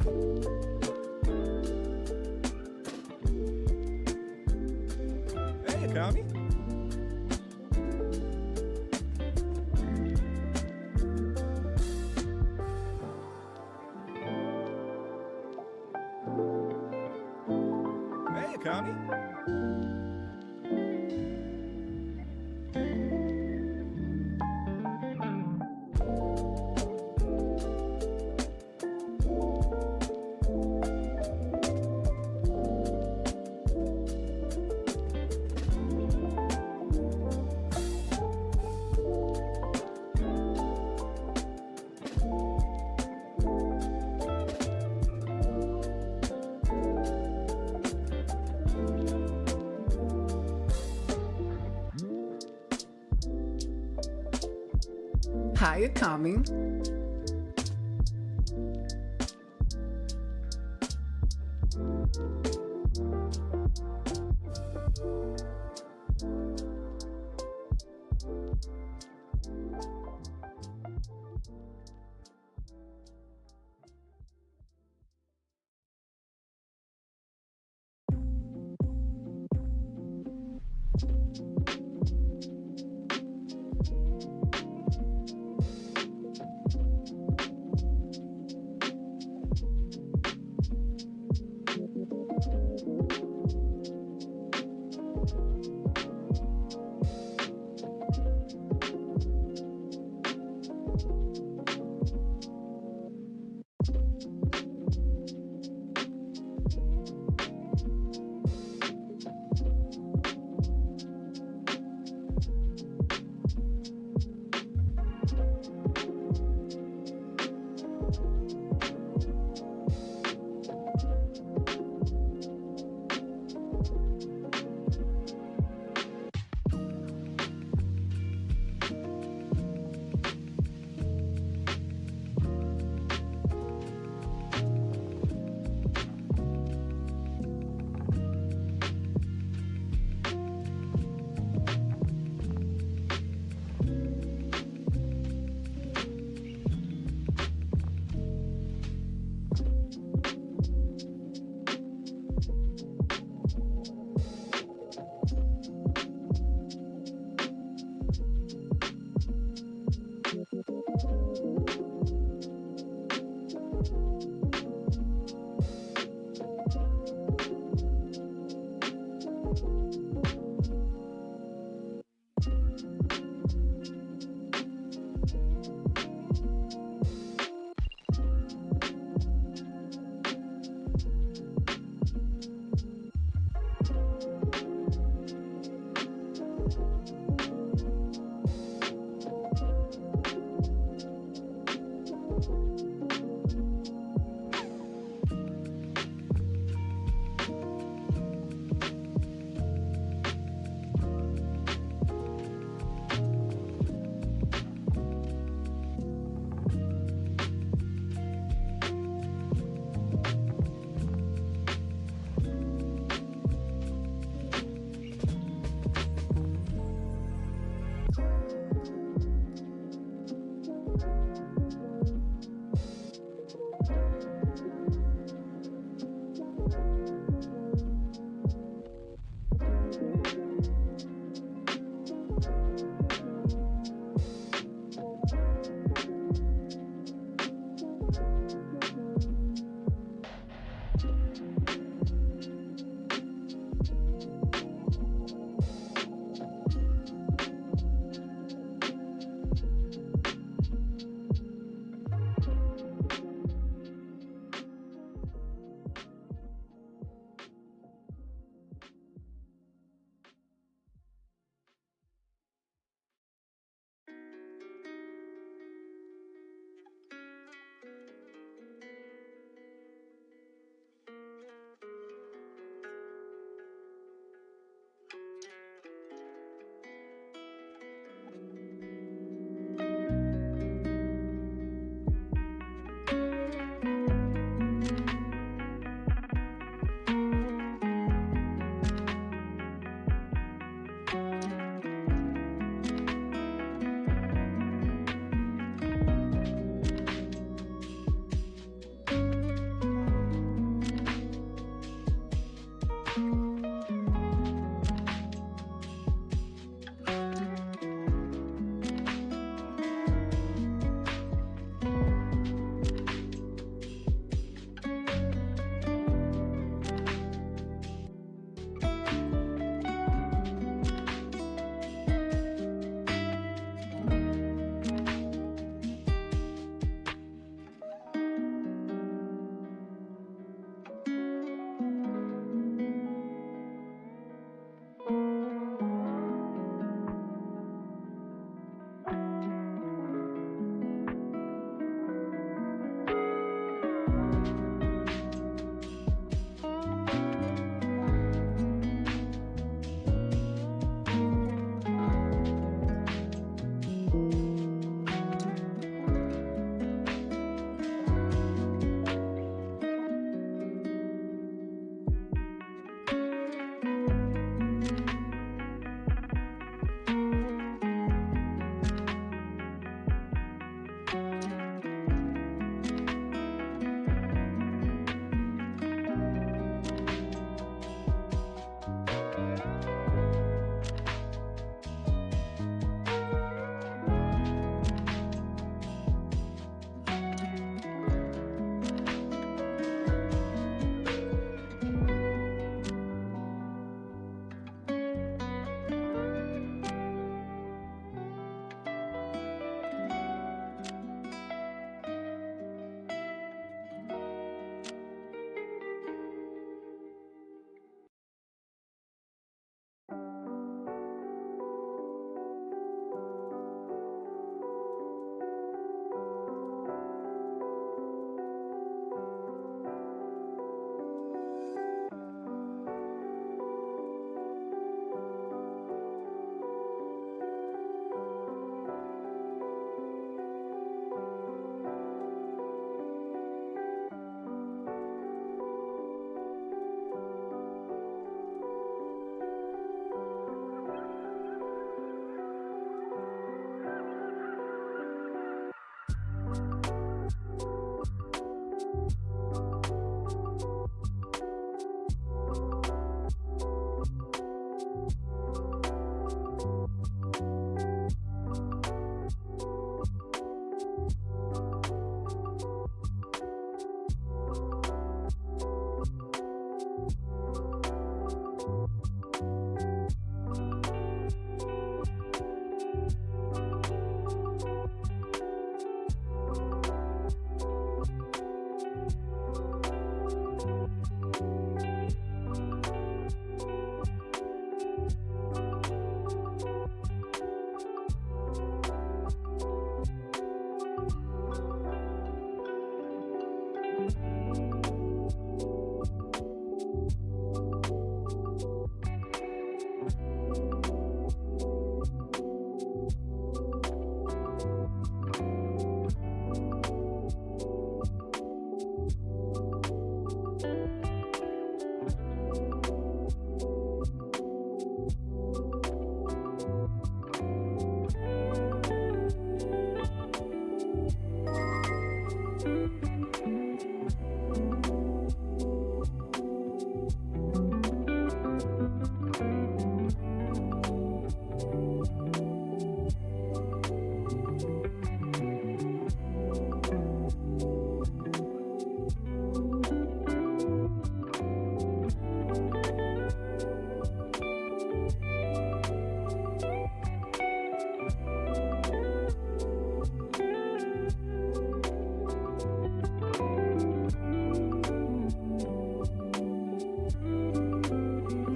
Hey, Akami. Hey, Akami. Hi, Akami.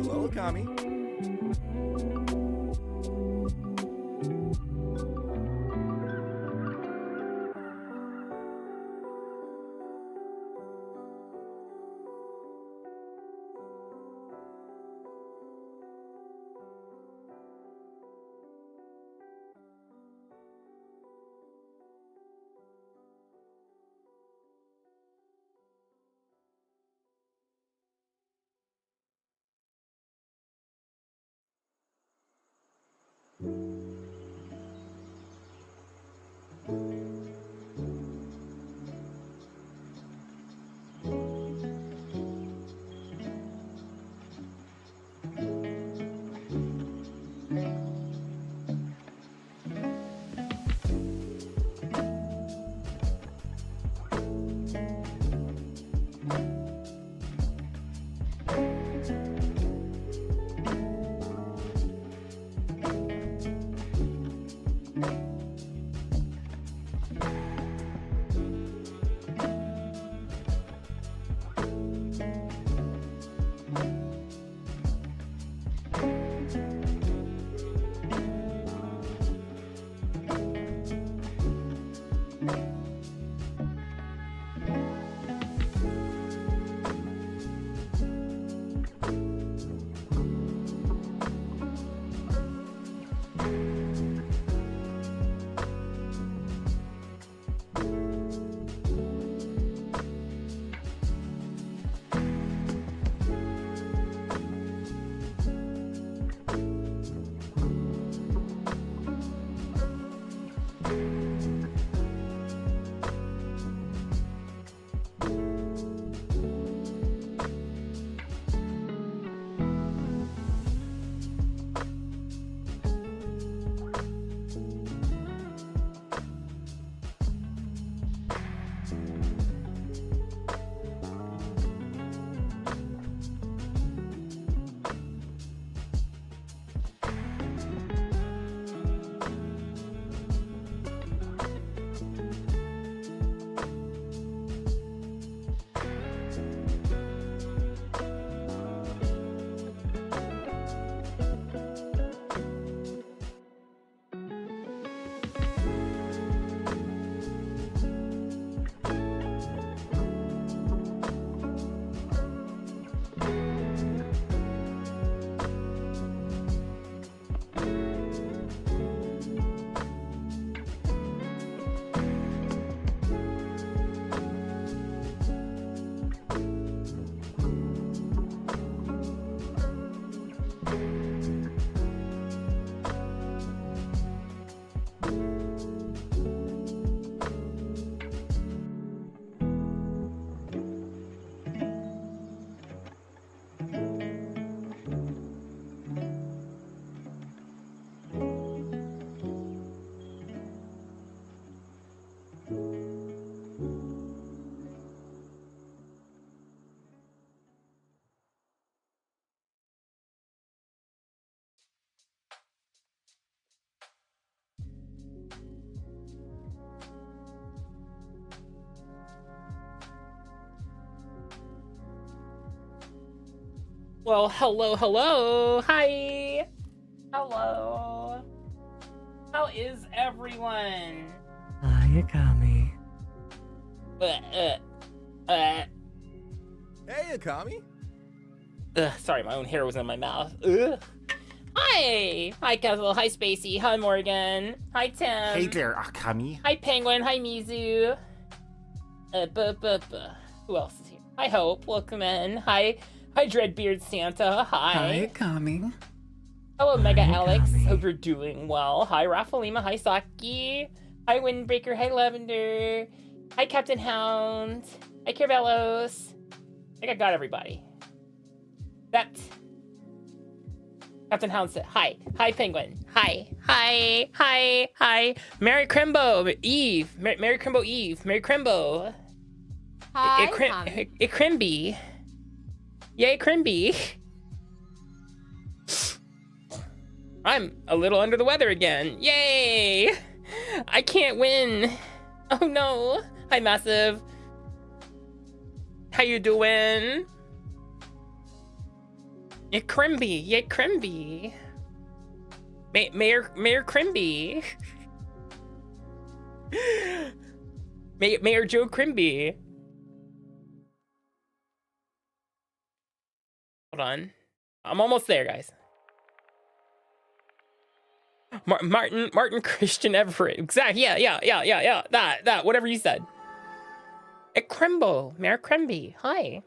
Hello, Akami. Well, hello. Hi. Hello. How is everyone? Hi, Akami. Hey, Akami. Ugh, sorry, my own hair was in my mouth. Ugh. Hi! Hi, Kessel. Hi, Spacey. Hi, Morgan. Hi, Tim. Hey there, Akami. Hi, Penguin. Hi, Mizu. Who else is here? Hi, Hope. Welcome in. Hi, Dreadbeard Santa. Hi. Hi, Akami. Hello, Mega Hi, Alex. Akami. Hope you're doing well. Hi, Rafalima. Hi, Saki. Hi, Windbreaker. Hi, Lavender. Hi, Captain Hound. Hi, Carvelos. I think I got everybody. Captain Hound said, hi. Hi, Penguin. Hi. Mary Crimbo. Eve. Mary Crimbo Eve. Mary Crimbo. Hi, Crimby. Yay, Crimby. I'm a little under the weather again. Yay! I can't win. Oh no. Hi, Massive. How you doing? Yay, Crimby. Yay, Crimby. Mayor Crimby. Mayor Joe Crimby. Hold on. I'm almost there, guys. Martin Christian Everett. Exactly. Yeah. That. Whatever you said. Crimbo. Mayor Crimby. Hi.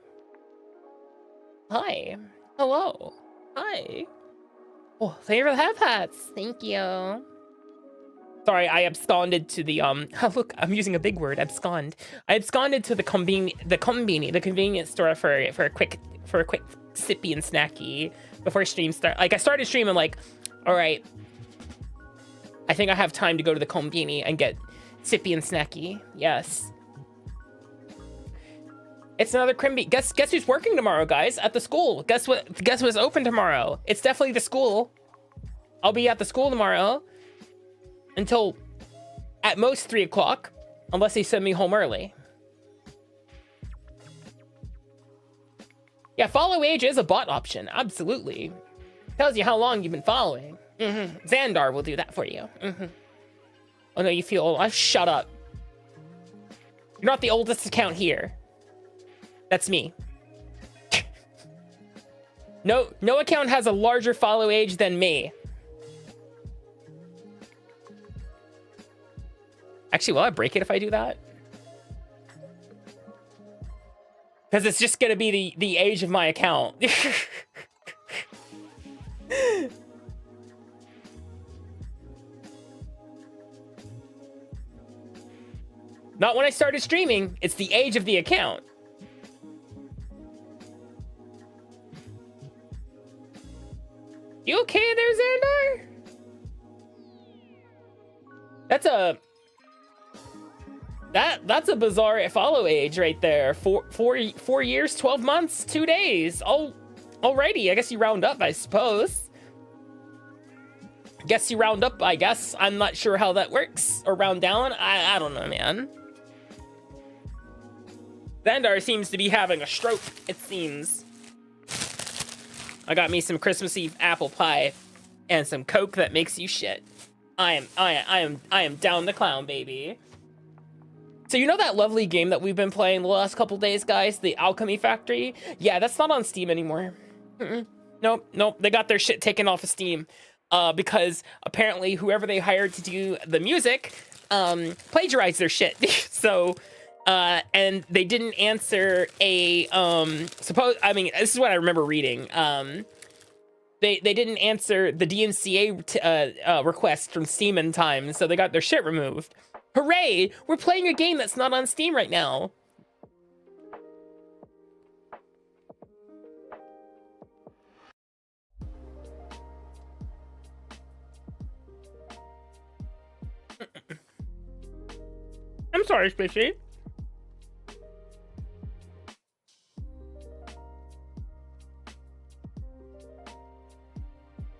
Hello. Hi. Oh, thank you for the half hats. Thank you. Sorry, I absconded to the look, I'm using a big word, abscond. I absconded to the convenience store for a quick sippy and snacky before stream start. Like I started streaming like, all right, I think I have time to go to the combini and get sippy and snacky. Yes. It's another Crimby. Guess who's working tomorrow, guys? At the school. Guess what's open tomorrow? It's definitely the school. I'll be at the school tomorrow until at most 3 o'clock, unless they send me home early. Yeah, follow age is a bot option. Absolutely. Tells you how long you've been following. Xandar will do that for you. Oh no, you feel old. Oh, shut up. You're not the oldest account here. That's me. No account has a larger follow age than me. Actually, will I break it if I do that? Because it's just gonna be the age of my account. Not when I started streaming, it's the age of the account. You okay there, Xandar? That's a bizarre follow age right there. 4 years, 12 months, 2 days. Alrighty, I guess you round up, I suppose. I guess. I'm not sure how that works. Or round down. I don't know, man. Xandar seems to be having a stroke, it seems. I got me some Christmas Eve apple pie and some Coke that makes you shit. I am down the clown, baby. So you know that lovely game that we've been playing the last couple days, guys? The Alchemy Factory? Yeah, that's not on Steam anymore. Nope. They got their shit taken off of Steam. Because apparently whoever they hired to do the music plagiarized their shit. So, and they didn't answer a, this is what I remember reading. They didn't answer the DMCA request from Steam in time, so they got their shit removed. Hooray! We're playing a game that's not on Steam right now. I'm sorry, Spishy.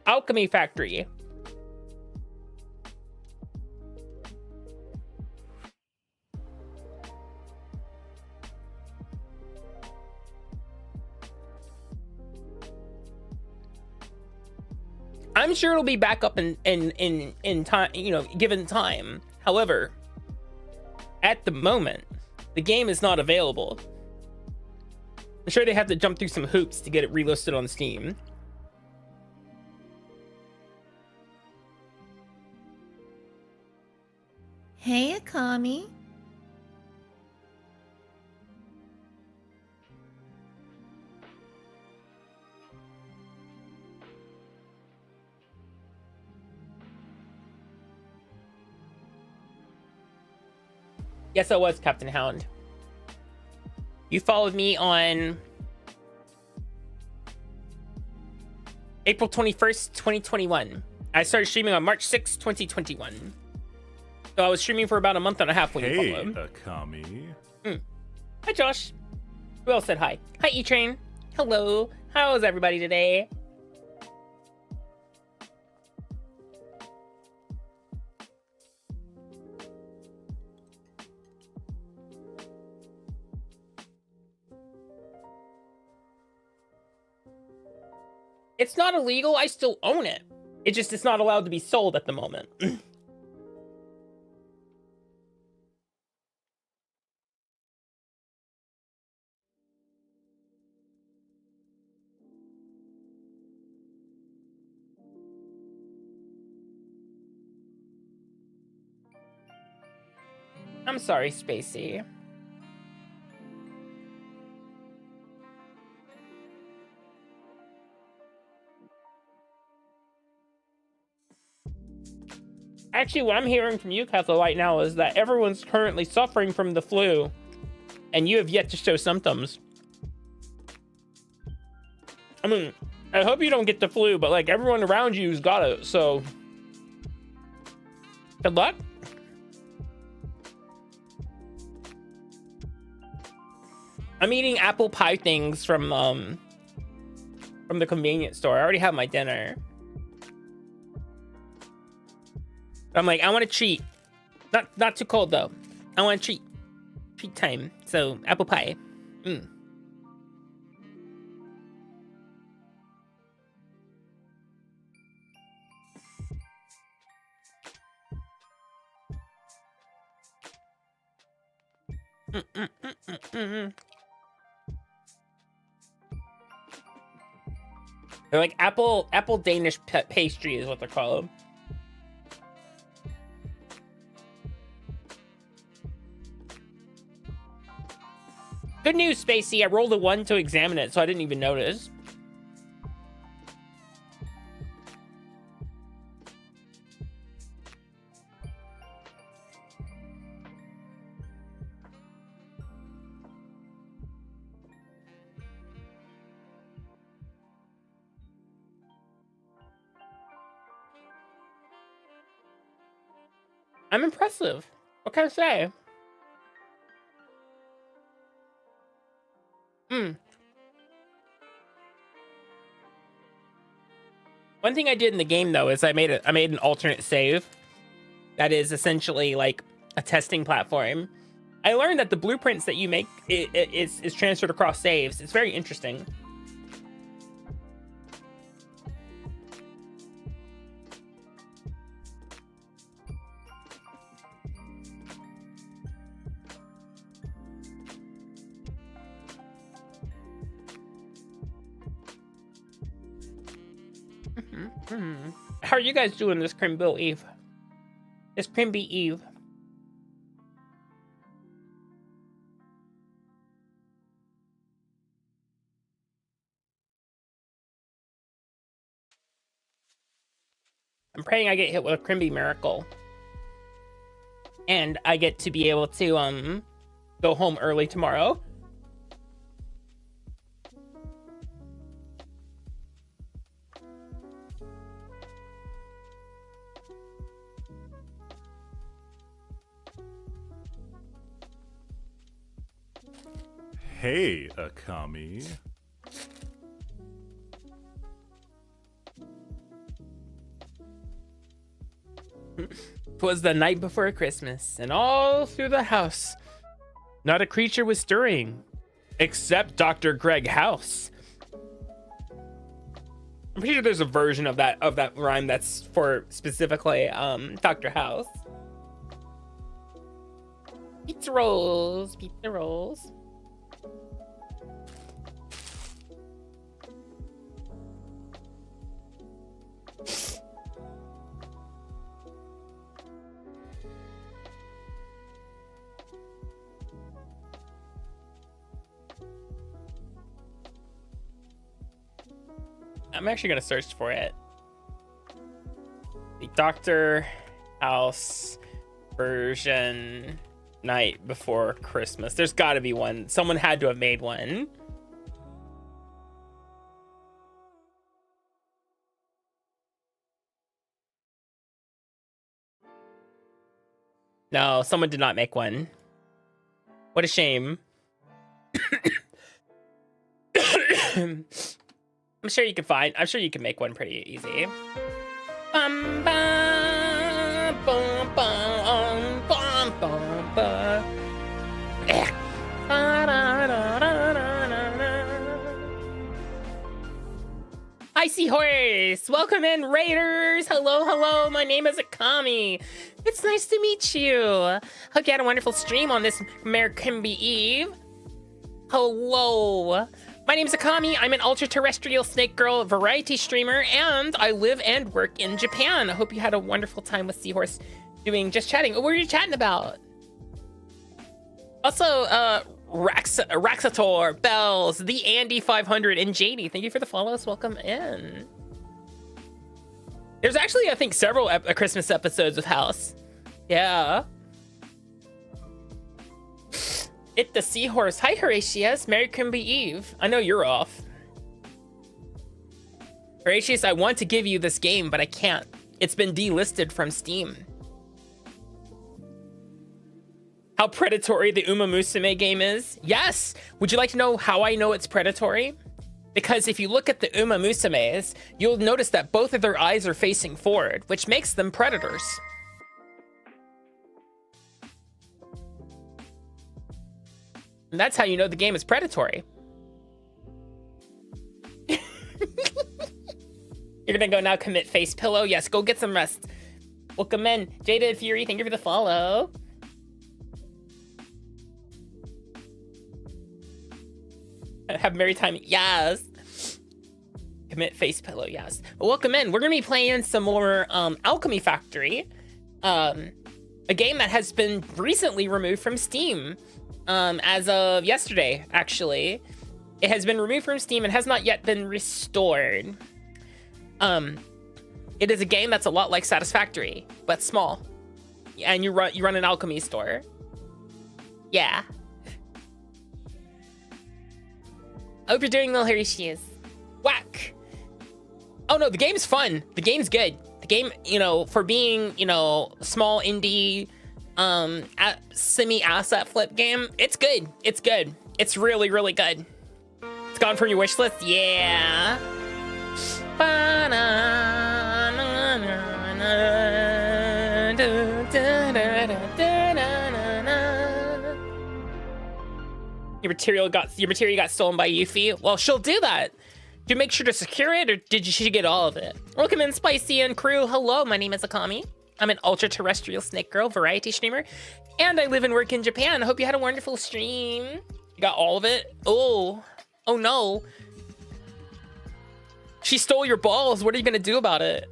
Alchemy Factory. I'm sure it'll be back up in time, given time. However, at the moment, the game is not available. I'm sure they have to jump through some hoops to get it relisted on Steam. Hey, Akami. Yes, I was Captain Hound. You followed me on April 21st, 2021. I started streaming on March 6th, 2021. So I was streaming for about a month and a half when you followed. Hey, Akami. Hi, Josh. Who else said hi? Hi, E-Train. Hello. How is everybody today? It's not illegal. I still own it. It's not allowed to be sold at the moment. I'm sorry, Spacey. Actually, what I'm hearing from you, Cathal, right now is that everyone's currently suffering from the flu, and you have yet to show symptoms. I mean, I hope you don't get the flu, but like everyone around you's got it, so good luck. I'm eating apple pie things from the convenience store. I already have my dinner. I'm like, I want to treat. Not too cold though. I want to treat. Treat time. So apple pie. They're like apple Danish pastry is what they're called. Good news, Spacey. I rolled a 1 to examine it, so I didn't even notice. I'm impressive. What can I say? One thing I did in the game though is I made an alternate save that is essentially like a testing platform. I learned that the blueprints that you make is transferred across saves. It's very interesting. How are you guys doing this Crimbill Eve? This Crimby Eve. I'm praying I get hit with a Crimby miracle. And I get to be able to go home early tomorrow. Hey, Akami. Twas the night before Christmas, and all through the house, not a creature was stirring, except Dr. Greg House. I'm pretty sure there's a version of that rhyme that's for specifically Dr. House. Pizza rolls, pizza rolls. I'm actually gonna search for it. The Doctor House version night before Christmas. There's got to be one. Someone had to have made one. No, someone did not make one. What a shame. I'm sure you can make one pretty easy. Bum, bum, bum, bum, bum, bum, bum. Hi, Seahorse! Welcome in, Raiders! Hello, hello, my name is Akami. It's nice to meet you. Hope you had a wonderful stream on this American Eve. Hello. My name's Akami. I'm an ultra-terrestrial snake girl variety streamer, and I live and work in Japan. I hope you had a wonderful time with Seahorse doing Just Chatting. What were you chatting about? Also, Raxator, Bells, the Andy 500, and JD. Thank you for the follows. Welcome in. There's actually, I think, several Christmas episodes of House. Yeah. It the Seahorse. Hi, Horatius. Merry Crimby Eve. I know you're off. Horatius, I want to give you this game, but I can't. It's been delisted from Steam. How predatory the Uma Musume game is? Yes! Would you like to know how I know it's predatory? Because if you look at the Uma Musumes, you'll notice that both of their eyes are facing forward, which makes them predators. And that's how you know the game is predatory. You're gonna go now commit face pillow? Yes, go get some rest. Welcome in. Jada Fury, thank you for the follow. Have merry time, yes. Commit face pillow, yes. Well, welcome in. We're gonna be playing some more Alchemy Factory. A game that has been recently removed from Steam. As of yesterday, actually. It has been removed from Steam and has not yet been restored. It is a game that's a lot like Satisfactory, but small. And you run an alchemy store. Yeah. I hope you're doing well, Horatius. Whack. Oh no, the game's fun. The game's good. The game, for being, small indie, semi-asset flip game, it's good. It's good. It's really, really good. It's gone from your wish list? Yeah. Your material got stolen by Yuffie. Well, she'll do that. Did you make sure to secure it, or did she get all of it? Welcome in, Spicy and crew. Hello, my name is Akami. I'm an ultra-terrestrial snake girl variety streamer, and I live and work in Japan. I hope you had a wonderful stream. You got all of it? Oh no. She stole your balls. What are you gonna do about it?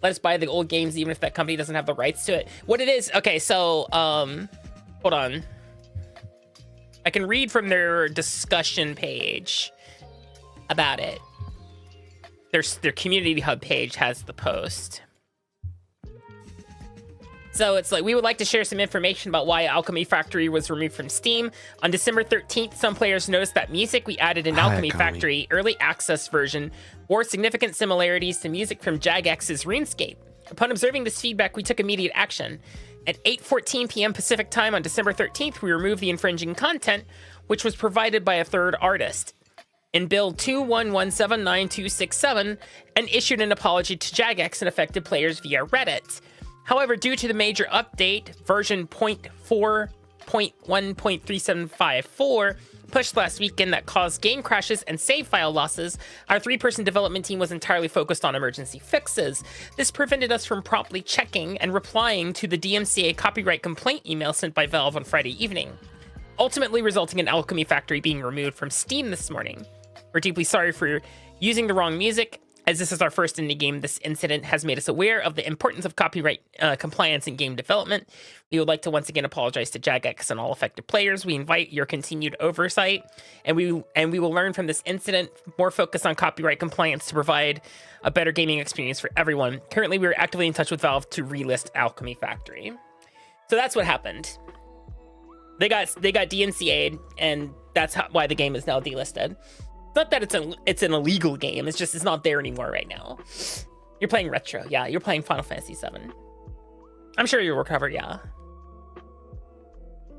Let us buy the old games even if that company doesn't have the rights to it. What it is, okay, so, hold on. I can read from their discussion page about it. Their community hub page has the post. So it's like, we would like to share some information about why Alchemy Factory was removed from Steam. On December 13th, some players noticed that music we added in Alchemy Factory early access version bore significant similarities to music from Jagex's RuneScape. Upon observing this feedback, we took immediate action. At 8:14 p.m. Pacific time on December 13th, we removed the infringing content, which was provided by a third artist. In Bill 211799267, and issued an apology to Jagex and affected players via Reddit. However, due to the major update, version 0.4.1.3754, pushed last weekend that caused game crashes and save file losses, our 3-person development team was entirely focused on emergency fixes. This prevented us from promptly checking and replying to the DMCA copyright complaint email sent by Valve on Friday evening, ultimately resulting in Alchemy Factory being removed from Steam this morning. We're deeply sorry for using the wrong music. As this is our first indie game, this incident has made us aware of the importance of copyright compliance in game development. We would like to once again apologize to Jagex and all affected players. We invite your continued oversight, and we will learn from this incident, more focus on copyright compliance to provide a better gaming experience for everyone. Currently, we are actively in touch with Valve to relist Alchemy Factory. So that's what happened. They got DNCA'd, and that's why the game is now delisted. It's not that it's an illegal game. It's just it's not there anymore right now. You're playing retro, yeah. You're playing Final Fantasy VII. I'm sure you'll recover, yeah.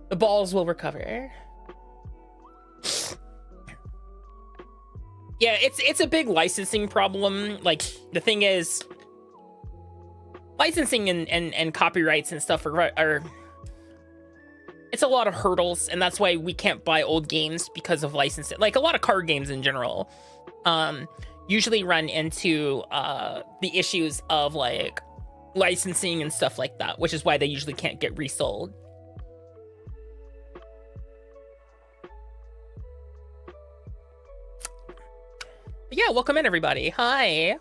The balls will recover. Yeah, it's a big licensing problem. Like the thing is, licensing and copyrights and stuff are it's a lot of hurdles, and that's why we can't buy old games because of licensing. Like a lot of card games in general, usually run into the issues of like licensing and stuff like that, which is why they usually can't get resold. But yeah, welcome in everybody. Hi.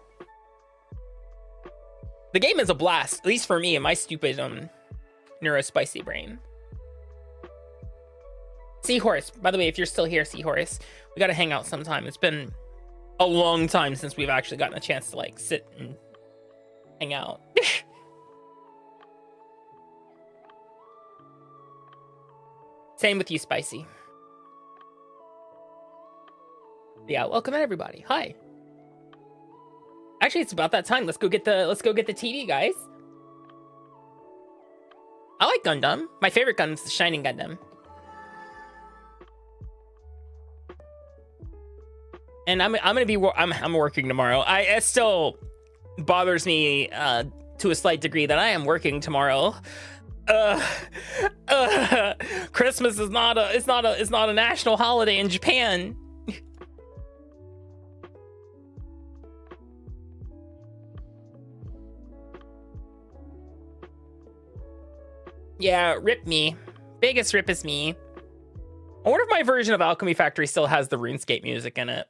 The game is a blast, at least for me and my stupid neurospicy brain. Seahorse, by the way, if you're still here, Seahorse, we gotta hang out sometime. It's been a long time since we've actually gotten a chance to like sit and hang out. Same with you, Spicy. Yeah, welcome in everybody. Hi. Actually, it's about that time. Let's go get the TV, guys. I like Gundam. My favorite Gundam is the Shining Gundam. And I'm working tomorrow. It still bothers me to a slight degree that I am working tomorrow. Christmas is not a national holiday in Japan. Yeah, rip me. Biggest rip is me. I wonder if my version of Alchemy Factory still has the RuneScape music in it.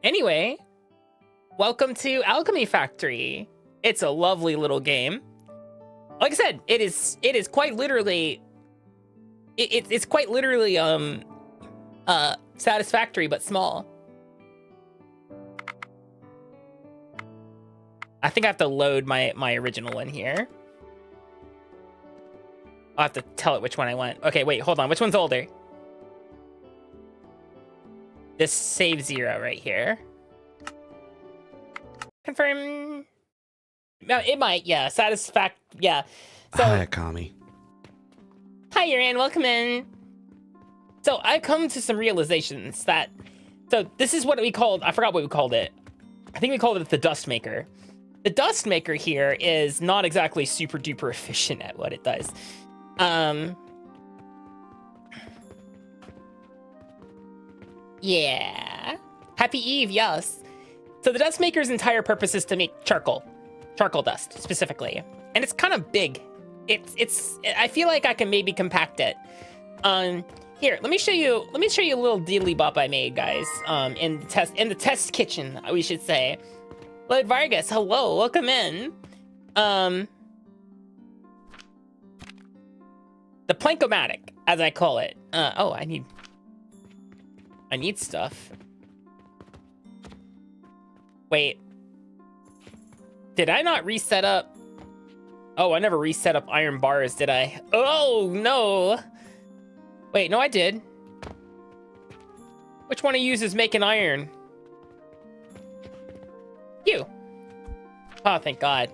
Anyway, welcome to Alchemy Factory. It's a lovely little game. Like I said, it is quite literally it's quite literally satisfactory but small. I think I have to load my original one here. I'll have to tell it which one I want. Okay, wait, hold on. Which one's older? This save 0 right here. Confirm. No, it might, yeah. Yeah. So, hi, Akami. Hi, Uran. Welcome in. So I've come to some realizations that... So this is what we called... I forgot what we called it. I think we called it the Dust Maker. The Dust Maker here is not exactly super duper efficient at what it does. Yeah. Happy Eve, yes. So the Dust Maker's entire purpose is to make charcoal dust specifically, and it's kind of big. I feel like I can maybe compact it. Here, let me show you a little dealy bop I made, guys. In the test kitchen, we should say. Lloyd Vargas, hello, welcome in. The Plankomatic, as I call it. Oh, I need stuff. Wait. Did I not reset up? Oh, I never reset up iron bars, did I? Oh, no. Wait, no, I did. Which one I use is making iron? You. Oh, thank God.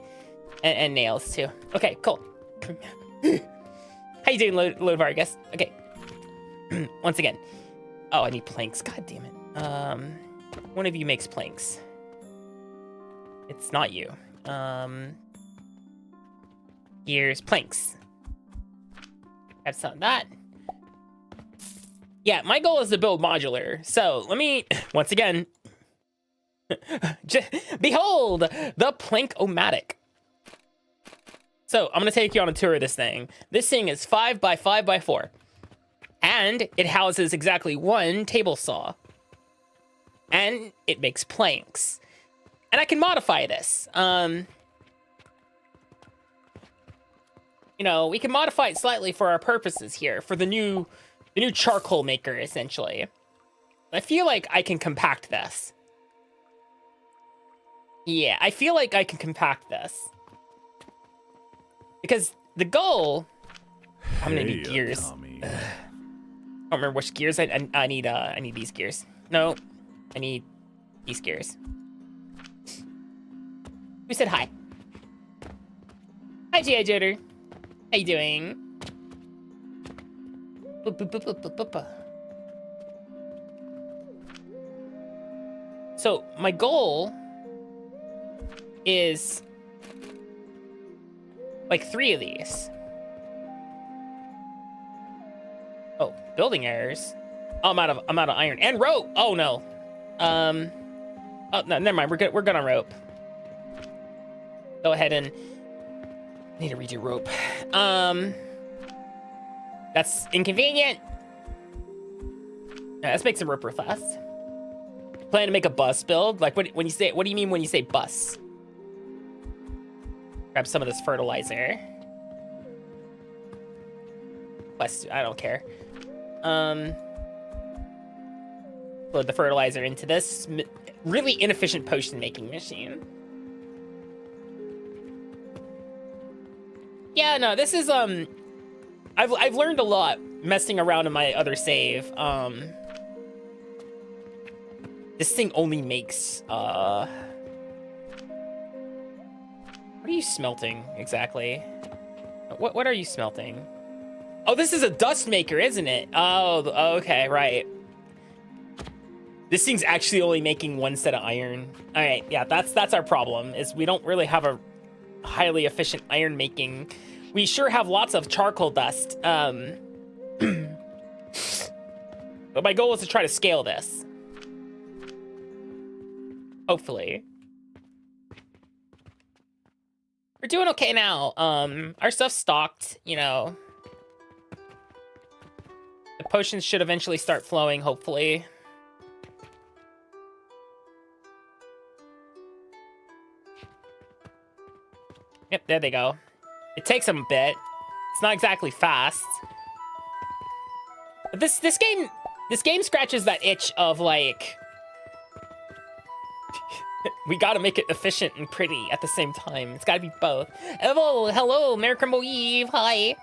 And nails, too. Okay, cool. How you doing, Lord Vargas? Okay. Once again. Oh, I need planks. God damn it. One of you makes planks. It's not you. Here's planks. Have some of that. Yeah, my goal is to build modular. So let me, once again, behold the Plank-O-Matic. So I'm gonna take you on a tour of this thing. This thing is 5 by 5 by 4. And it houses exactly one table saw. And it makes planks. And I can modify this. You know, we can modify it slightly for our purposes here, for the new charcoal maker, essentially. I feel like I can compact this. Yeah, I feel like I can compact this. Because the goal... I'm gonna need gears. Akami. I don't remember which gears I need these gears. No, I need these gears. Who said hi? Hi, G.I. Joder. How you doing? Boop, boop, boop, boop, boop, boop, boop. So my goal is like 3 of these. Oh, building errors. Oh, I'm out of iron and rope. Oh no. Oh no, never mind. We're good on rope. Go ahead and need to redo rope. That's inconvenient. Yeah, let's make some rope real fast. Plan to make a bus build. Like, what do you mean when you say bus? Grab some of this fertilizer. I don't care. Load the fertilizer into this really inefficient potion making machine. Yeah, no, this is I've learned a lot messing around in my other save. This thing only makes what are you smelting exactly? What are you smelting? Oh, this is a dust maker, isn't it? Oh, okay, right. This thing's actually only making 1 set of iron. All right, yeah, that's our problem, is we don't really have a highly efficient iron making. We sure have lots of charcoal dust. But my goal is to try to scale this. Hopefully. We're doing okay now. Our stuff's stocked, you know. The potions should eventually start flowing, hopefully. Yep, there they go. It takes them a bit. It's not exactly fast. But this game scratches that itch of like we gotta make it efficient and pretty at the same time. It's gotta be both. Oh, hello, Merry Crimble Eve. Hi.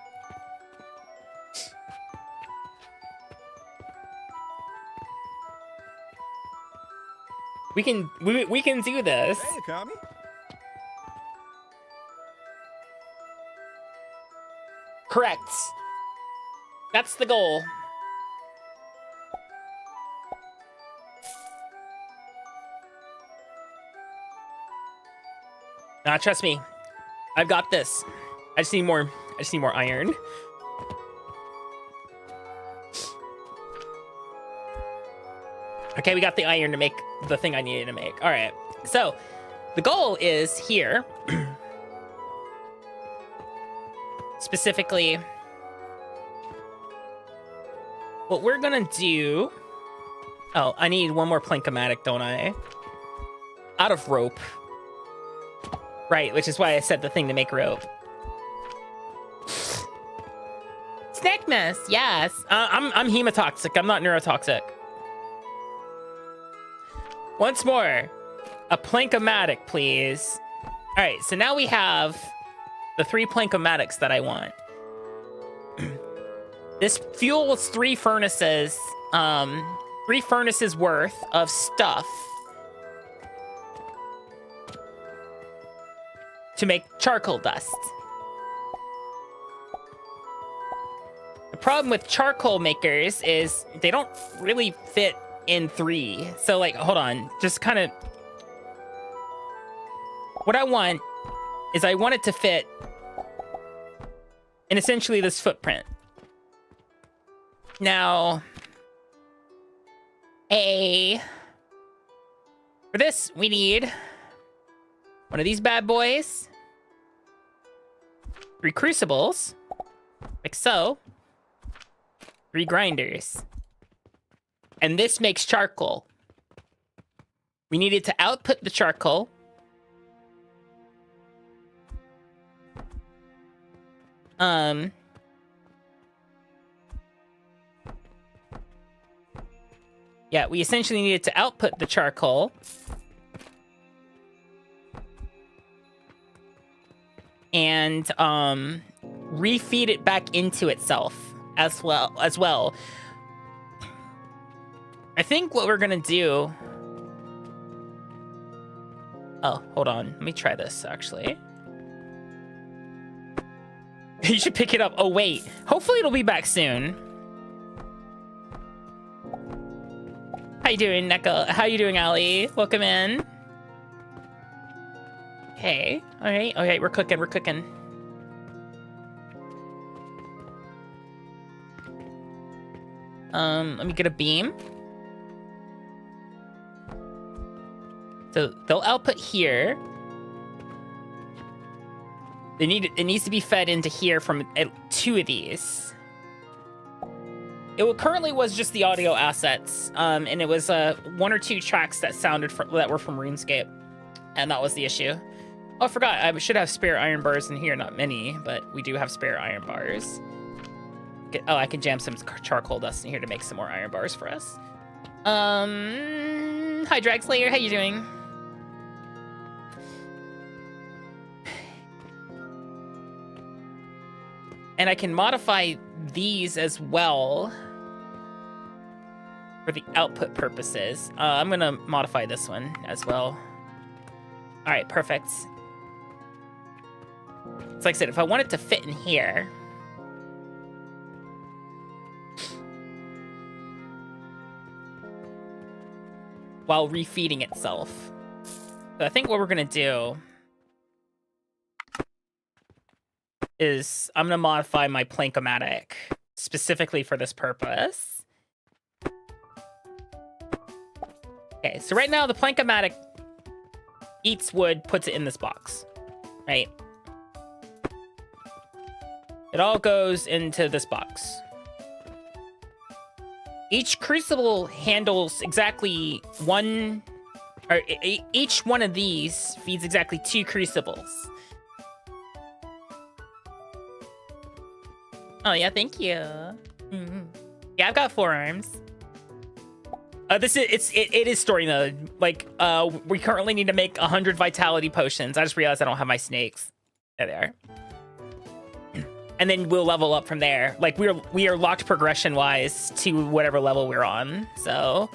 We can do this. Hey, Akami. Correct. That's the goal. Nah, trust me. I've got this. I just need more iron. Okay, we got the iron to make the thing I needed to make. All right. So, the goal is here. Specifically, what we're gonna do... Oh, I need 1 more plankomatic, don't I? Out of rope. Right, which is why I said the thing to make rope. Snackmas, yes. I'm hemotoxic. I'm not neurotoxic. Once more, a plankomatic, please. All right, so now we have the 3 plankomatics that I want. This fuels 3 furnaces, 3 furnaces worth of stuff to make charcoal dust. The problem with charcoal makers is they don't really fit in 3. So like, hold on, just kind of, what I want is I want it to fit in essentially this footprint. Now, for this, we need 1 of these bad boys, 3 crucibles, like so, 3 grinders. And this makes charcoal. We needed to output the charcoal. Yeah, we essentially needed to output the charcoal. And refeed it back into itself as well. I think what we're gonna do. Oh, hold on. Let me try this actually. You should pick it up. Oh wait. Hopefully it'll be back soon. How you doing, Neko? How you doing, Ali? Welcome in. Okay. All right. We're cooking. Let me get a beam. So they'll output here. It needs to be fed into here from 2 of these. It currently was just the audio assets, and it was 1 or 2 tracks that that were from RuneScape, and that was the issue. Oh, I forgot. I should have spare iron bars in here. Not many, but we do have spare iron bars. Oh, I can jam some charcoal dust in here to make some more iron bars for us. Hi, Dragslayer. How you doing? And I can modify these as well for the output purposes. I'm gonna modify this one as well. All right, perfect. So like I said, if I want it to fit in here, while refeeding itself. So I think what we're gonna do is I'm gonna modify my Plankomatic specifically for this purpose. Okay, so right now the Plankomatic eats wood, puts it in this box, right? It all goes into this box. Each crucible handles exactly each one of these feeds exactly 2 crucibles. Oh yeah, thank you. Mm-hmm. Yeah, I've got 4 arms. It is story mode. Like, we currently need to make 100 vitality potions. I just realized I don't have my snakes. There they are. And then we'll level up from there. Like, we are locked progression wise to whatever level we're on. So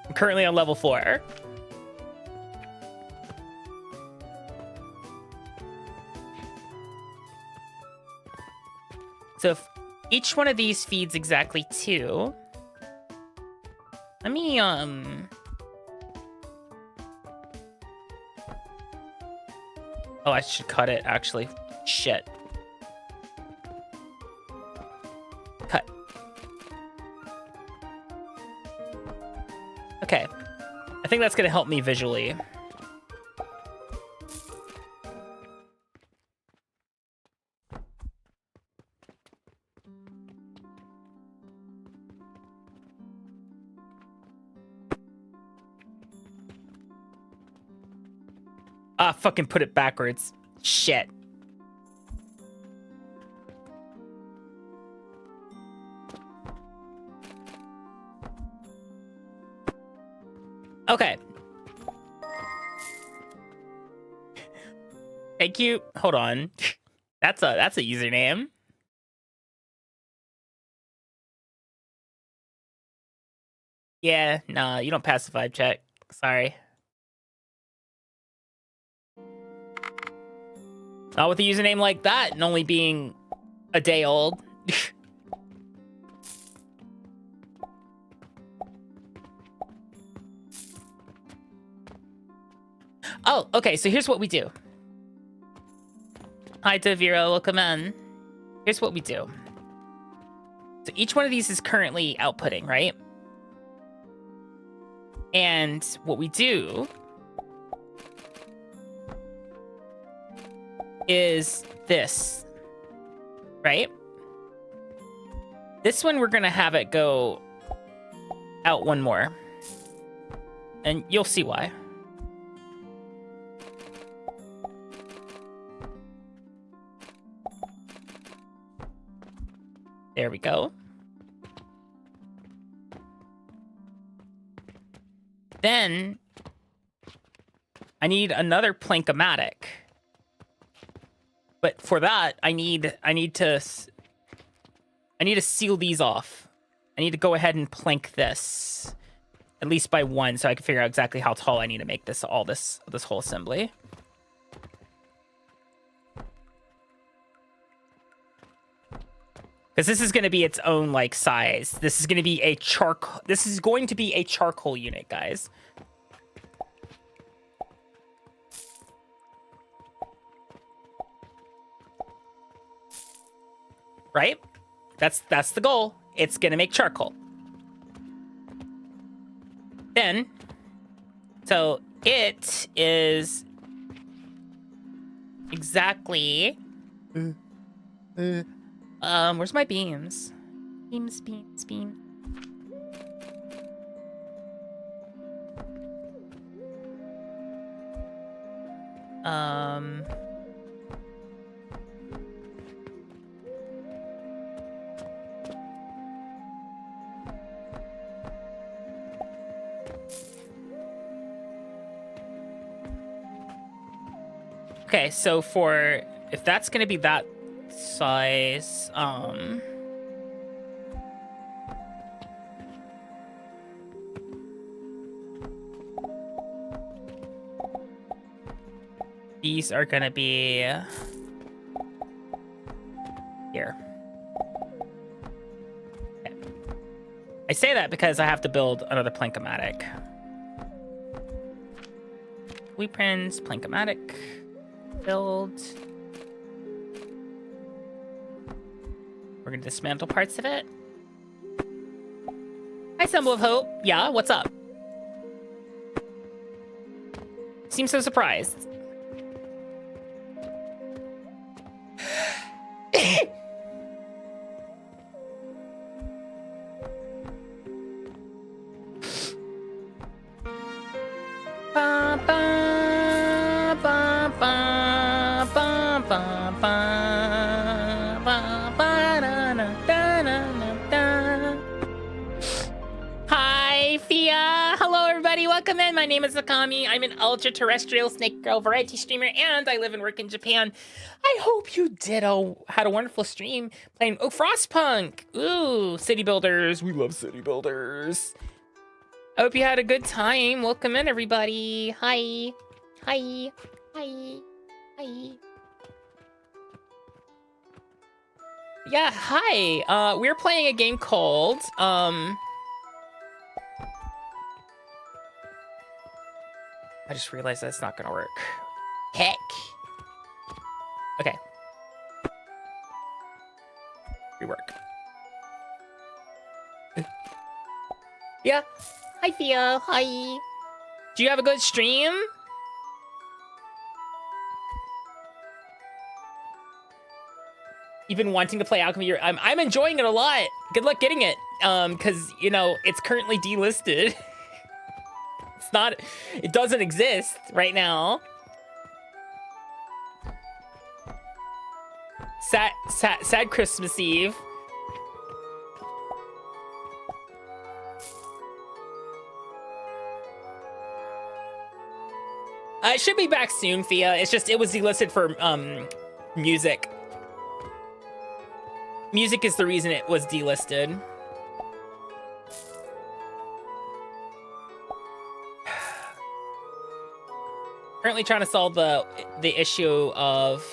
I'm currently on level 4. So if each one of these feeds exactly 2. Let me Oh, I should cut it actually. Shit. Cut. Okay. I think that's gonna help me visually. Ah, fucking put it backwards. Shit. Okay. Thank you. Hold on. That's a username. Yeah, nah, you don't pass the vibe check. Sorry. Not with a username like that and only being a day old. Oh, okay, so here's what we do. Hi, Tavira, welcome in. Here's what we do. So each one of these is currently outputting, right? And what we do is this, right? This one, we're going to have it go out one more. And you'll see why. There we go. Then I need another plank-o-matic. But for that, I need to seal these off. I need to go ahead and plank this at least by one, so I can figure out exactly how tall I need to make this this whole assembly. Because this is going to be its own like size. This is going to be a charcoal unit, guys. Right? That's the goal. It's going to make charcoal. Then, so it is exactly where's my beams? Beams. Okay, so if that's gonna be that size, these are gonna be here. Okay. I say that because I have to build another plank-o-matic. Blueprints, plank-o-matic. Build. We're gonna dismantle parts of it. Hi, Symbol of Hope. Yeah, what's up? Seems so surprised. Hi, Fia. Hello, everybody. Welcome in. My name is Akami. I'm an ultra-terrestrial snake girl variety streamer, and I live and work in Japan. I hope you had a wonderful stream playing Frostpunk. Ooh, city builders. We love city builders. I hope you had a good time. Welcome in, everybody. Hi. Hi. Hi. Hi. Yeah, hi. We're playing a game called, I just realized that's not gonna work. Heck. Okay. Rework. Yeah. Hi, Thea. Hi. Do you have a good stream? You've been wanting to play Alchemy. I'm enjoying it a lot. Good luck getting it. Because, you know, it's currently delisted. It doesn't exist right now. Sad Christmas Eve. It should be back soon, Fia. It's just, it was delisted for, music. Music is the reason it was delisted. Currently trying to solve the issue of...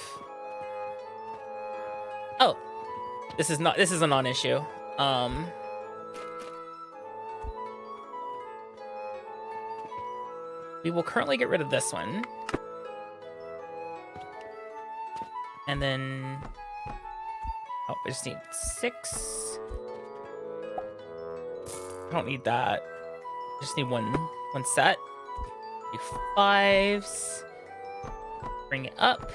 Oh, this is a non-issue. We will currently get rid of this one. And then... Oh, I just need 6. I don't need that. I just need one set. Do 5s. Bring it up.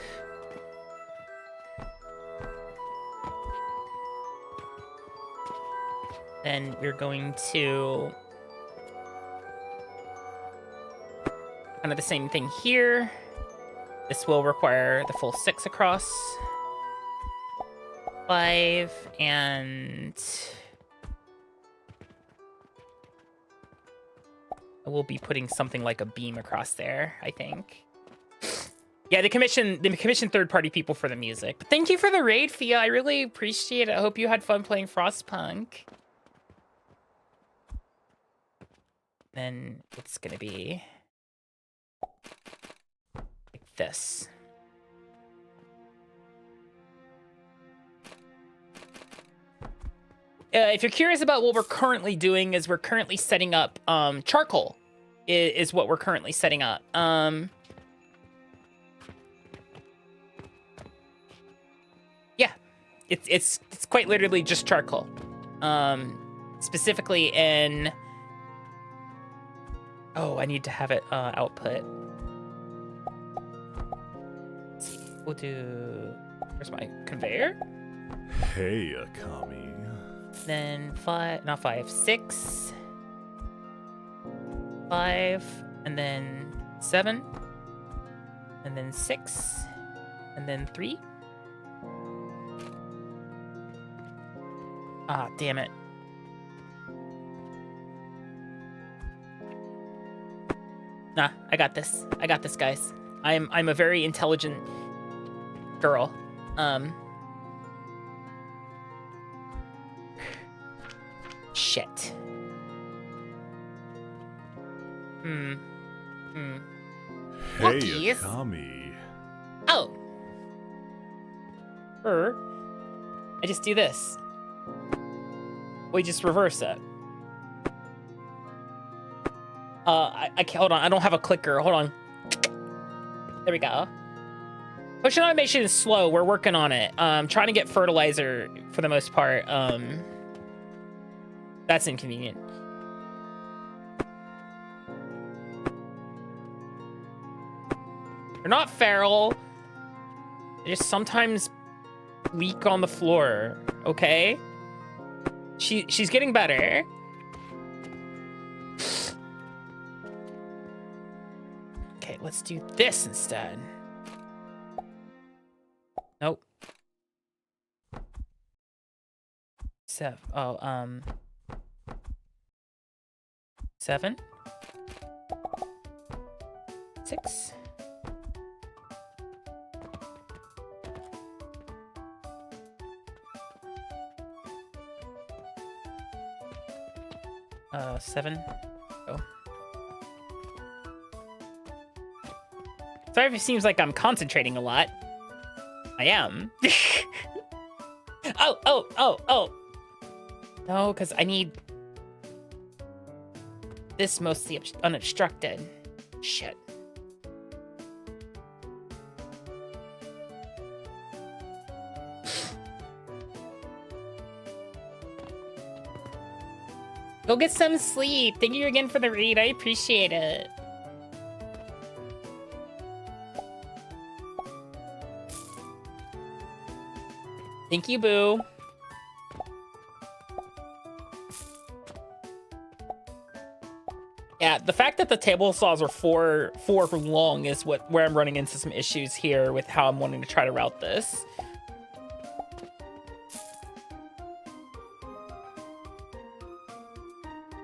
Then we're going to kind of the same thing here. This will require the full 6 across. 5 and I will be putting something like a beam across there, I think. Yeah, they commissioned third-party people for the music. But thank you for the raid, Fia. I really appreciate it. I hope you had fun playing Frostpunk. Then it's gonna be like this. If you're curious about what we're currently doing, is we're currently setting up charcoal. Is what we're currently setting up. Yeah, it's quite literally just charcoal. Specifically in. Oh, I need to have it output. Let's see. We'll do. Where's my conveyor? Hey, Akami. Then 5, not 5, 6, 5, and then 7, and then 6, and then 3. Ah, damn it. Nah, I got this. I got this, guys. I'm a very intelligent girl. Shit. Hey, Cookies? Akami. Oh. I just do this. We just reverse it. I can't, hold on. I don't have a clicker. Hold on. There we go. Potion automation is slow. We're working on it. Trying to get fertilizer for the most part. That's inconvenient. They're not feral. They just sometimes leak on the floor. Okay? She's getting better. Okay, let's do this instead. Nope. 7. 7. 6. 7. Oh. Sorry if it seems like I'm concentrating a lot. I am. Oh. No, because I need this mostly unobstructed. Shit. Go get some sleep. Thank you again for the read. I appreciate it. Thank you, Boo. Yeah, the fact that the table saws are four long is where I'm running into some issues here with how I'm wanting to try to route this.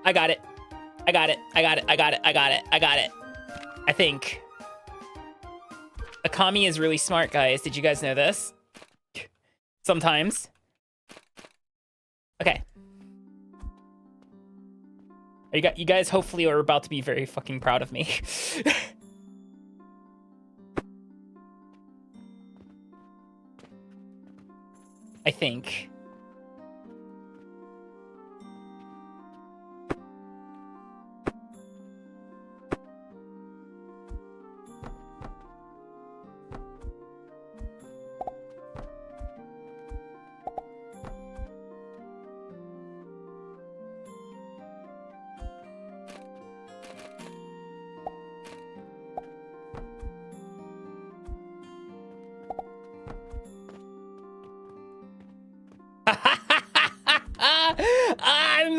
I got it. I think. Akami is really smart, guys. Did you guys know this? Sometimes. Okay. You guys hopefully are about to be very fucking proud of me. I think.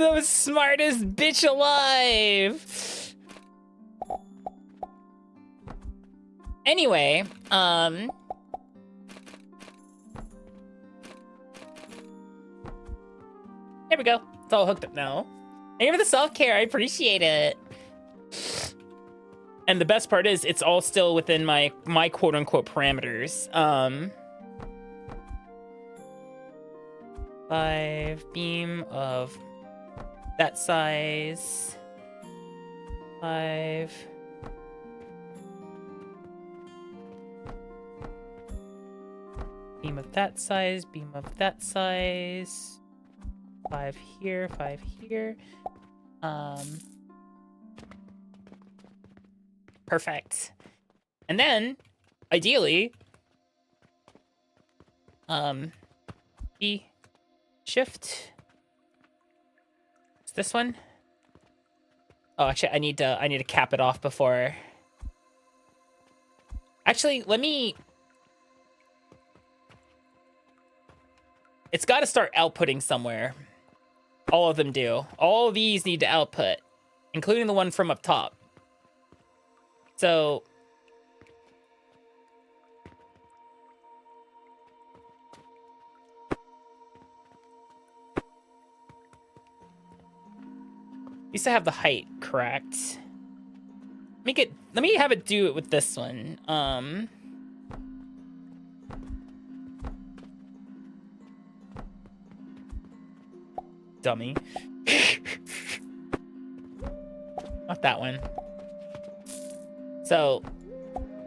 the smartest bitch alive. Anyway, there we go. It's all hooked up now. Thank you for the self-care. I appreciate it. And the best part is it's all still within my quote-unquote parameters. 5 beam of that size. 5. Beam of that size, beam of that size. 5 here, 5 here. Perfect. And then, ideally, B, shift. Is this one? Oh, actually, I need to cap it off before. Actually, let me. It's got to start outputting somewhere. All of them do. All of these need to output, including the one from up top. So used to have the height correct. Let me have it do it with this one. Dummy. Not that one. So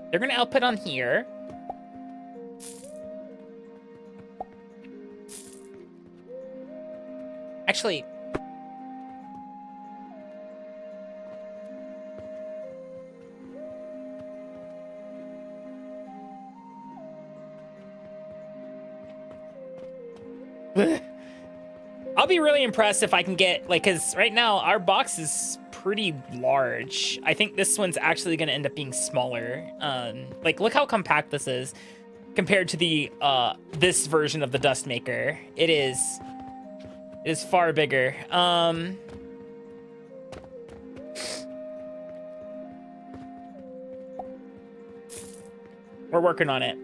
they're gonna output on here. Actually, I'll be really impressed if I can get, like, because right now our box is pretty large. I think this one's actually going to end up being smaller. Like, look how compact this is compared to the this version of the Dust Maker. It is far bigger. We're working on it.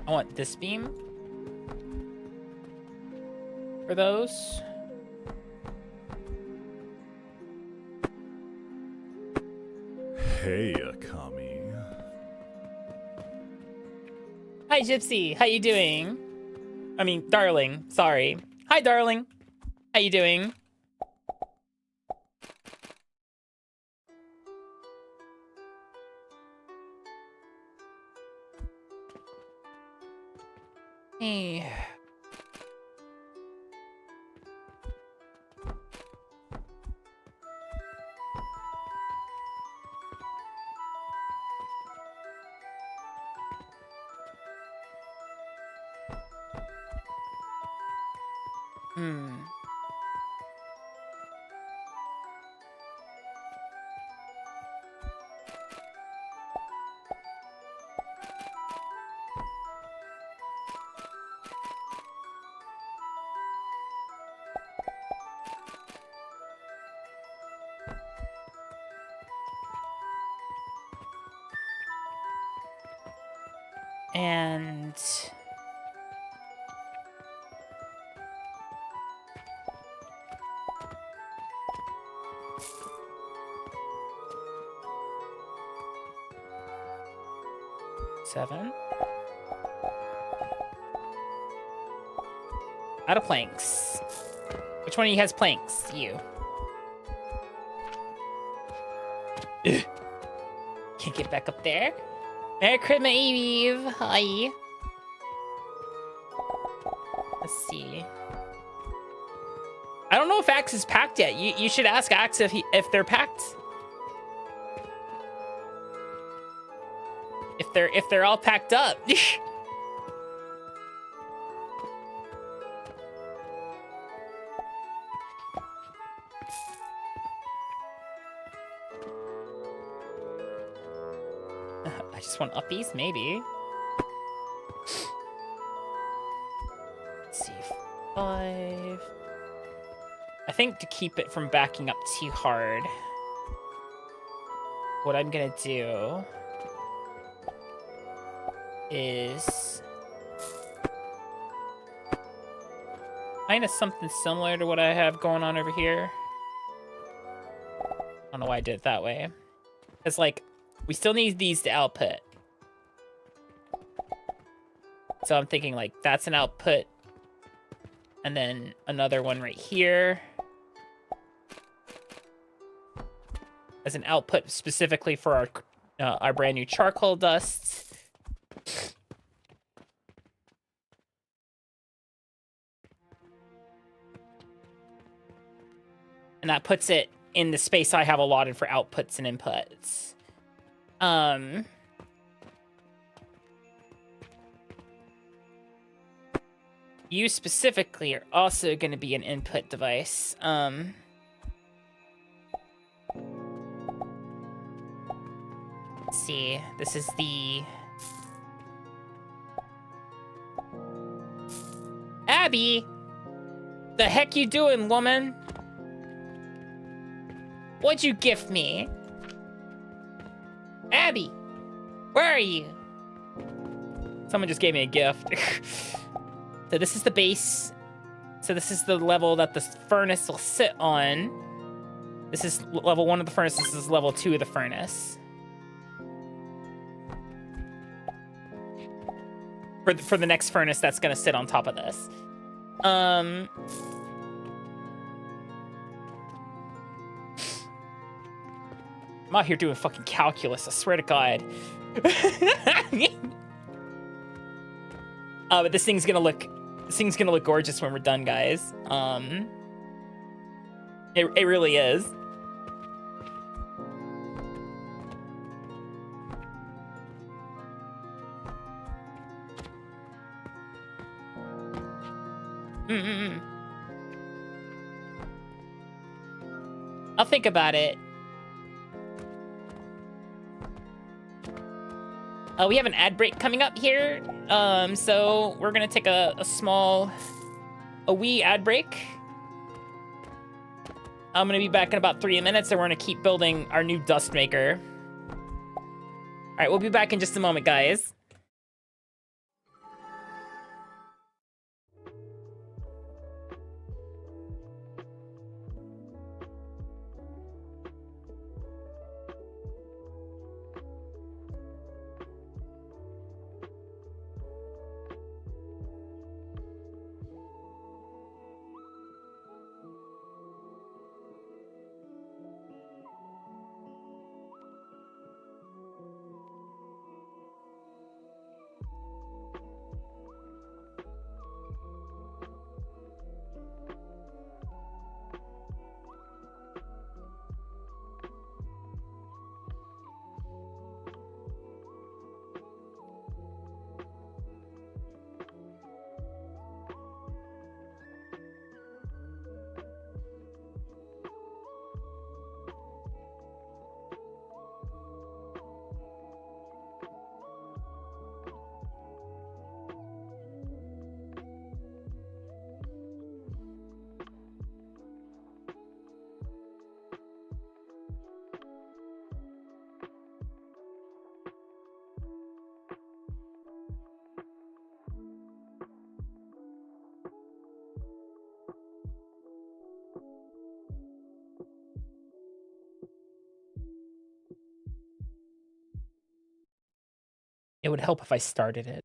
I want this beam for those. Hey, Akami. Hi, Gypsy. How you doing? I mean, darling. Sorry. Hi, darling. How you doing? Hey. And seven. Out of planks. Which one of you has planks? You. Ugh. Can't get back up there. Merry Christmas Eve. Hi. Let's see. I don't know if Axe is packed yet. You should ask Axe if they're packed. if they're all packed up. I just want uppies, maybe. Let's see, 5. I think to keep it from backing up too hard, what I'm gonna do is kind of something similar to what I have going on over here. I don't know why I did it that way. It's like, we still need these to output. So I'm thinking like, that's an output. And then another one right here as an output specifically for our brand new charcoal dust. And that puts it in the space I have allotted for outputs and inputs. You specifically are also going to be an input device. Let's see. This is the... Abby! The heck you doing, woman? What'd you gift me? Abby! Where are you? Someone just gave me a gift. So this is the base. So this is the level that the furnace will sit on. This is level 1 of the furnace. This is level 2 of the furnace. For the next furnace that's gonna sit on top of this. I'm out here doing fucking calculus, I swear to God. But this thing's gonna look gorgeous when we're done, guys. It really is. I'll think about it. We have an ad break coming up here, so we're gonna take a wee ad break. I'm gonna be back in about 3 minutes, and we're gonna keep building our new dust maker. All right, we'll be back in just a moment, guys. It would help if I started it.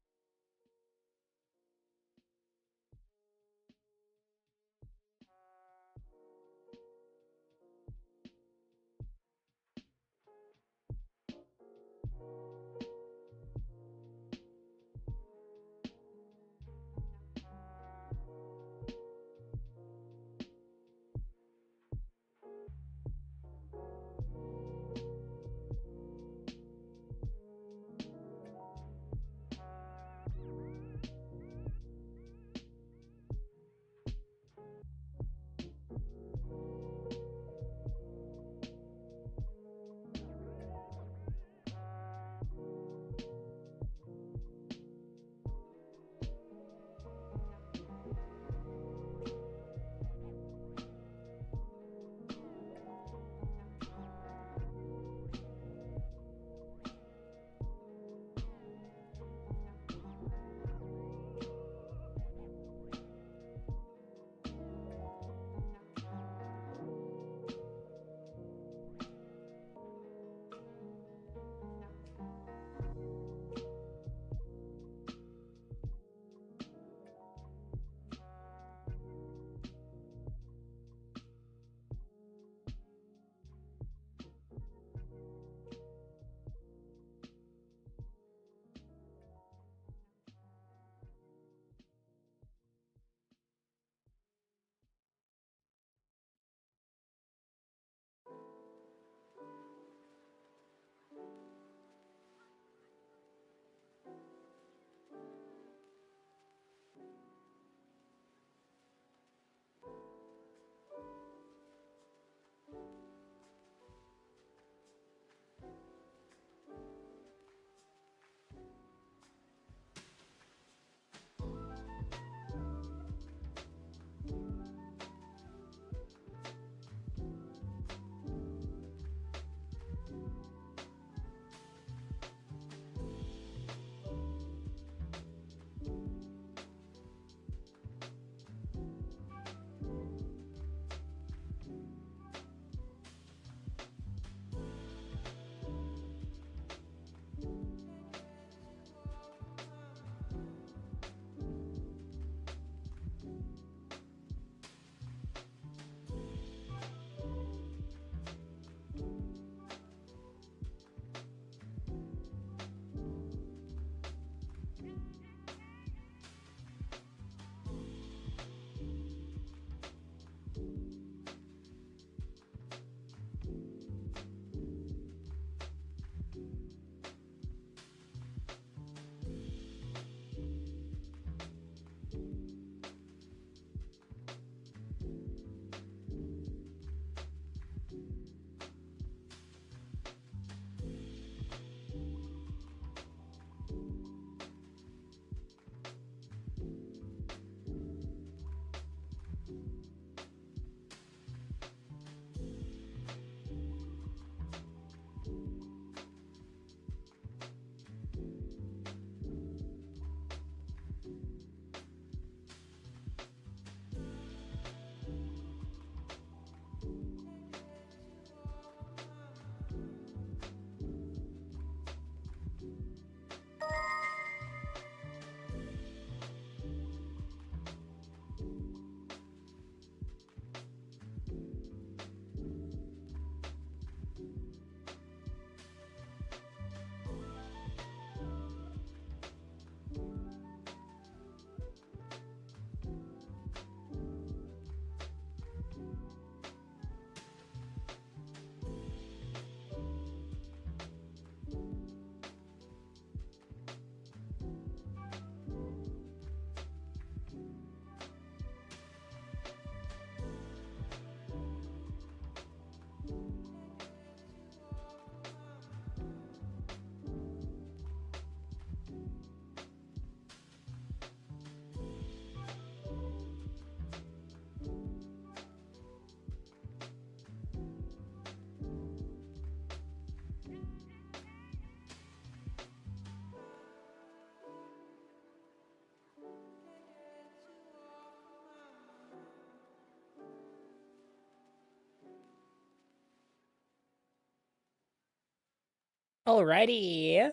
Alrighty.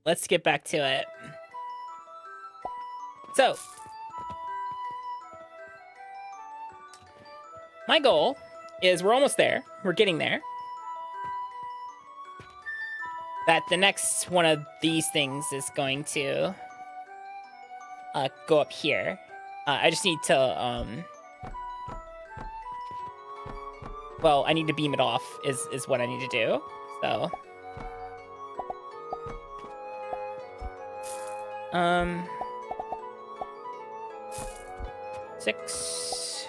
Let's get back to it. So, my goal is we're almost there. We're getting there. That the next one of these things is going to go up here. I just need to, well, I need to beam it off is what I need to do, so. 6.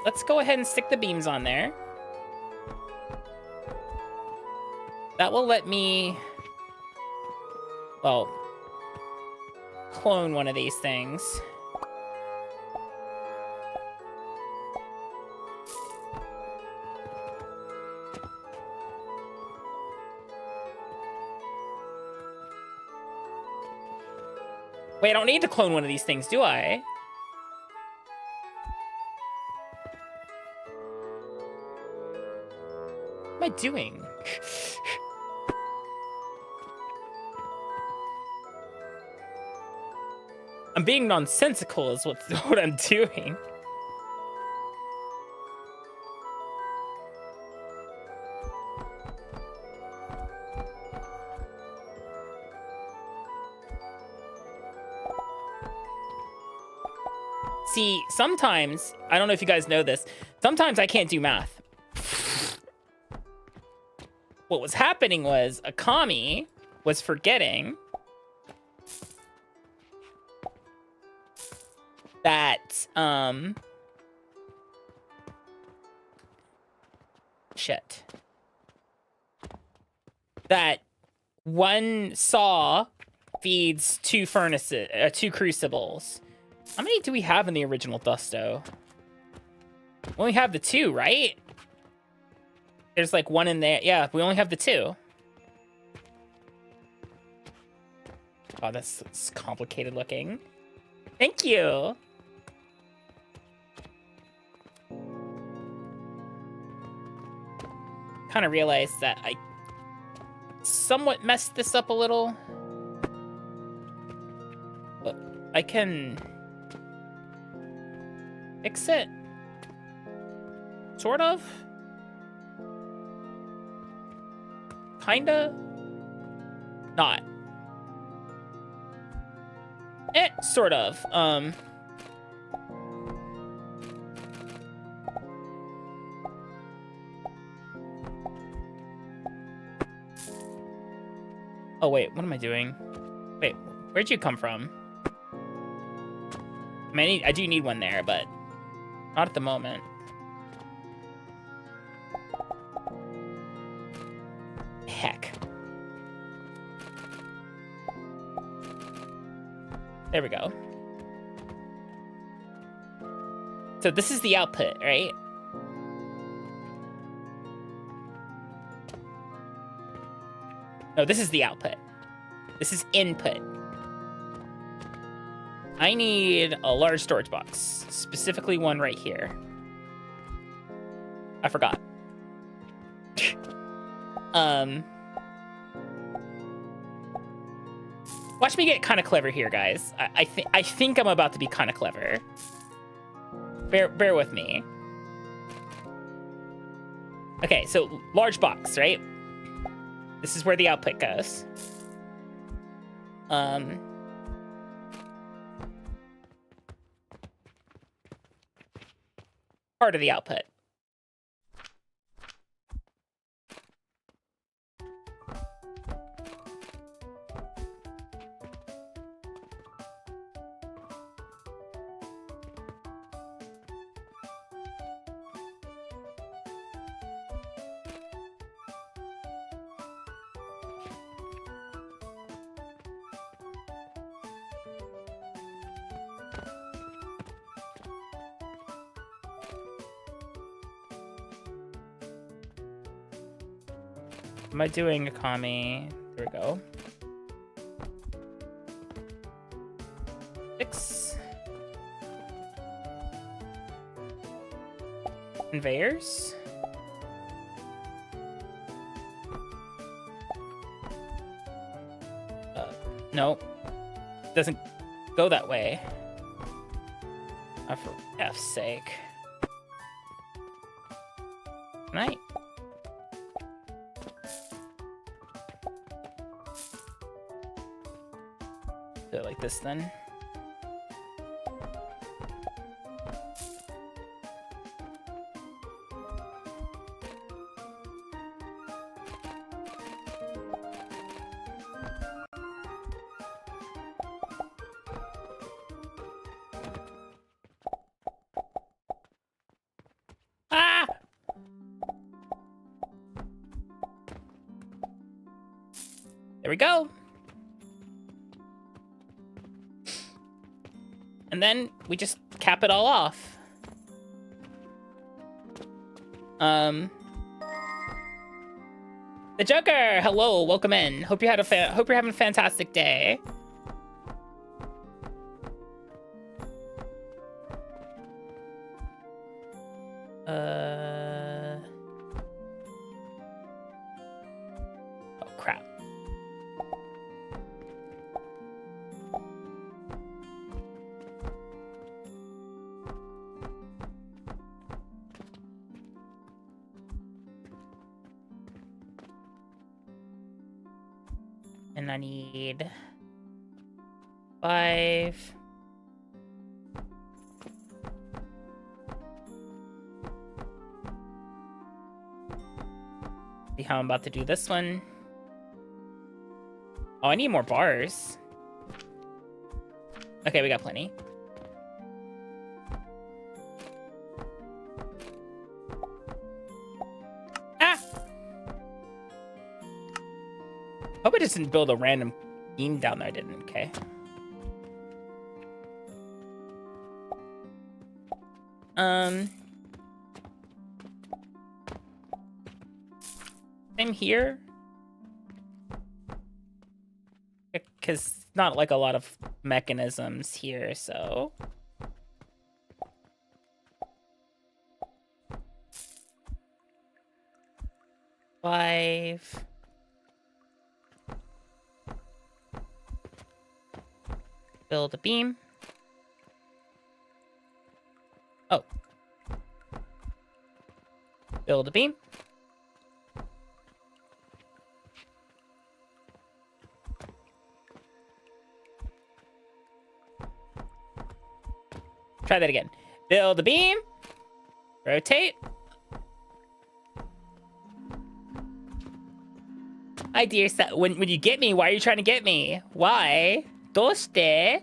Let's go ahead and stick the beams on there. That will let me, well, clone one of these things. Wait, I don't need to clone one of these things, do I? What am I doing? I'm being nonsensical is what I'm doing. See, sometimes, I don't know if you guys know this, sometimes I can't do math. What was happening was Akami was forgetting that, shit. That one saw feeds 2 furnaces, 2 crucibles. How many do we have in the original Dusto? We only have the 2, right? There's like 1 in there. Yeah, we only have the 2. Oh, that's complicated looking. Thank you. Kind of realized that I somewhat messed this up a little. But I can fix it. Sort of. Kinda. Not. Sort of. Oh, wait, what am I doing? Wait, where'd you come from? I mean, I do need one there, but not at the moment. Heck. There we go. So this is the output, right? No, this is the output. This is input. I need a large storage box, specifically one right here. I forgot. Watch me get kind of clever here, guys. I think I'm about to be kind of clever. Bear with me. Okay, so large box, right? This is where the output goes. Part of the output. Am I doing Akami? There we go. 6. Conveyors? No. Doesn't go that way. Oh, for F's sake. Can I? Do it like this then. Ah! There we go. And then we just cap it all off. The Joker, hello, welcome in. Hope you had hope you're having a fantastic day. Oh crap. And I need 5. See how I'm about to do this one. Oh, I need more bars. Okay, we got plenty. Ah! Hope it doesn't build a random beam down there, didn't, okay. Same here. Because not like a lot of mechanisms here, so. Five. Build a beam. Oh. Build a beam. Try that again. Build a beam. Rotate. Hi, dear son. When you get me, why are you trying to get me? Why? Doste?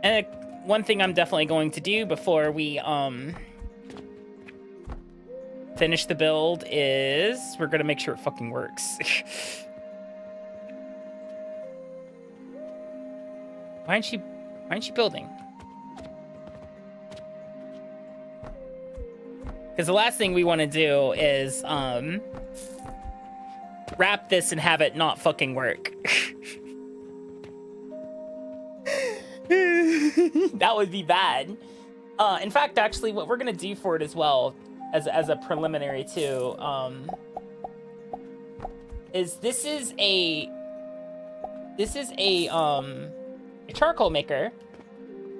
And one thing I'm definitely going to do before we finish the build is we're gonna make sure it fucking works. Why aren't you building? Because the last thing we want to do is wrap this and have it not fucking work. That would be bad. In fact, actually, what we're gonna do for it as well, as a preliminary too, is this is a charcoal maker,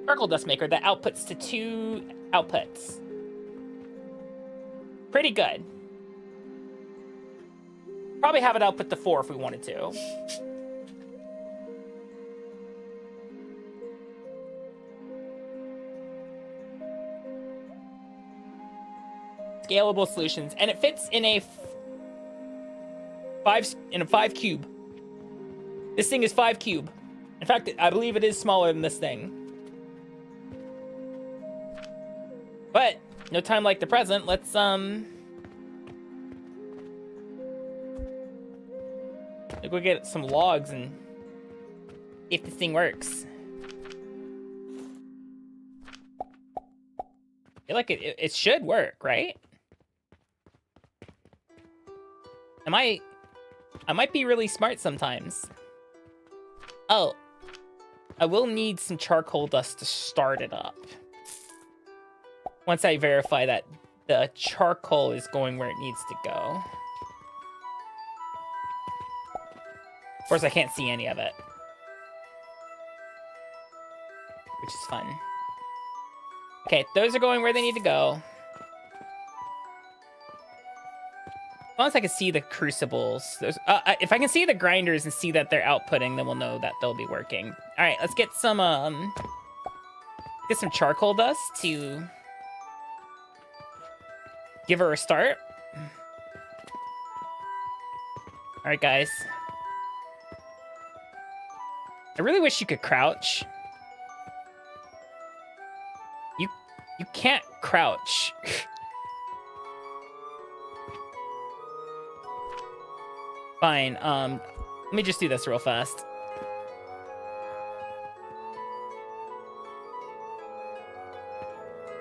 charcoal dust maker that outputs to 2 outputs. Pretty good. Probably have it output to 4 if we wanted to. Scalable solutions, and it fits in a 5 cube. This thing is 5 cube. In fact, I believe it is smaller than this thing. But no time like the present. Let's go get some logs and see if this thing works. I feel like it should work, right? I might be really smart sometimes. Oh, I will need some charcoal dust to start it up. Once I verify that the charcoal is going where it needs to go. Of course, I can't see any of it, which is fun. Okay, those are going where they need to go. As long as I can see the crucibles. If I can see the grinders and see that they're outputting, then we'll know that they'll be working. All right, let's get some charcoal dust to give her a start. All right, guys. I really wish you could crouch. You can't crouch. Fine, let me just do this real fast.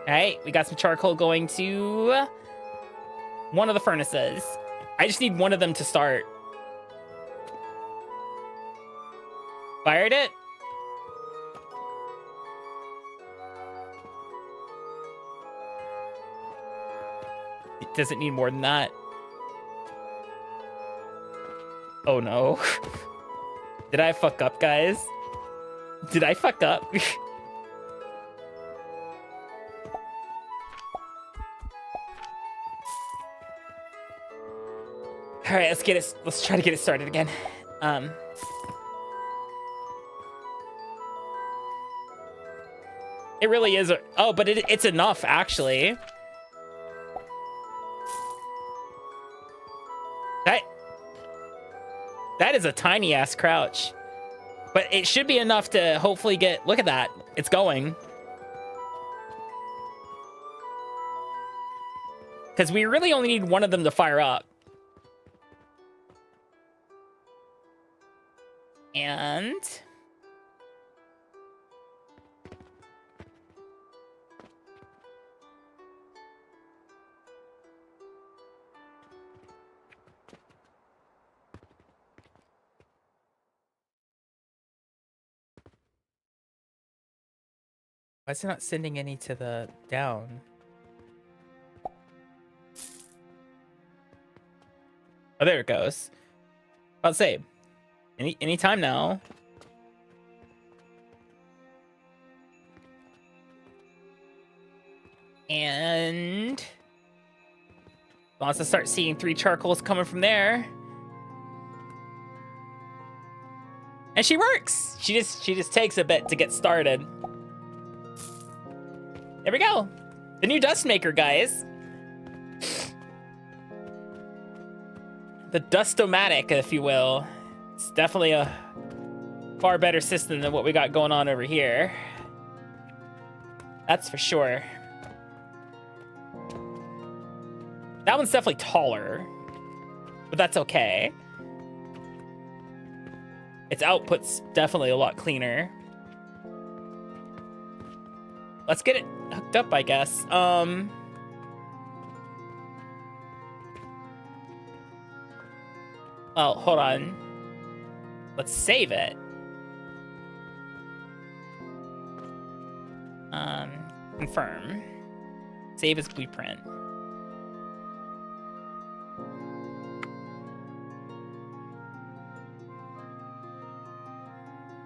Alright, we got some charcoal going to one of the furnaces. I just need one of them to start. Fired it? Does it need more than that? Oh no. Did I fuck up, guys? Did I fuck up? All right, let's try to get it started again. It really is. Oh, but it's enough, actually. That is a tiny ass crouch, but it should be enough to hopefully get. Look at that. It's going. Because we really only need one of them to fire up. And why is it not sending any to the down? Oh, there it goes. I'll say any time now. And once I start seeing 3 charcoals coming from there. And she works. She just takes a bit to get started. There we go. The new dust maker, guys. The Dustomatic, if you will. It's definitely a far better system than what we got going on over here. That's for sure. That one's definitely taller, but that's okay. Its output's definitely a lot cleaner. Let's get it hooked up, I guess. Well, hold on. Let's save it. Confirm. Save as blueprint.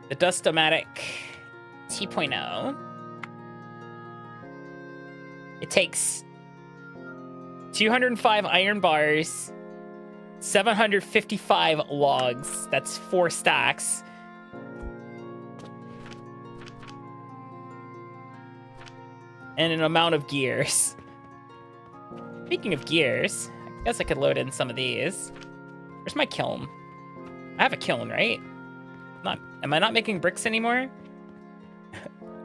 The Dustomatic T.0. It takes 205 iron bars, 755 logs. That's 4 stacks. And an amount of gears. Speaking of gears, I guess I could load in some of these. Where's my kiln? I have a kiln, right? Am I not making bricks anymore?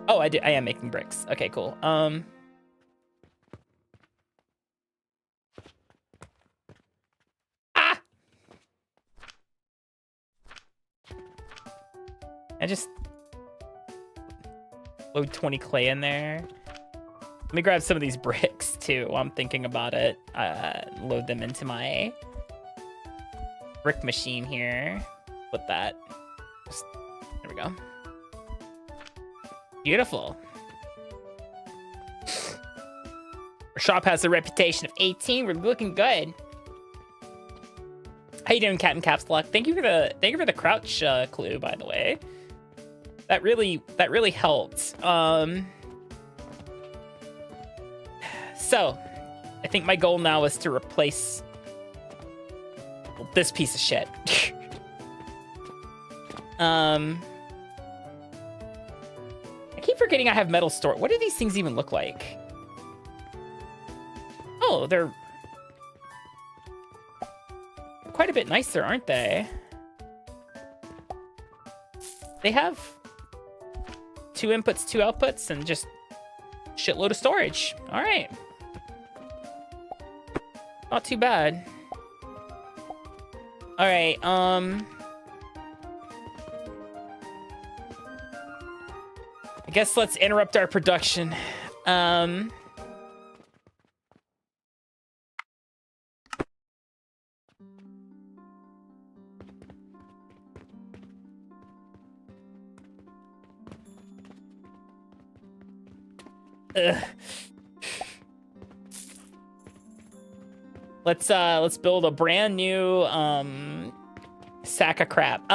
Oh, I am making bricks. Okay, cool. I just load 20 clay in there. Let me grab some of these bricks too while I'm thinking about it. Load them into my brick machine here. Put that. There we go. Beautiful. Our shop has a reputation of 18. We're looking good. How you doing, Captain Caps Lock? Thank you for the crouch clue, by the way. That really helped. So, I think my goal now is to replace this piece of shit. I keep forgetting I have metal store. What do these things even look like? Oh, they're quite a bit nicer, aren't they? They have 2 inputs, 2 outputs, and just shitload of storage. All right. Not too bad. All right, I guess let's interrupt our production. Let's build a brand new sack of crap.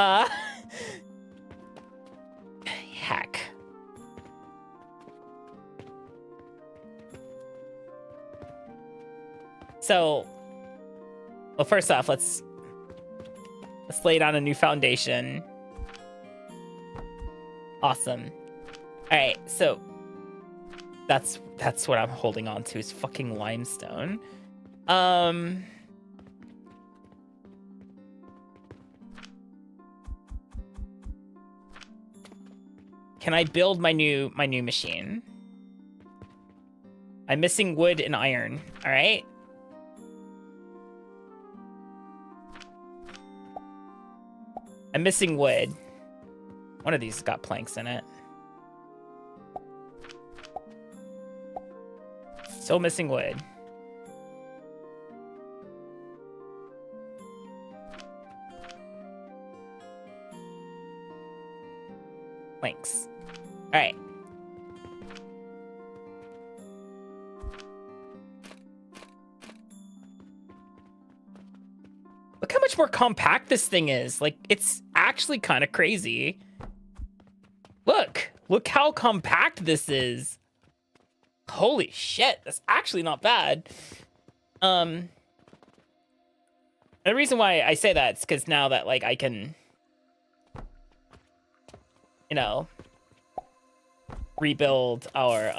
Hack. So, well, first off, let's lay down a new foundation. Awesome. All right, so that's what I'm holding on to is fucking limestone. Can I build my new machine? I'm missing wood and iron. All right. I'm missing wood. One of these has got planks in it. Still missing wood. Planks. All right. Look how much more compact this thing is. Like, it's actually kind of crazy. Look how compact this is. Holy shit, that's actually not bad. The reason why I say that is because now that, like, I can, you know, rebuild our,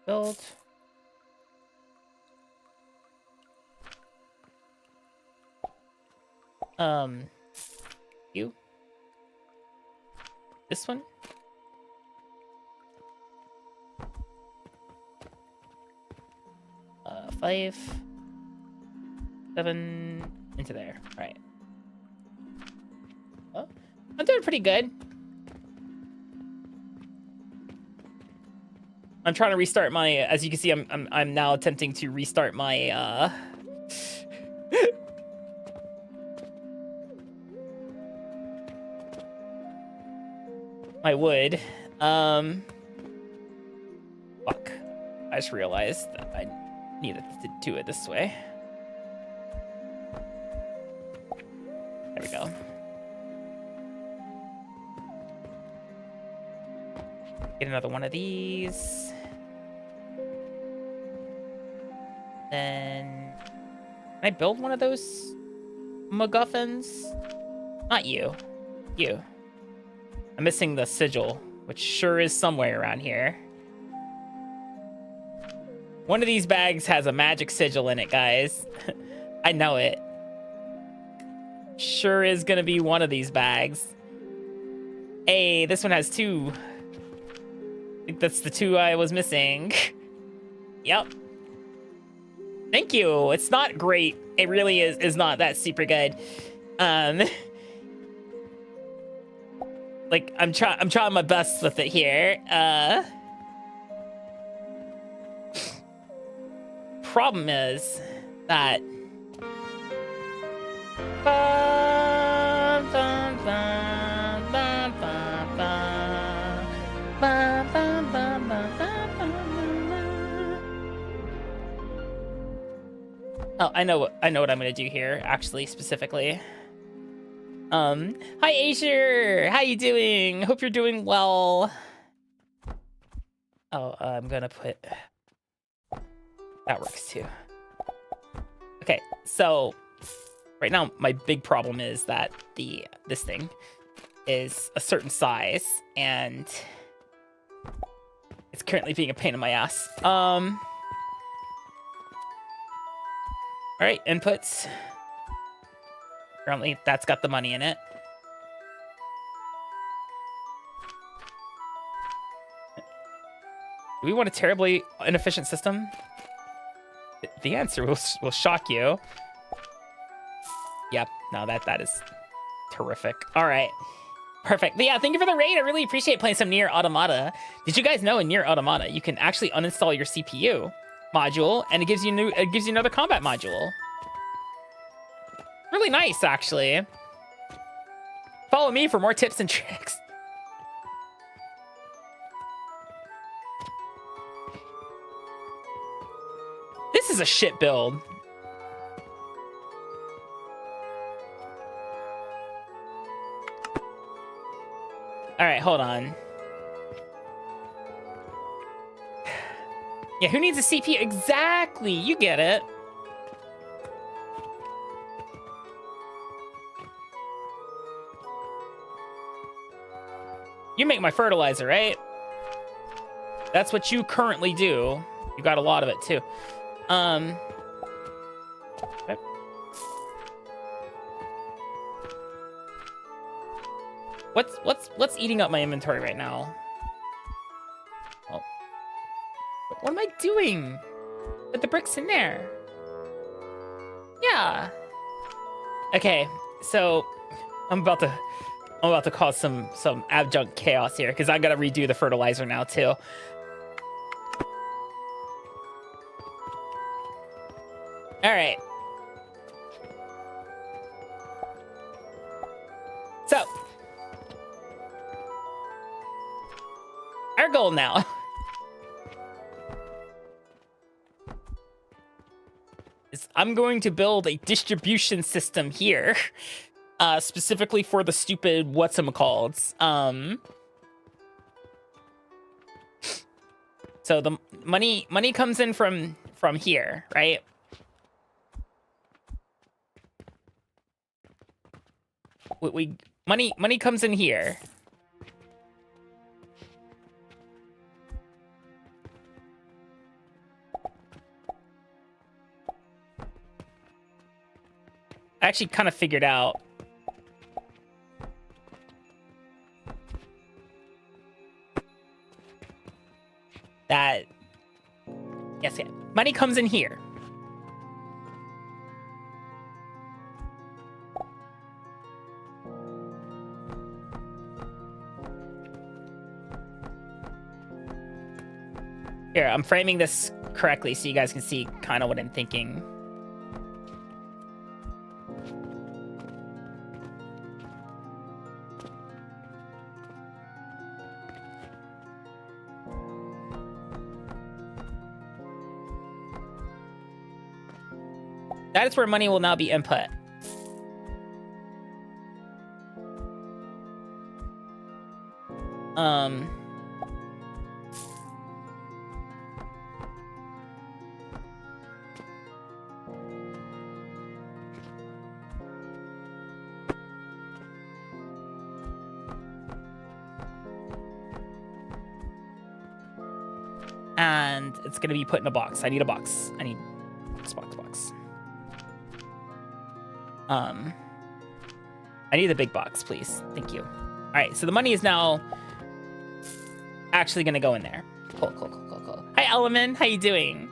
build. This one? Uh, 5, 7, into there. All right. Oh, I'm doing pretty good. I'm trying to restart my, as you can see, I'm now attempting to restart my, my wood. Fuck. I just realized that I needed to do it this way. There we go. Get another one of these. Then, can I build one of those MacGuffins? Not you. You. I'm missing the sigil, which sure is somewhere around here. One of these bags has a magic sigil in it, guys. I know it. Sure is gonna be one of these bags. Hey, this one has 2. I think that's the 2 I was missing. Yep. Thank you. It's not great. It really is not that super good. Like, I'm trying my best with it here. problem is that oh, I know what I'm gonna do here, actually, specifically. Hi Asher, how you doing? Hope you're doing well. Oh, I'm gonna put that works too. Okay, so right now my big problem is that this thing is a certain size and it's currently being a pain in my ass. All right, inputs. Currently, that's got the money in it. Do we want a terribly inefficient system? The answer will shock you. Yep, no, that is terrific. All right, perfect. But yeah, thank you for the raid. I really appreciate playing some Nier Automata. Did you guys know in Nier Automata you can actually uninstall your CPU module and it gives you another combat module? Really nice, actually. Follow me for more tips and tricks. This is a shit build. All right, hold on. Yeah, who needs a CPU? Exactly, you get it. You make my fertilizer, right? That's what you currently do. You got a lot of it too. Okay. What's eating up my inventory right now? Oh. What am I doing? Put the bricks in there. Yeah. Okay, so I'm about to cause some adjunct chaos here because I gotta redo the fertilizer now too. All right. So, our goal now is I'm going to build a distribution system here, specifically for the stupid whatchamacallits. So the money comes in from here, right? Money comes in here. I actually kind of figured out that yes, yeah, money comes in here. Here, I'm framing this correctly so you guys can see kind of what I'm thinking. That is where money will now be input. And it's gonna be put in a box. I need a box. I need box. I need the big box, please. Thank you. All right, so the money is now actually gonna go in there. Cool. Hi, Element. How you doing?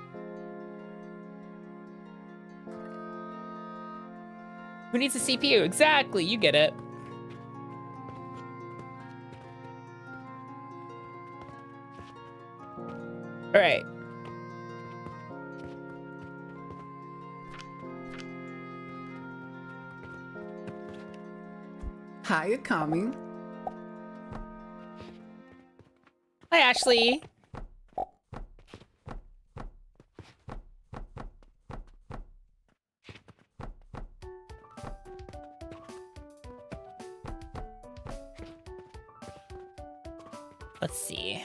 Who needs a CPU? Exactly, you get it. All right. Hi, Akami. Hi, Ashley. Let's see.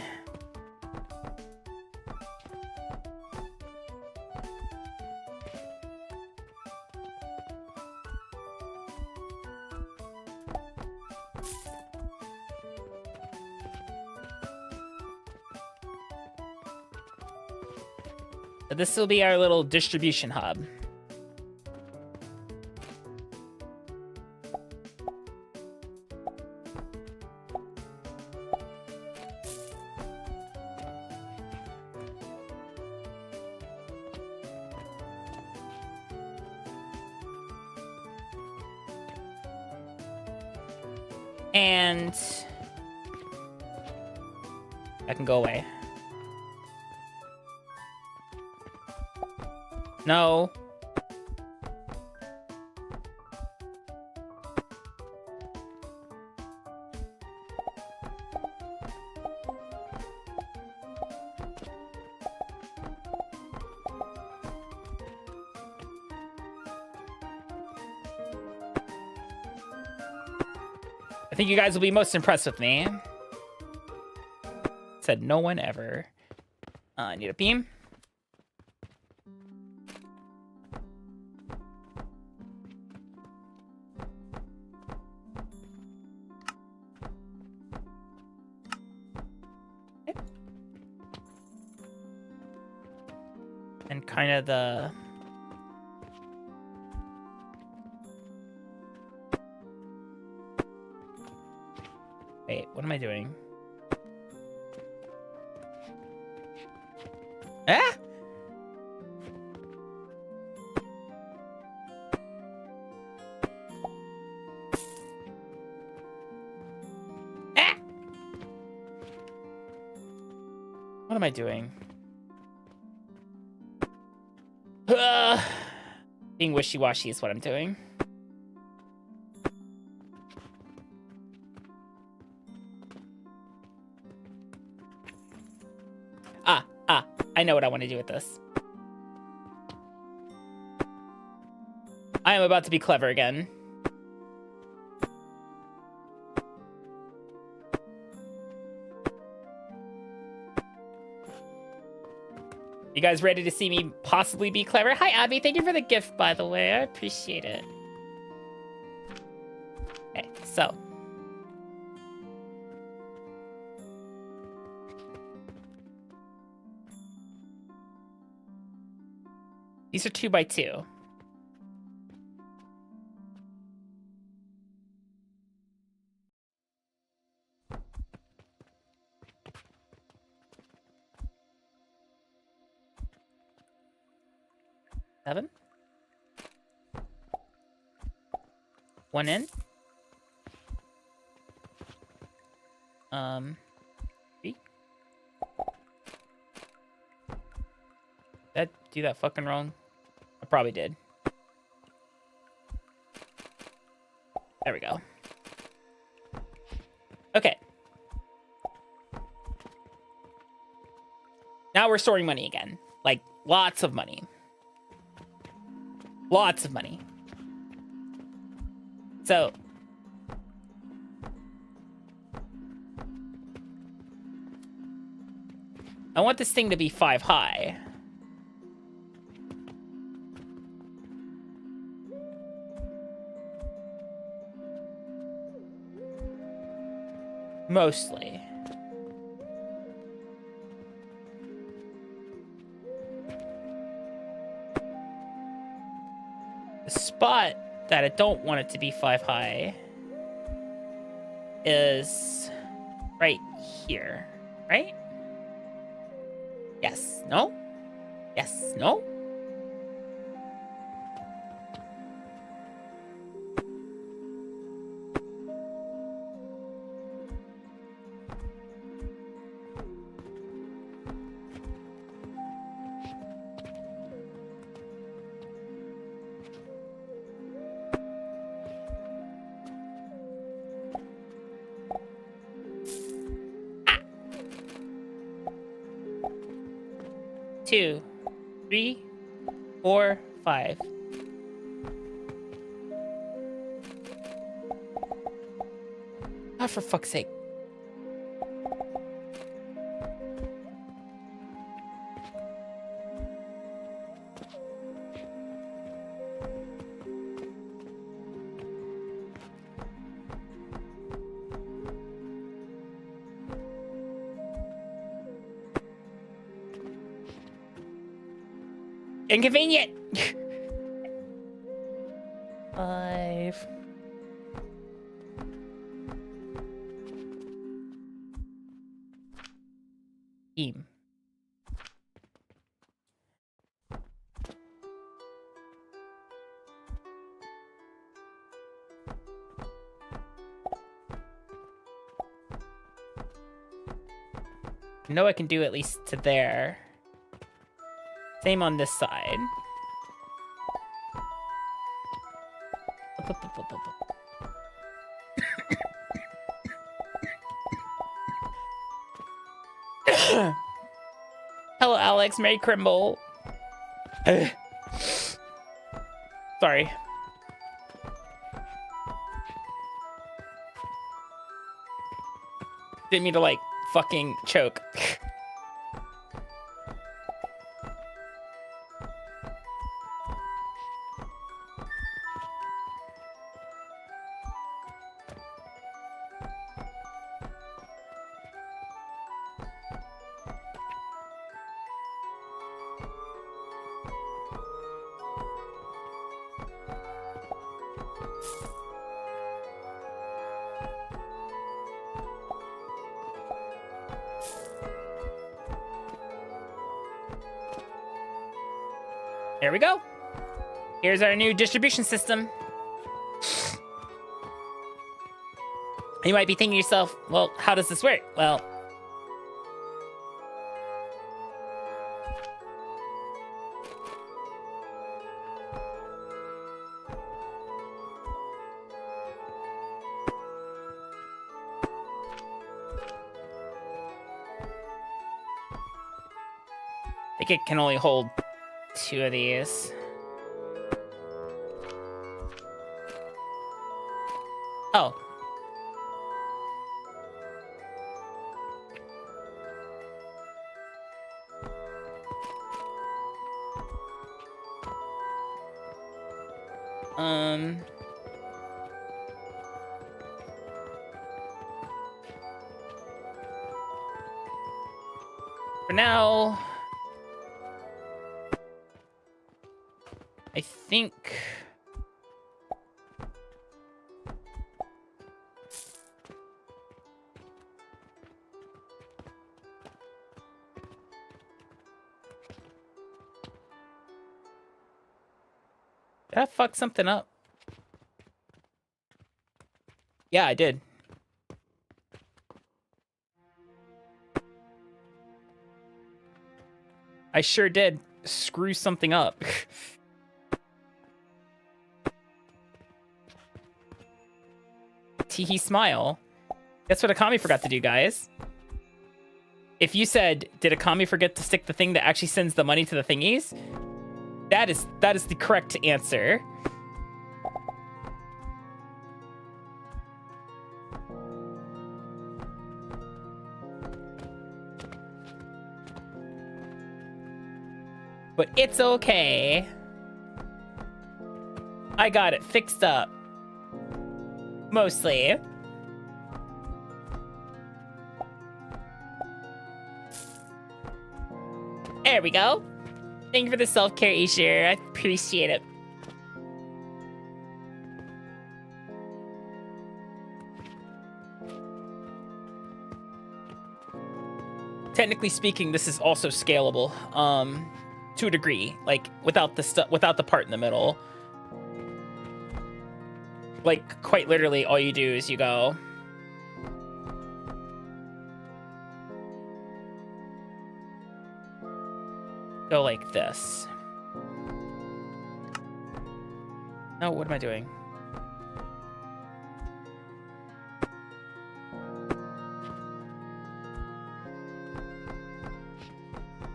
This will be our little distribution hub. And I can go away. No. I think you guys will be most impressed with me. Said no one ever. I need a beam. Okay. And kind of the... Wait, what am I doing? Ah! Ah! What am I doing? Being wishy-washy is what I'm doing. I know what I want to do with this. I am about to be clever again. You guys ready to see me possibly be clever? Hi, Abby. Thank you for the gift, by the way. I appreciate it. Okay, so. These are 2 by 2. Seven. One in. B. Did I do that fucking wrong? I probably did. There we go. Okay. Now we're storing money again. Like, lots of money. Lots of money. So. I want this thing to be 5 high. Mostly. The spot that I don't want it to be 5 high is right here, right? Yes, no? Yes, no? 2, 3, 4, 5. Oh, for fuck's sake. Inconvenient. 5. Team. I know I can do at least to there. Same on this side. Hello, Alex. Merry Crimble. Sorry. Didn't mean to, like, fucking choke. There we go. Here's our new distribution system. You might be thinking to yourself, well, how does this work? Well, I think it can only hold 2 of these. Oh. For now, I think did I fuck something up? Yeah, I did. I sure did screw something up. Teehee smile. That's what Akami forgot to do, guys. If you said, did Akami forget to stick the thing that actually sends the money to the thingies? That is the correct answer. But it's okay. I got it fixed up. Mostly. There we go. Thank you for the self-care, Ishir. I appreciate it. Technically speaking, this is also scalable. To a degree, like without the part in the middle. Like quite literally, all you do is you go like this. No, what am I doing?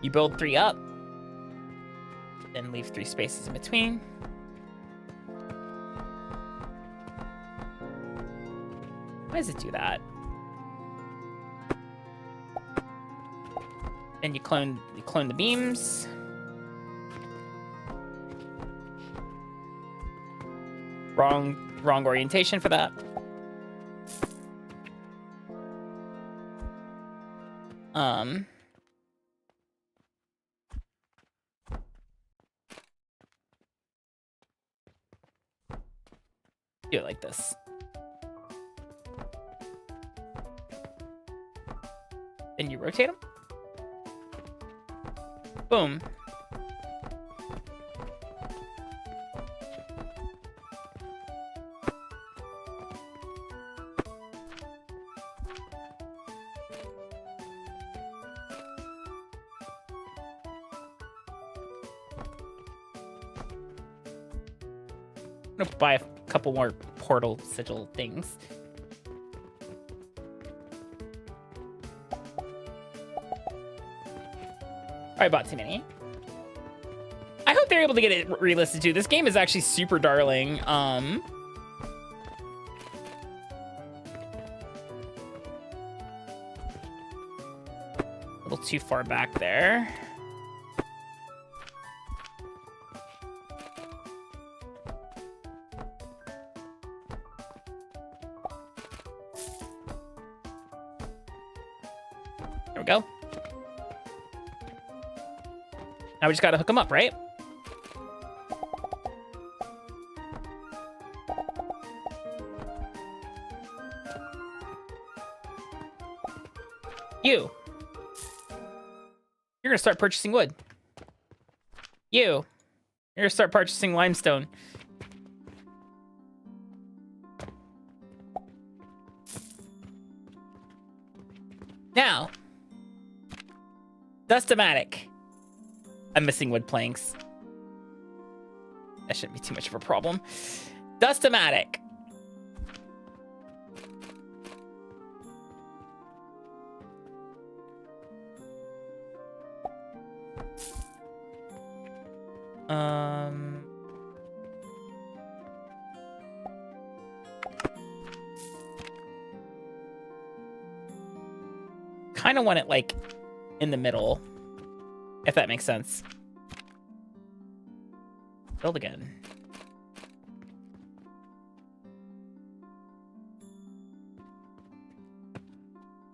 You build 3 up. Then leave 3 spaces in between. Why does it do that? Then you clone the beams. Wrong orientation for that. Do it like this. Then you rotate them. Boom. I'm gonna buy a couple more portal sigil things. I bought too many. I hope they're able to get it relisted too. This game is actually super darling. A little too far back there. There we go. Now we just gotta hook them up, right? You're gonna start purchasing wood. You're gonna start purchasing limestone. Now, Dust-O-Matic. I'm missing wood planks. That shouldn't be too much of a problem. Dust-O-Matic. Kind of want it like in the middle, if that makes sense. Build again.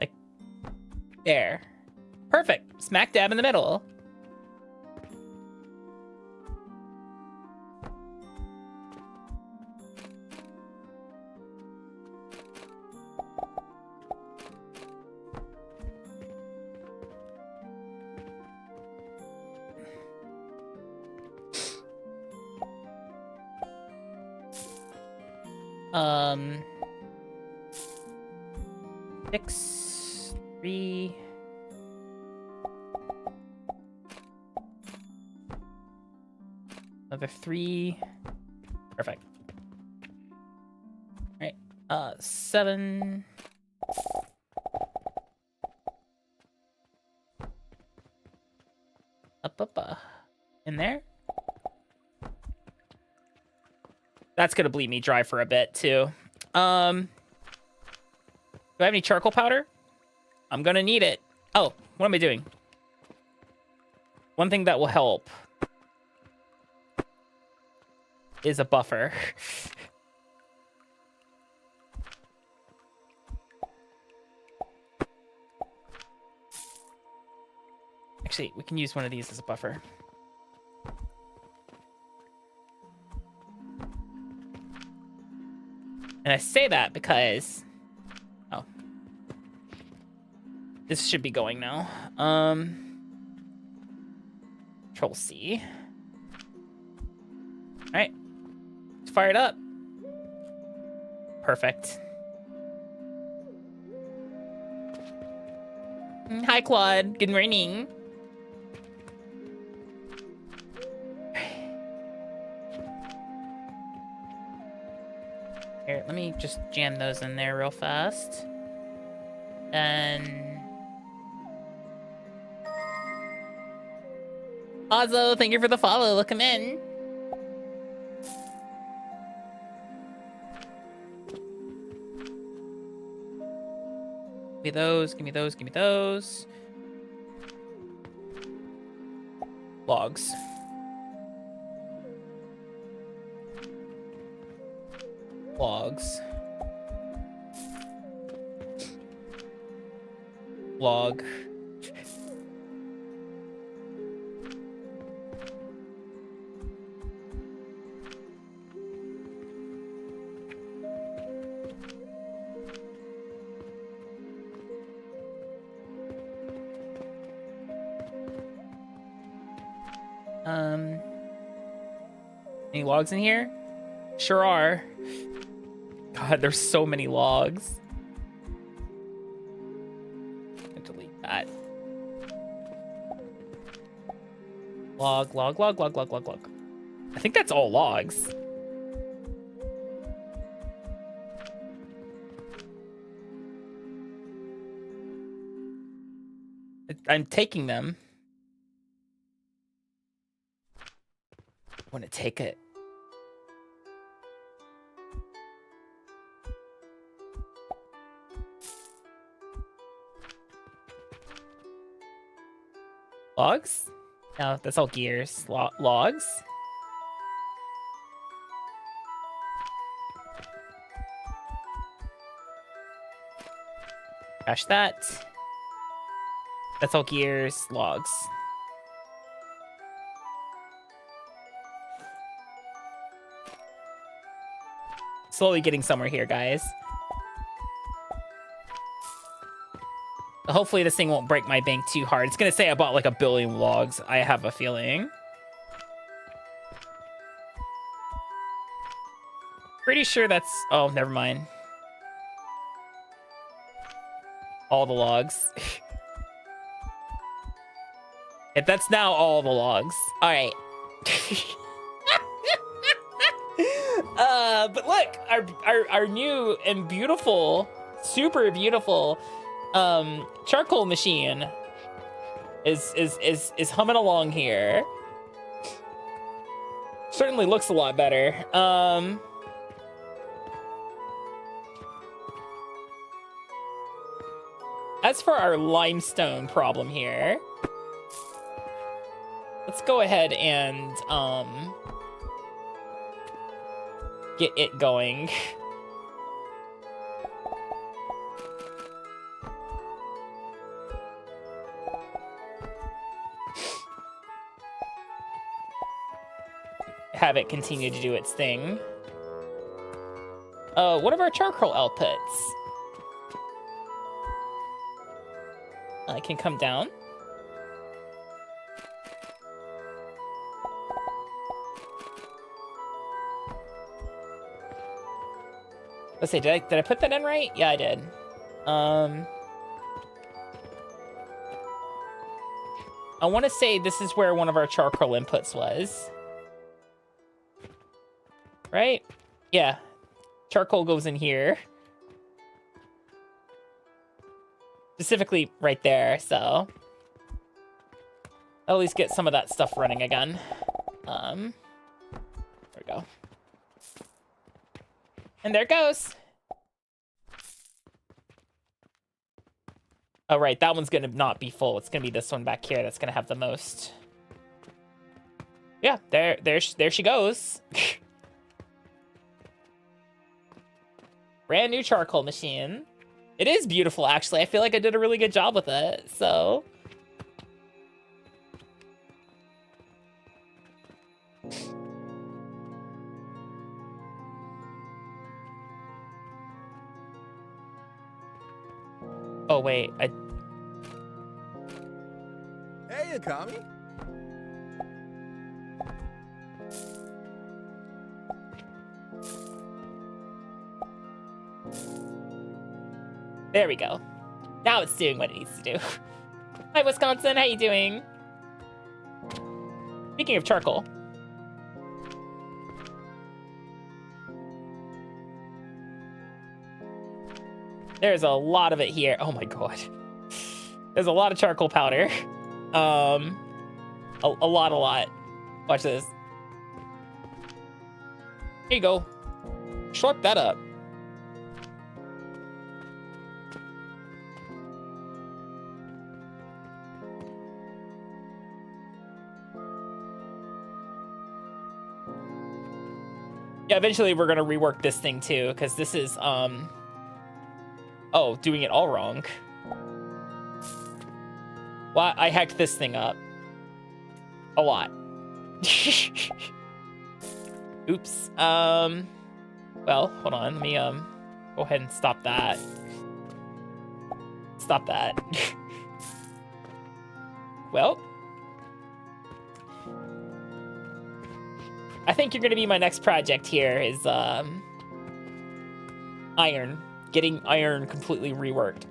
Like there. Perfect. Smack dab in the middle. Six, 3. Another 3. Perfect. All right. 7. Up. In there. That's gonna bleed me dry for a bit too. Do I have any charcoal powder? I'm gonna need it. Oh, what am I doing? One thing that will help is a buffer. Actually, we can use one of these as a buffer. And I say that because... Oh. This should be going now. Control C. Alright. Let's fire it up. Perfect. Hi, Claude. Good morning. Here, let me just jam those in there real fast. And... Ozzo, thank you for the follow. Look him in. Give me those, give me those, give me those. Logs. Logs. Log. Any logs in here? Sure are. God, there's so many logs. Delete that. Log, log, log, log, log, log, log. I think that's all logs. I'm taking them. I want to take it. Logs? No, that's all gears. Logs? Trash that. That's all gears. Logs. Slowly getting somewhere here, guys. Hopefully this thing won't break my bank too hard. It's gonna say I bought like 1 billion logs. I have a feeling. Pretty sure that's... Oh, never mind. All the logs. If that's now all the logs. All right. But look, our new and beautiful, super beautiful charcoal machine is humming along here. Certainly looks a lot better. As for our limestone problem here, let's go ahead and get it going. Have it continue to do its thing. What of our charcoal outputs? I can come down. Let's see, did I put that in right? Yeah, I did. I want to say this is where one of our charcoal inputs was. Right? Yeah. Charcoal goes in here. Specifically right there, so I'll at least get some of that stuff running again. There we go. And there it goes. Oh, right, that one's gonna not be full. It's gonna be this one back here that's gonna have the most. Yeah, there she goes. Brand new charcoal machine. It is beautiful, actually. I feel like I did a really good job with it, so. Oh, wait, Hey, Akami. There we go. Now it's doing what it needs to do. Hi, Wisconsin. How you doing? Speaking of charcoal. There's a lot of it here. Oh my god. There's a lot of charcoal powder. A lot. Watch this. Here you go. Slurp that up. Yeah, eventually we're gonna rework this thing too, because this is oh, doing it all wrong. Well, I hacked this thing up a lot. Oops. Well, hold on. Let me go ahead and stop that. Stop that. Well, I think you're gonna be my next project here is iron. Getting iron completely reworked.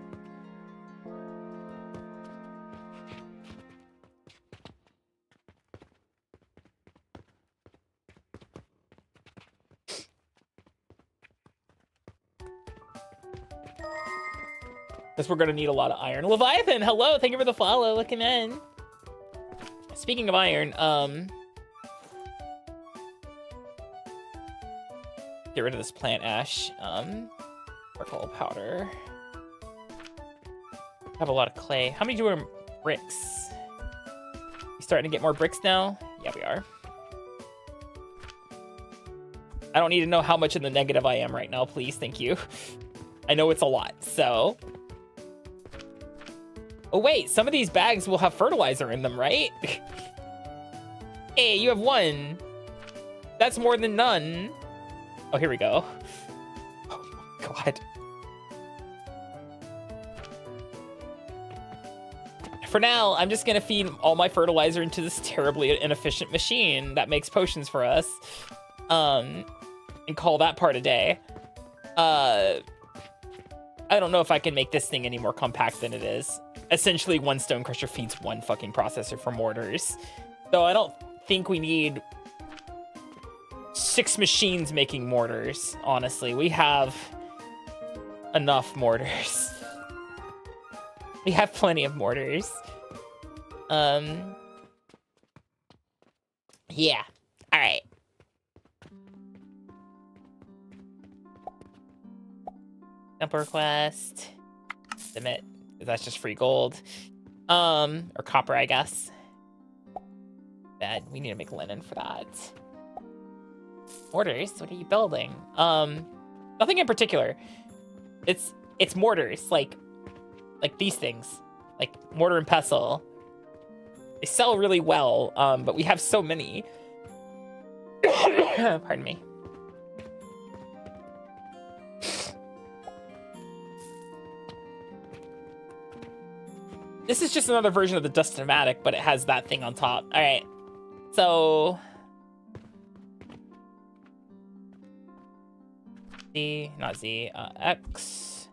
Because we're gonna need a lot of iron. Leviathan, hello, thank you for the follow, looking in. Speaking of iron, get rid of this plant ash. Charcoal powder. I have a lot of clay. How many do we have bricks? You starting to get more bricks now? Yeah, we are. I don't need to know how much in the negative I am right now, please, thank you. I know it's a lot, so. Oh wait, some of these bags will have fertilizer in them, right? Hey, you have one. That's more than none. Oh, here we go. Oh my god. For now, I'm just gonna feed all my fertilizer into this terribly inefficient machine that makes potions for us. And call that part a day. I don't know if I can make this thing any more compact than it is. Essentially, one stone crusher feeds one fucking processor for mortars. Though I don't think we need 6 machines making mortars, honestly. We have enough mortars. We have plenty of mortars. Yeah. All right. Simple request. Submit. That's just free gold. Or copper, I guess. Bad. We need to make linen for that. Mortars? What are you building? Nothing in particular. It's mortars, like these things. Like mortar and pestle. They sell really well, but we have so many. Pardon me. This is just another version of the Dust-O-Matic, but it has that thing on top. All right, so Z, not Z, X.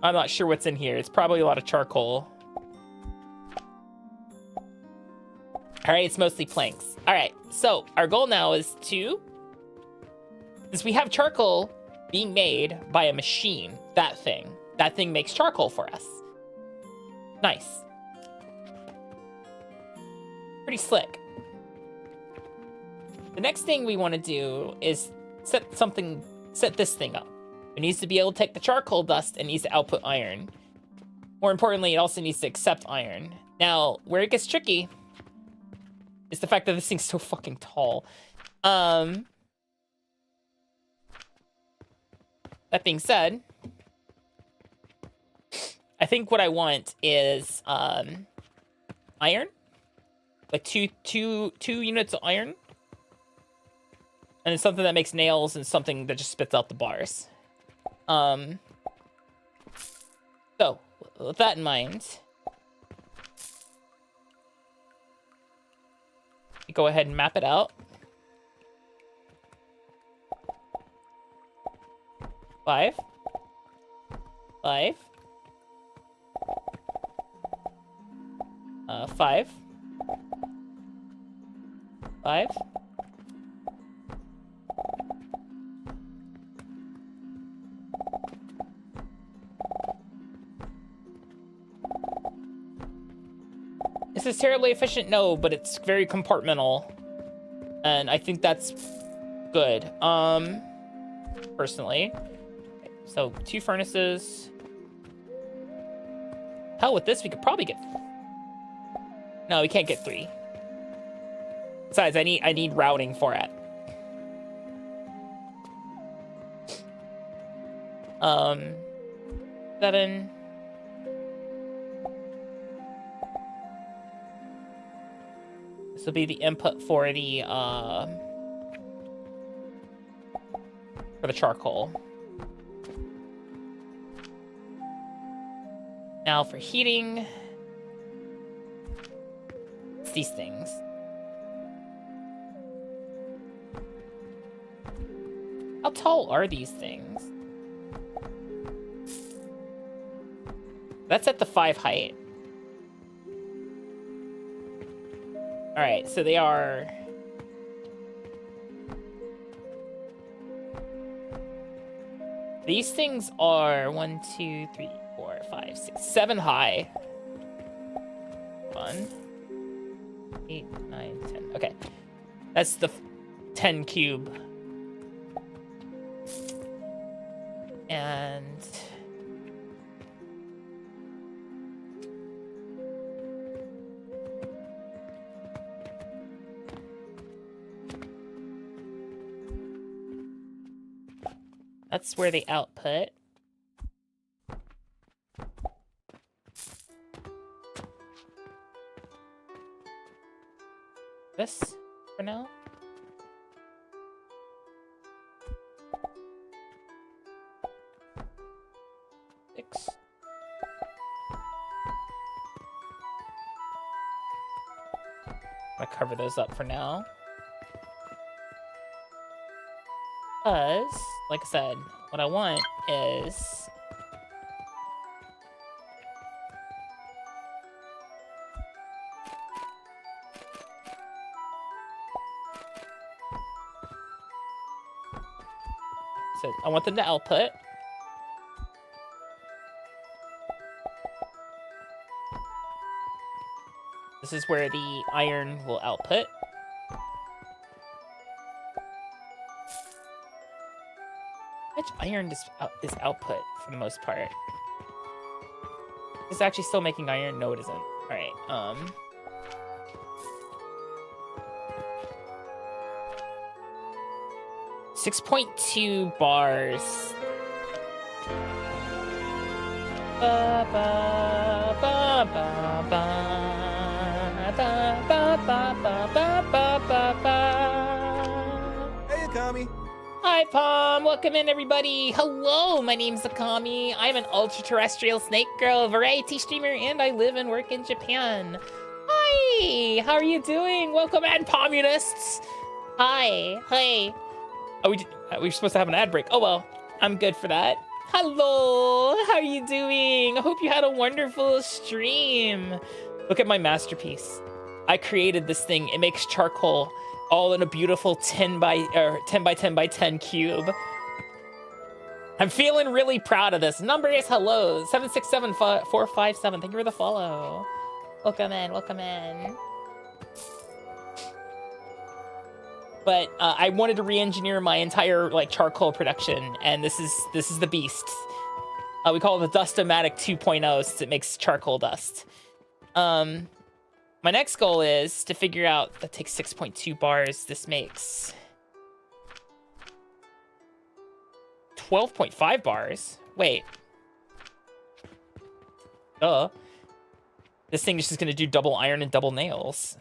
I'm not sure what's in here. It's probably a lot of charcoal. All right, it's mostly planks. All right, so our goal now is to, since we have charcoal being made by a machine, that thing makes charcoal for us. Nice. Pretty slick. The next thing we want to do is set this thing up. It needs to be able to take the charcoal dust and needs to output iron. More importantly, it also needs to accept iron. Now, where it gets tricky is the fact that this thing's so fucking tall. That being said, I think what I want is iron, like two units of iron, and then something that makes nails and something that just spits out the bars. So with that in mind, go ahead and map it out. 5, 5, 5, 5, 5, this is terribly efficient? No, but it's very compartmental. And I think that's good. Personally. So 2 furnaces. Hell, with this, we could probably get... No, we can't get 3. Besides, I need routing for it. 7. This will be the input for the charcoal. Now for heating, it's these things. How tall are these things? That's at the 5 height. All right, so they are... These things are 1, 2, 3, 4, 5, 6, 7 high. 1, 8, 9, 10. Okay, that's the 10 cube. And... that's where they output. This for now. Six. I'm gonna cover those up for now. Because, like I said, what I want is... So I want them to output. This is where the iron will output. How much iron is output for the most part? Is it actually still making iron? No, it isn't. All right. 6.2 bars. Ba, ba, ba, ba, ba, ba, ba, ba, ba, ba, ba, ba. Hey, Akami. Hi, Palm. Welcome in, everybody. Hello, my name's Akami. I'm an ultra-terrestrial snake girl, variety streamer, and I live and work in Japan. Hi, how are you doing? Welcome in, Palmunists. Hi, hey. Oh, we were supposed to have an ad break. Oh, well, I'm good for that. Hello, how are you doing? I hope you had a wonderful stream. Look at my masterpiece. I created this thing. It makes charcoal all in a beautiful 10 by 10 cube. I'm feeling really proud of this. Number is hello, 767457. Thank you for the follow. Welcome in, welcome in. But I wanted to re-engineer my entire charcoal production, and this is the beast. We call it the Dust-O-Matic 2.0 since it makes charcoal dust. My next goal is to figure out, that takes 6.2 bars, this makes 12.5 bars. Wait. Duh. This thing is just gonna do double iron and double nails.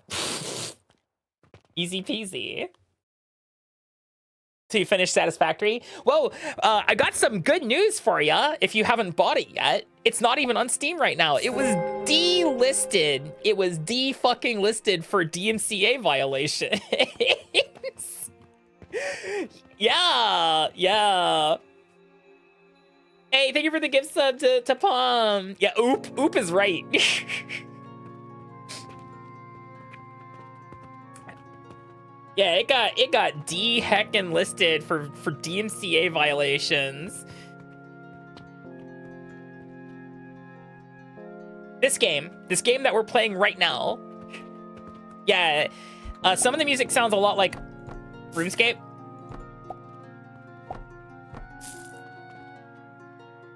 Easy peasy. So you finished Satisfactory? Whoa, I got some good news for ya if you haven't bought it yet. It's not even on Steam right now. It was delisted. It was de-fucking listed for DMCA violations. Yeah. Hey, thank you for the gift sub to Palm. Yeah, oop is right. Yeah, it got de-heckin' listed for DMCA violations. This game that we're playing right now, Yeah, some of the music sounds a lot like RuneScape.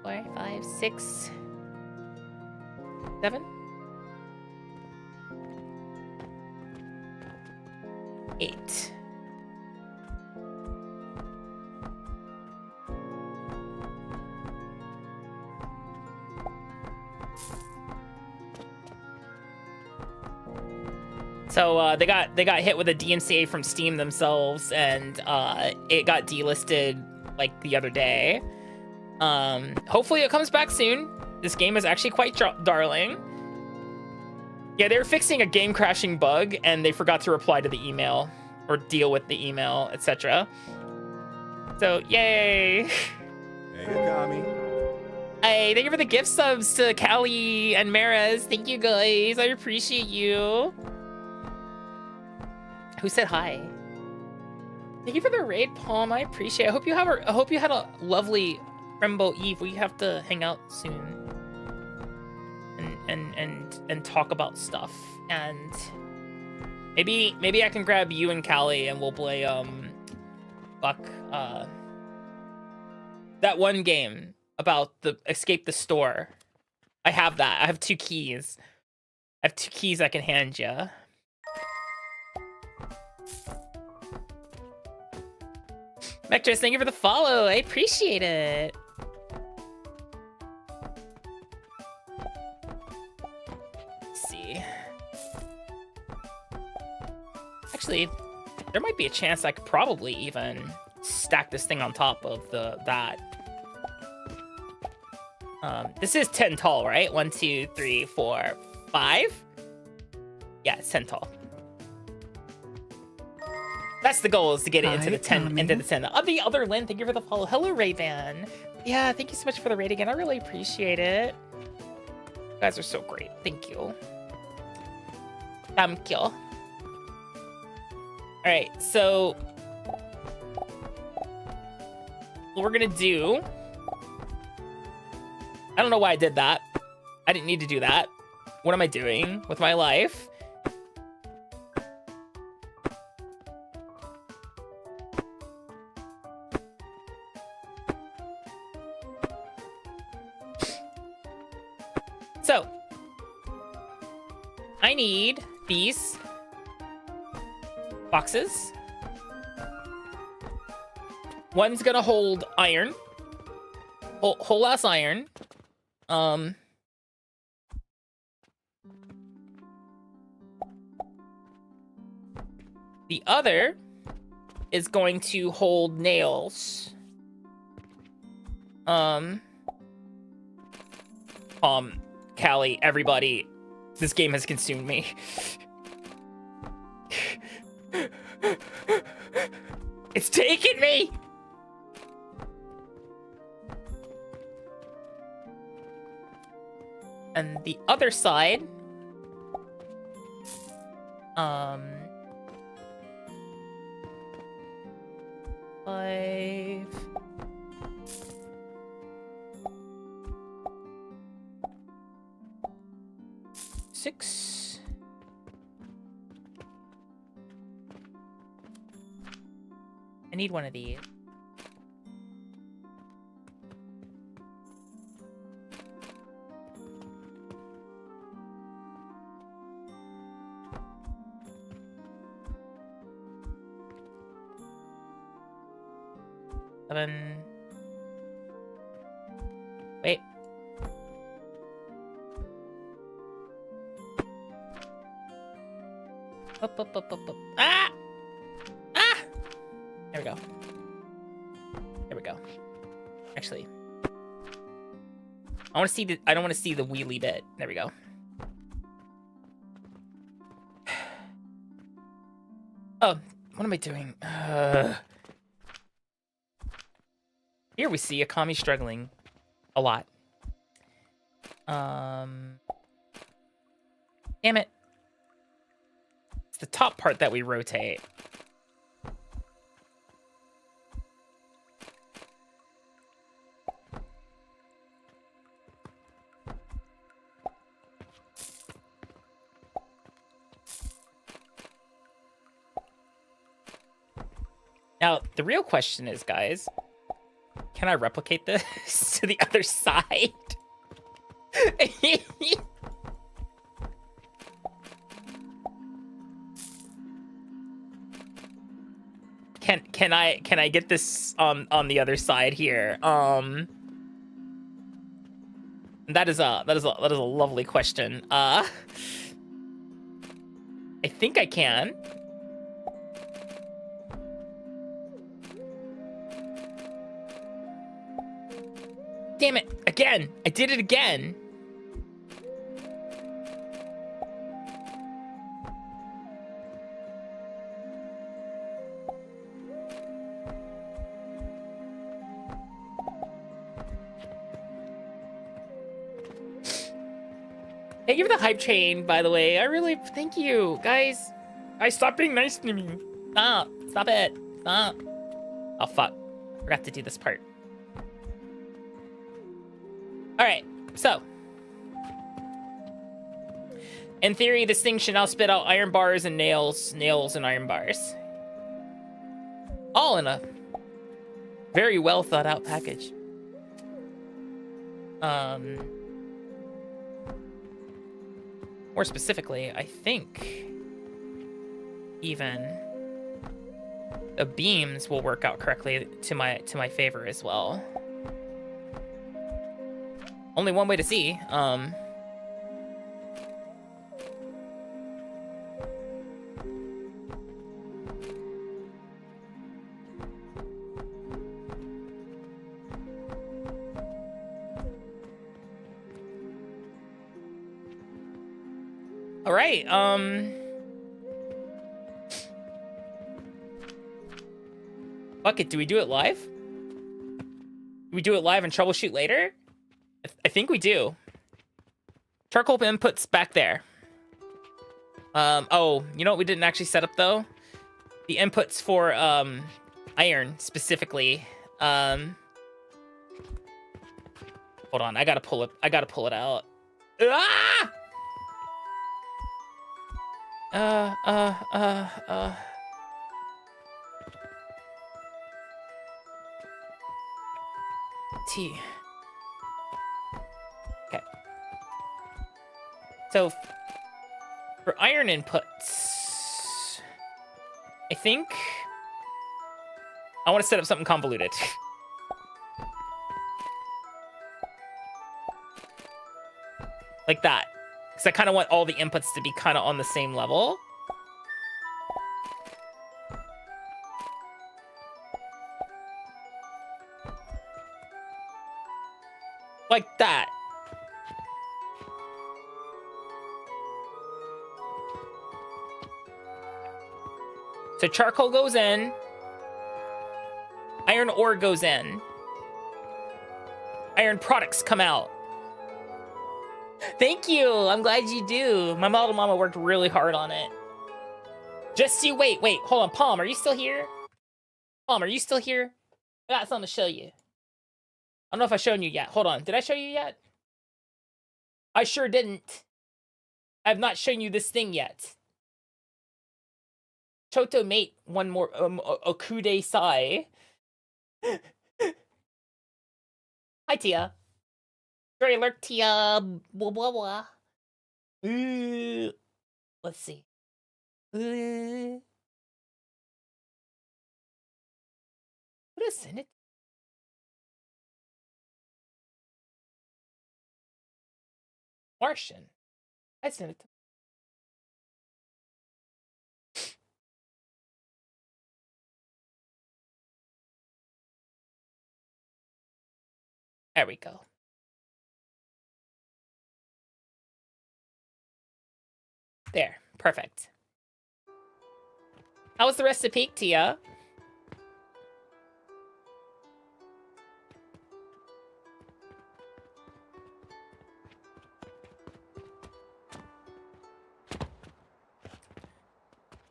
4, 5, 6, 7, 8. So they got hit with a DMCA from Steam themselves, and it got delisted like the other day. Hopefully it comes back soon. This game is actually quite darling. Yeah, they were fixing a game crashing bug, and they forgot to reply to the email or deal with the email, etc. So yay! Hey, Akami. Hey, thank you for the gift subs to Callie and Maris. Thank you guys. I appreciate you. Who said hi? Thank you for the raid, Palm. I appreciate it. I hope you had a lovely Rainbow Eve. We have to hang out soon and talk about stuff. And maybe I can grab you and Callie and we'll play that one game about the escape the store. I have that. I have 2 keys. I have 2 keys I can hand you. Mectress, thank you for the follow. I appreciate it. Let's see. Actually, there might be a chance I could probably even stack this thing on top of that. This is 10 tall, right? 1, 2, 3, 4, 5. Yeah, it's 10 tall. That's the goal, is to get it into the 10. Into the 10. The other Lynn, thank you for the follow. Hello, Ray-Ban. Yeah, thank you so much for the raid again. I really appreciate it. You guys are so great. Thank you. Thank you. All right, so what we're gonna do. I don't know why I did that. I didn't need to do that. What am I doing with my life? So, I need these boxes. One's gonna hold iron. Whole ass iron. The other is going to hold nails. Callie, everybody, this game has consumed me. It's taken me! And the other side, 5, 6. I need one of these. Wait. Up. Ah! Ah! There we go. There we go. Actually, I want to see the. I don't want to see the wheelie bit. There we go. Oh, what am I doing? Here we see Akami struggling a lot. Damn it. It's the top part that we rotate. Now, the real question is, guys, can I replicate this to the other side? Can I get this on the other side here? That is a lovely question. I think I can. Damn it, again. I did it again. Thank you for the hype train, by the way. I really thank you, guys. Stop being nice to me. Stop it. Stop. Oh fuck. Forgot to do this part. All right, so in theory, this thing should now spit out iron bars and nails and iron bars, all in a very well thought out package. More specifically, I think even the beams will work out correctly to my favor as well. Only one way to see. All right. Fuck it. Do we do it live? Do we do it live and troubleshoot later? I think we do. Charcoal inputs back there. Oh, you know what we didn't actually set up though? The inputs for iron specifically. Hold on, I gotta pull it out. Ah! T. Okay. So for iron inputs, I think I want to set up something convoluted. Like that. Because I kind of want all the inputs to be kind of on the same level. Like that. So charcoal goes in. Iron ore goes in. Iron products come out. Thank you. I'm glad you do. My model mama worked really hard on it. Just you wait. Hold on. Palm, are you still here? Palm, are you still here? I got something to show you. I don't know if I've shown you yet. Hold on. Did I show you yet? I sure didn't. I have not shown you this thing yet. Choto mate one more Okude Sai. Hi Tia. Very alert Tia. Blah blah blah. Let's see. What is in it? Martian. I sent it. There we go. There. Perfect. How was the rest of peak, Tia?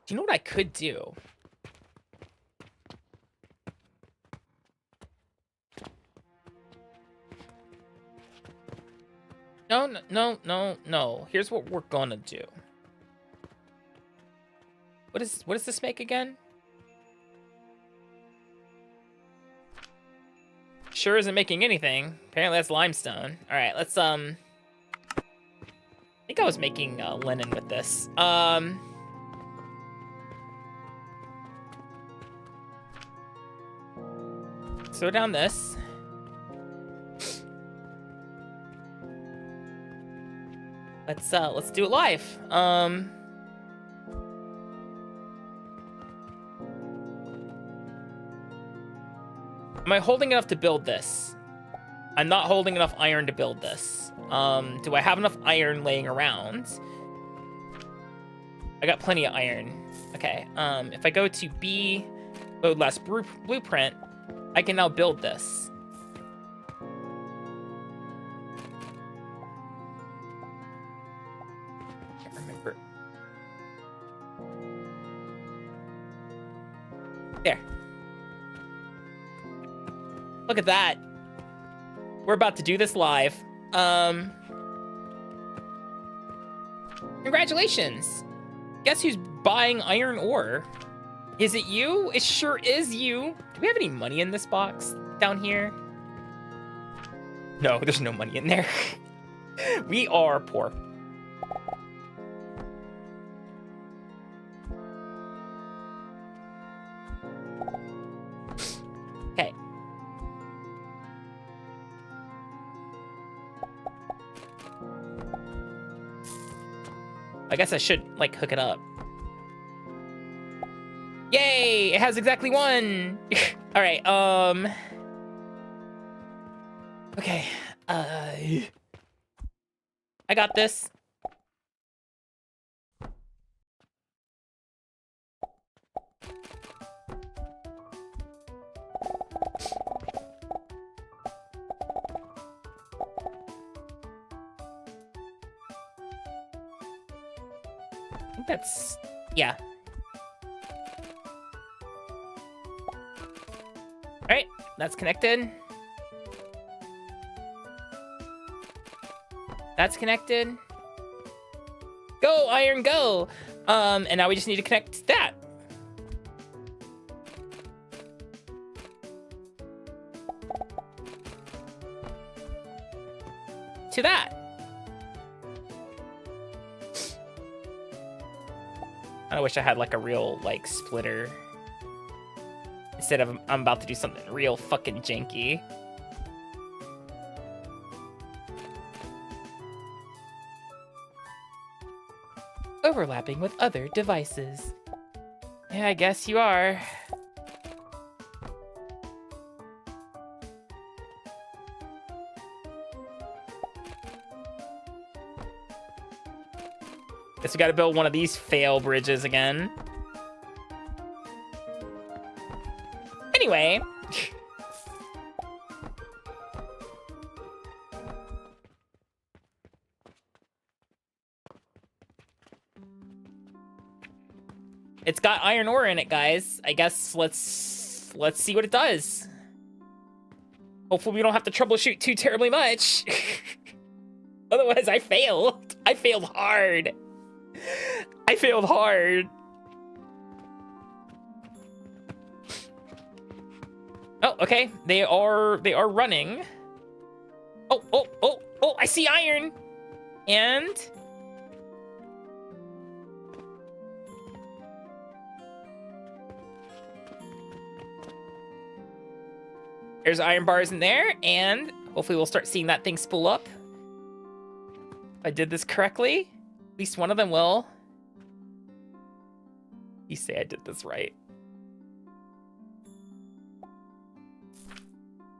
Do you know what I could do? No. Here's what we're gonna do. What does this make again? sure isn't making anything. Apparently that's limestone. All right, let's I think I was making linen with this. Throw down this. Let's do it live. Am I holding enough to build this? I'm not holding enough iron to build this. Do I have enough iron laying around? I got plenty of iron. Okay, if I go to B, load last blueprint, I can now build this. Can't remember. There. Look at that. We're about to do this live. Congratulations. Guess who's buying iron ore? Is it you? It sure is you. Do we have any money in this box down here? No, there's no money in there. We are poor. Okay. I guess I should, like, hook it up. Yay! It has exactly one! Alright, okay, I got this. I think that's... yeah. Alright, that's connected. That's connected. Go, iron, go! And now we just need to connect that. To that. I wish I had like a real like splitter. Instead of I'm about to do something real fucking janky. Overlapping with other devices. Yeah, I guess you are. Guess we gotta build one of these fail bridges again. Anyway. It's got iron ore in it, guys. I guess let's see what it does. Hopefully we don't have to troubleshoot too terribly much. Otherwise I failed. I failed hard. I failed hard. Oh, okay. They are running. Oh, I see iron. And there's iron bars in there, and hopefully we'll start seeing that thing spool up. If I did this correctly, at least one of them will. You say I did this right.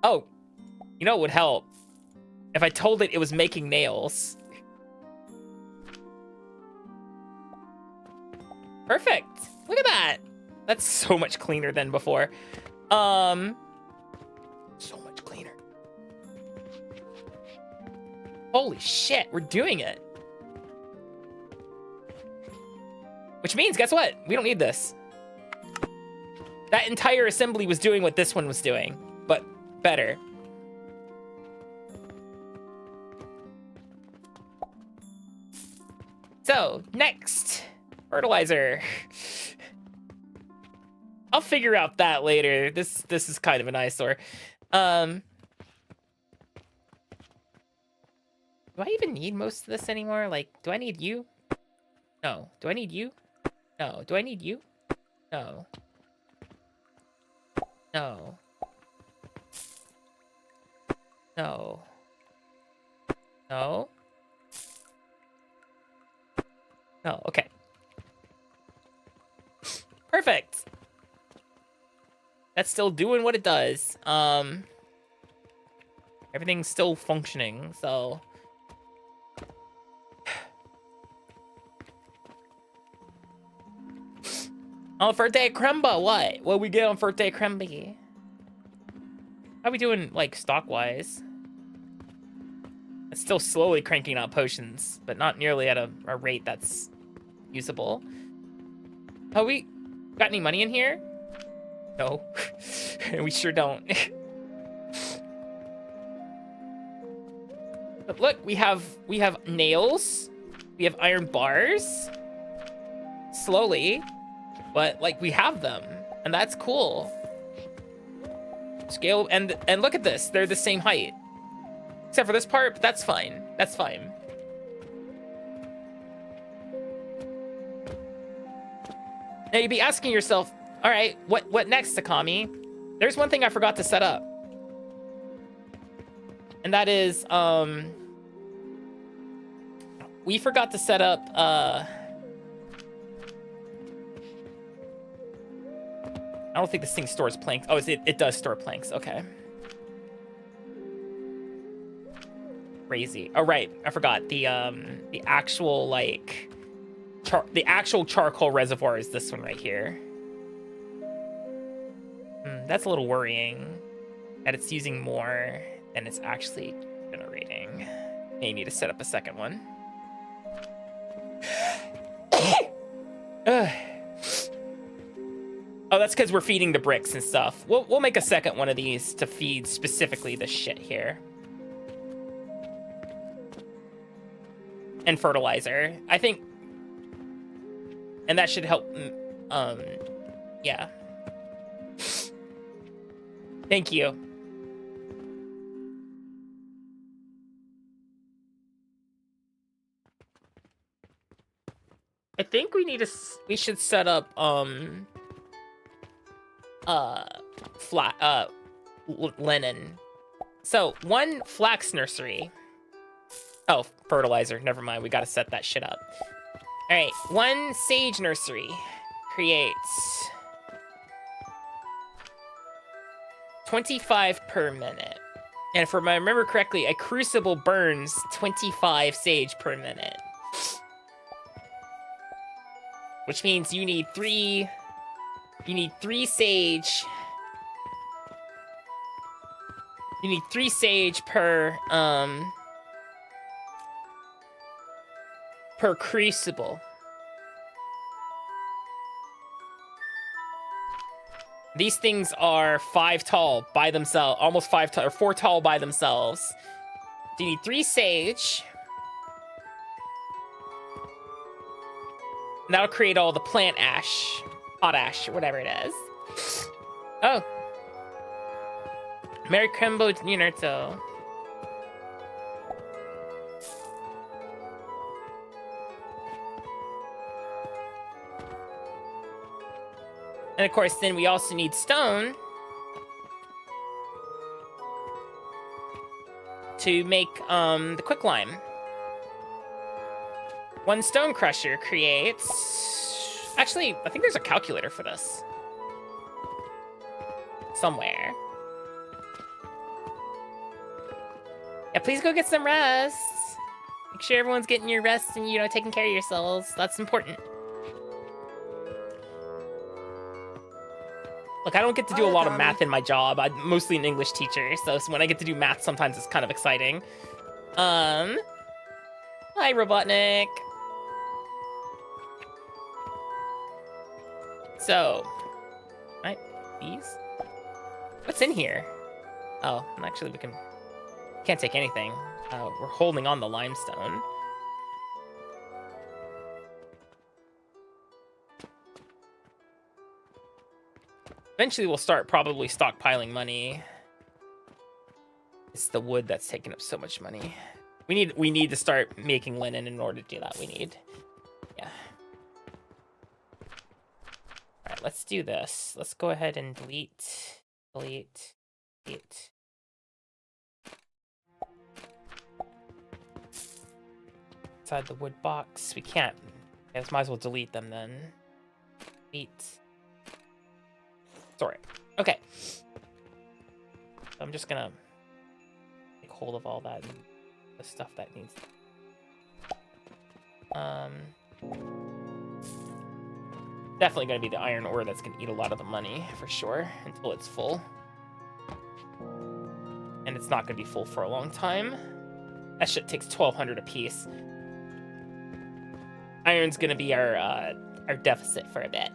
Oh, you know what would help? If I told it was making nails. Perfect. Look at that. That's so much cleaner than before. So much cleaner. Holy shit, we're doing it. Which means, guess what? We don't need this. That entire assembly was doing what this one was doing, but better. So, next, fertilizer. I'll figure out that later. This is kind of an eyesore. Do I even need most of this anymore? Like, do I need you? No. Do I need you? No. Do I need you? No. No. No. No. No. Okay. Perfect. That's still doing what it does. Everything's still functioning, so. On Forte Cremba, what? What we get on Forte Cremba? How we doing, like, stock-wise? It's still slowly cranking out potions, but not nearly at a rate that's usable. Oh, we got any money in here? No. We sure don't. But look, we have nails. We have iron bars. Slowly. But, like, we have them. And that's cool. Scale, and look at this. They're the same height. Except for this part, but that's fine. That's fine. Now, you'd be asking yourself, all right, what next, Akami? There's one thing I forgot to set up. And that is, we forgot to set up, I don't think this thing stores planks. Oh, it does store planks. Okay. Crazy. Oh, right. I forgot. The actual, like, the actual charcoal reservoir is this one right here. That's a little worrying that it's using more than it's actually generating. May need to set up a second one. Oh, that's because we're feeding the bricks and stuff. We'll make a second one of these to feed specifically this shit here. And fertilizer, I think. And that should help. Yeah. Thank you. I think we should set up, linen. So, one flax nursery. Oh, fertilizer. Never mind. We gotta set that shit up. Alright, one sage nursery creates 25 per minute. And if I remember correctly, a crucible burns 25 sage per minute. Which means you need three sage. You need 3 sage per crucible. These things are 5 tall by themselves, almost 5 tall, or 4 tall by themselves. So you need 3 sage. And that'll create all the plant ash, hot ash, or whatever it is. Oh. Mary Crembo Unito. And of course, then we also need stone to make the quicklime. One stone crusher creates... Actually, I think there's a calculator for this. Somewhere. Yeah, please go get some rest. Make sure everyone's getting your rest and, you know, taking care of yourselves. That's important. Look, I don't get to do a lot of math in my job. I'm mostly an English teacher, so when I get to do math, sometimes it's kind of exciting. Hi, Robotnik. So, right, these? What's in here? Oh, actually, we can't take anything. We're holding on the limestone. Eventually, we'll start probably stockpiling money. It's the wood that's taking up so much money. We need to start making linen in order to do that. Yeah. All right, let's do this. Let's go ahead and delete. Inside the wood box, we can't. I guess might as well delete them then. Delete. Sorry. Okay. I'm just gonna take hold of all that and the stuff that needs. Definitely gonna be the iron ore that's gonna eat a lot of the money for sure until it's full. And it's not gonna be full for a long time. That shit takes 1,200 a piece. Iron's gonna be our deficit for a bit.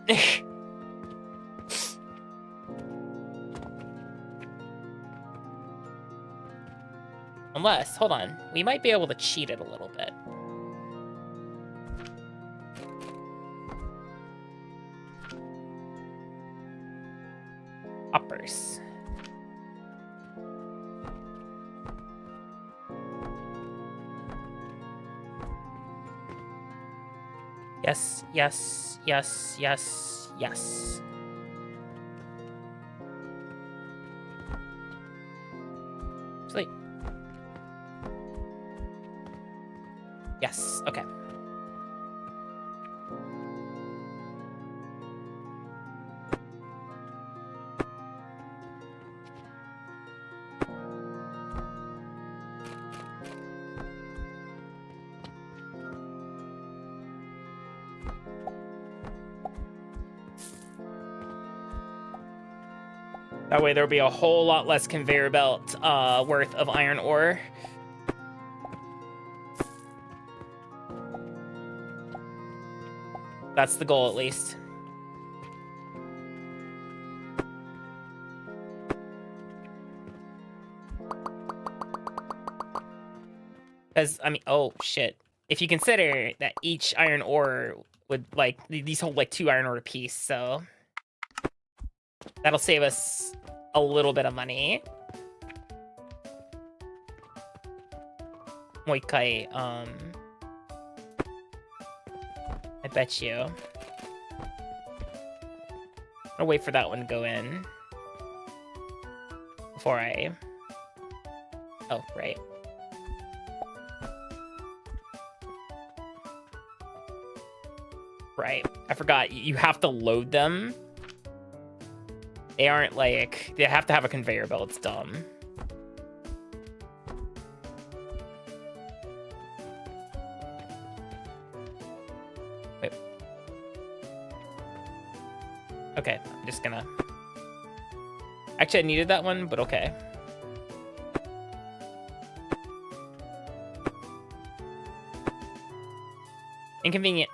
Unless, hold on, we might be able to cheat it a little bit. Uppers. Yes, yes, yes, yes, yes. Sleep. Yes, okay. That way there'll be a whole lot less conveyor belt worth of iron ore. That's the goal, at least. Because, I mean, oh, shit. If you consider that each iron ore would, like, these hold, like, 2 iron ore apiece, so... That'll save us a little bit of money. Moikai, I bet you. I'll wait for that one to go in. Before I... Oh, right. Right. I forgot. You have to load them. They aren't like... They have to have a conveyor belt. It's dumb. Wait. Okay. I'm just gonna... Actually, I needed that one, but okay. Inconvenient.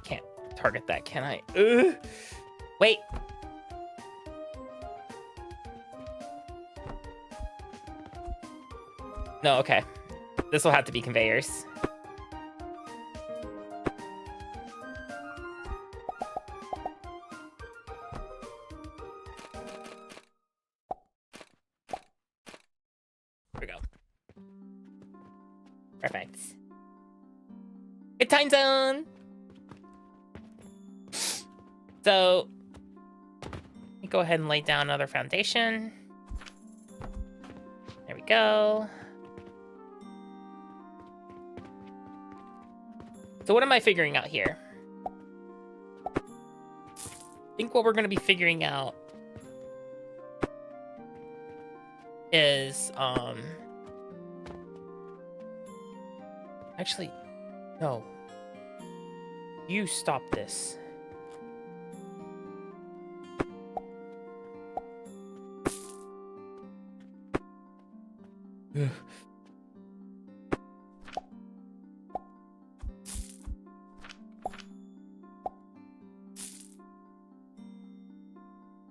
Can't target that, can I? Ugh. Wait. No, okay. This will have to be conveyors. Perfect. Good time zone! So, let me go ahead and lay down another foundation. There we go. So what am I figuring out here? I think what we're going to be figuring out is, actually, no. You stop this. Ugh.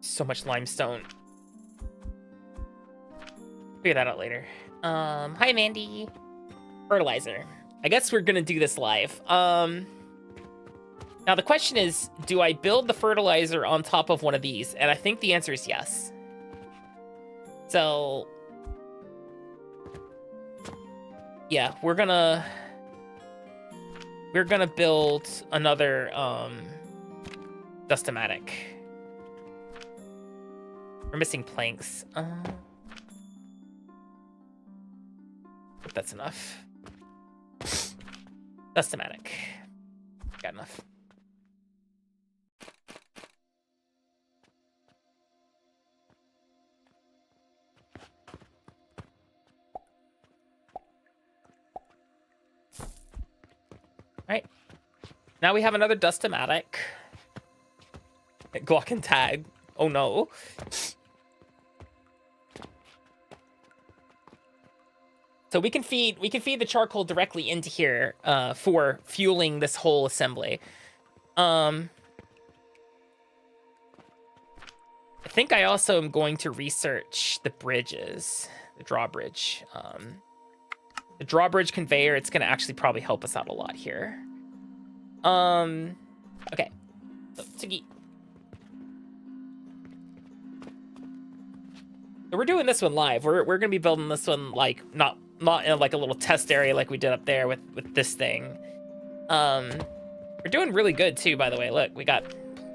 So much limestone. Figure that out later. Hi, Mandy. Fertilizer. I guess we're gonna do this live. Now the question is, do I build the fertilizer on top of one of these? And I think the answer is yes. So yeah, we're gonna build another Dust-O-Matic. We're missing planks. But that's enough. Dust-O-Matic. Got enough. Right. Now we have another Dust-O-Matic. Glock and tag. Oh no. So we can feed the charcoal directly into here for fueling this whole assembly. I think I also am going to research the bridges, the drawbridge. The drawbridge conveyor, it's gonna actually probably help us out a lot here. Okay. So, Tsugi. So we're doing this one live. We're gonna be building this one like not in like a little test area like we did up there with this thing. We're doing really good too, by the way. Look, we got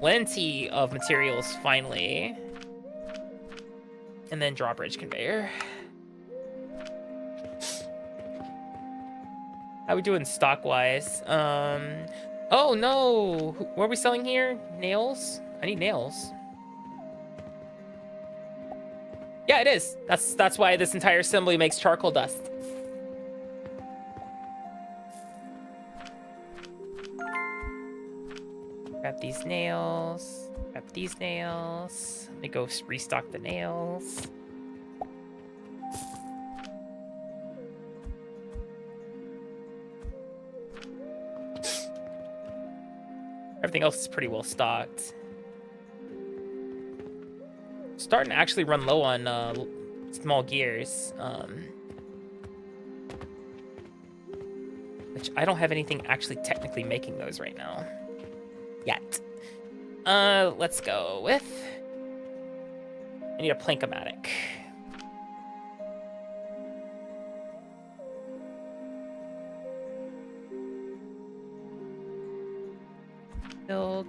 plenty of materials finally. And then drawbridge conveyor. How we doing stock-wise? Oh no! What are we selling here? Nails? I need nails. Yeah, it is. That's why this entire assembly makes charcoal dust. Grab these nails. Grab these nails. Let me go restock the nails. Everything else is pretty well stocked. Starting to actually run low on small gears. Which I don't have anything actually technically making those right now. Yet. Let's go with... I need a plank-o-matic. Build.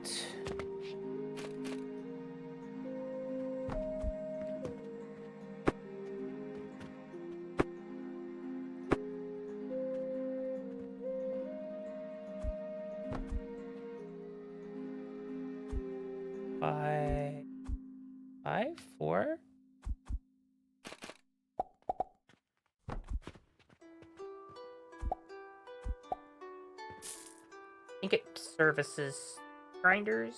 Four. I think it services grinders.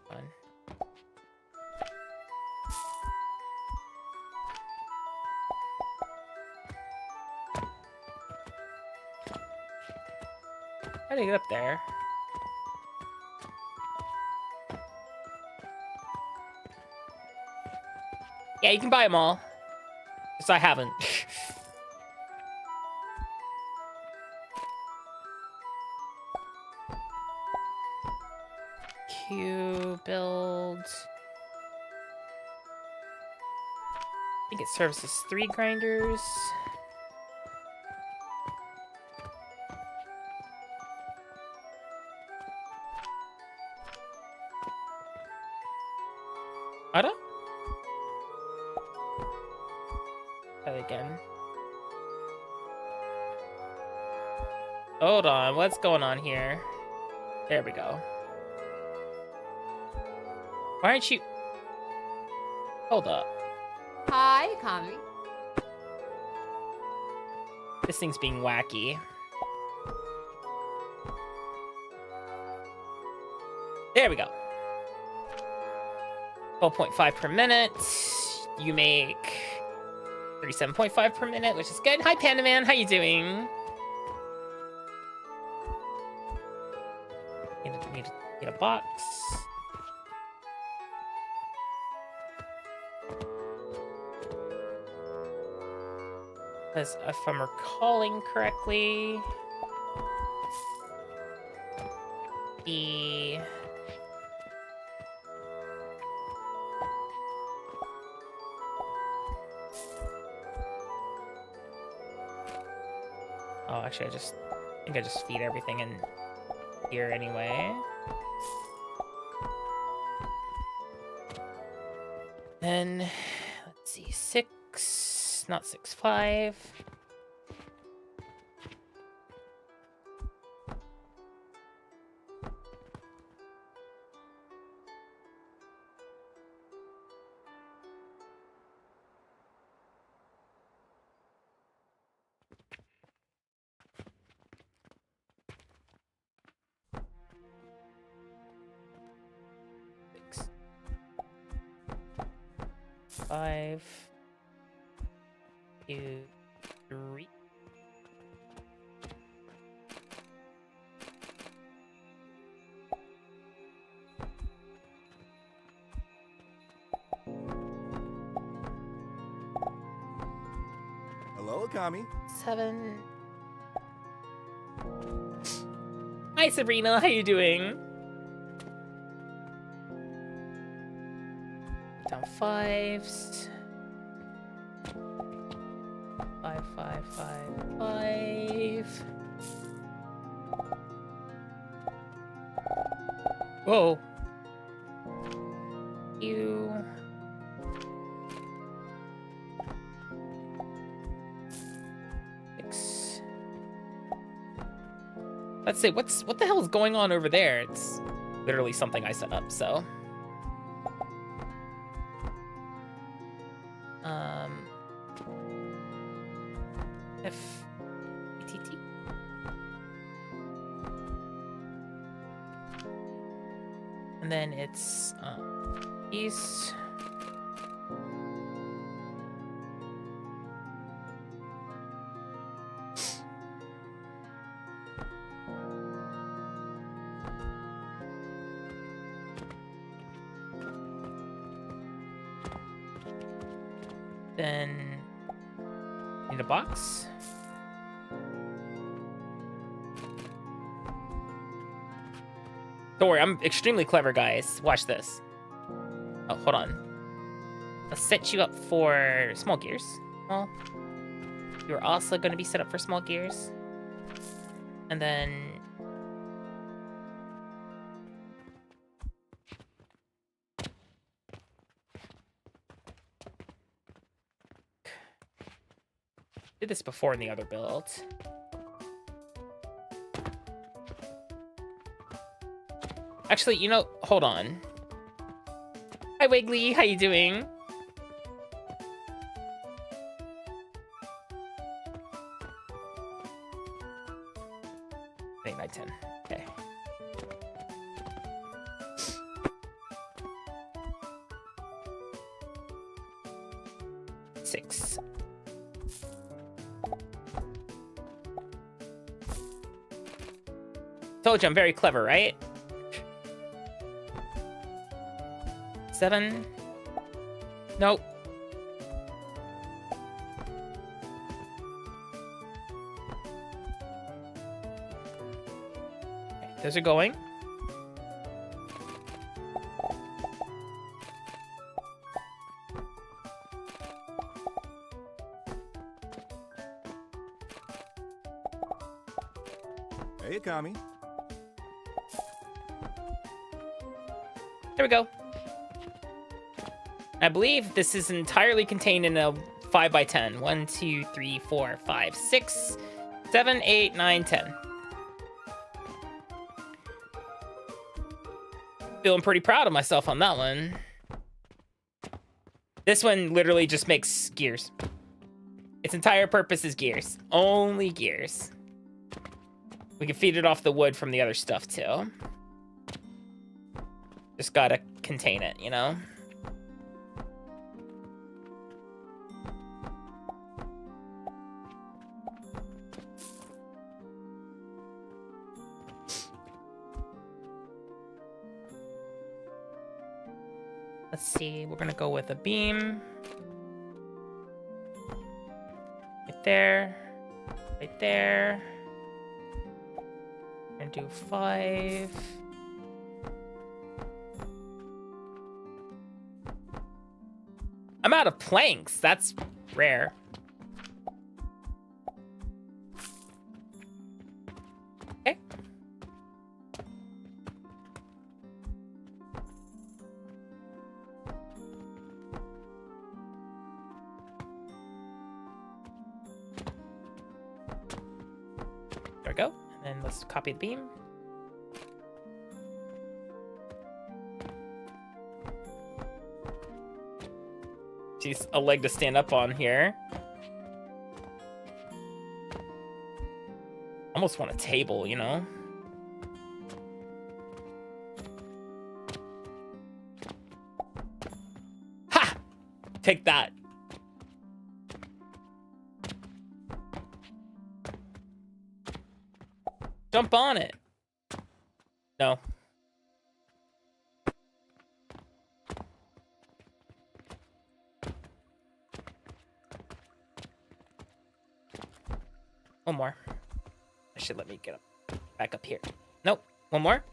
Fun. How do you get up there? Yeah, you can buy them all. Because I haven't. Q build. I think it services 3 grinders. Ada? Again. Hold on, what's going on here? There we go. Why aren't you... Hold up. Hi, Akami. This thing's being wacky. There we go. 12.5 per minute. You make 37.5 per minute, which is good. Hi, Panda Man. How you doing? Need a box. Because if I'm recalling correctly, the oh, actually, I think I just feed everything in here anyway. Then let's see, 6, not 6, 5. Five, 2, 3. Hello, Akami. 7. Hi, Sabrina. How you doing? Down 5s. 5, 5, 5, 5. Whoa. You. Let's see, what the hell is going on over there? It's literally something I set up, so. FTT. And then it's east. Then need a box. Don't worry, I'm extremely clever, guys. Watch this. Oh, hold on. I'll set you up for small gears. Well, you're also going to be set up for small gears. And then did this before in the other build. Actually, you know, hold on. Hi, Wiggly. How you doing? I think 9, 10. Okay. Six. Told you I'm very clever, right? 7. Nope. Okay, those are going. Hey, Akami. There we go. I believe this is entirely contained in a 5x10. 1, 2, 3, 4, 5, 6, 7, 8, 9, 10. Feeling pretty proud of myself on that one. This one literally just makes gears. Its entire purpose is gears. Only gears. We can feed it off the wood from the other stuff too. Just gotta contain it, you know? Let's see, we're gonna go with a beam. Right there. Right there. And do 5. I'm out of planks. That's rare. Okay. There we go. And then let's copy the beam. She's a leg to stand up on here. Almost want a table, you know? Ha! Take that. Jump on it. No. One more. That should let me get up, back up here. Nope. One more.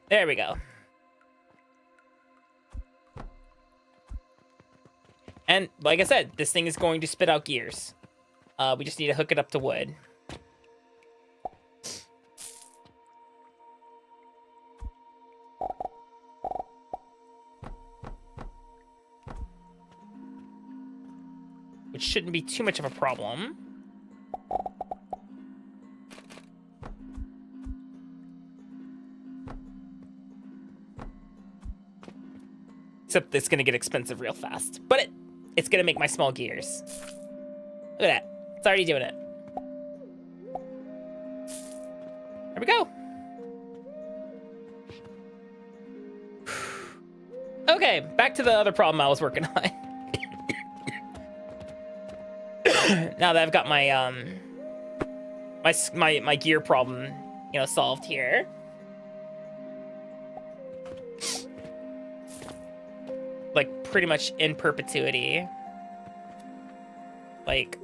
There we go. And like I said, this thing is going to spit out gears. We just need to hook it up to wood. Which shouldn't be too much of a problem. Except it's gonna get expensive real fast. But it's gonna make my small gears. Look at that. It's already doing it. There we go. Okay, back to the other problem I was working on. Now that I've got my my gear problem, you know, solved here. Like pretty much in perpetuity. Like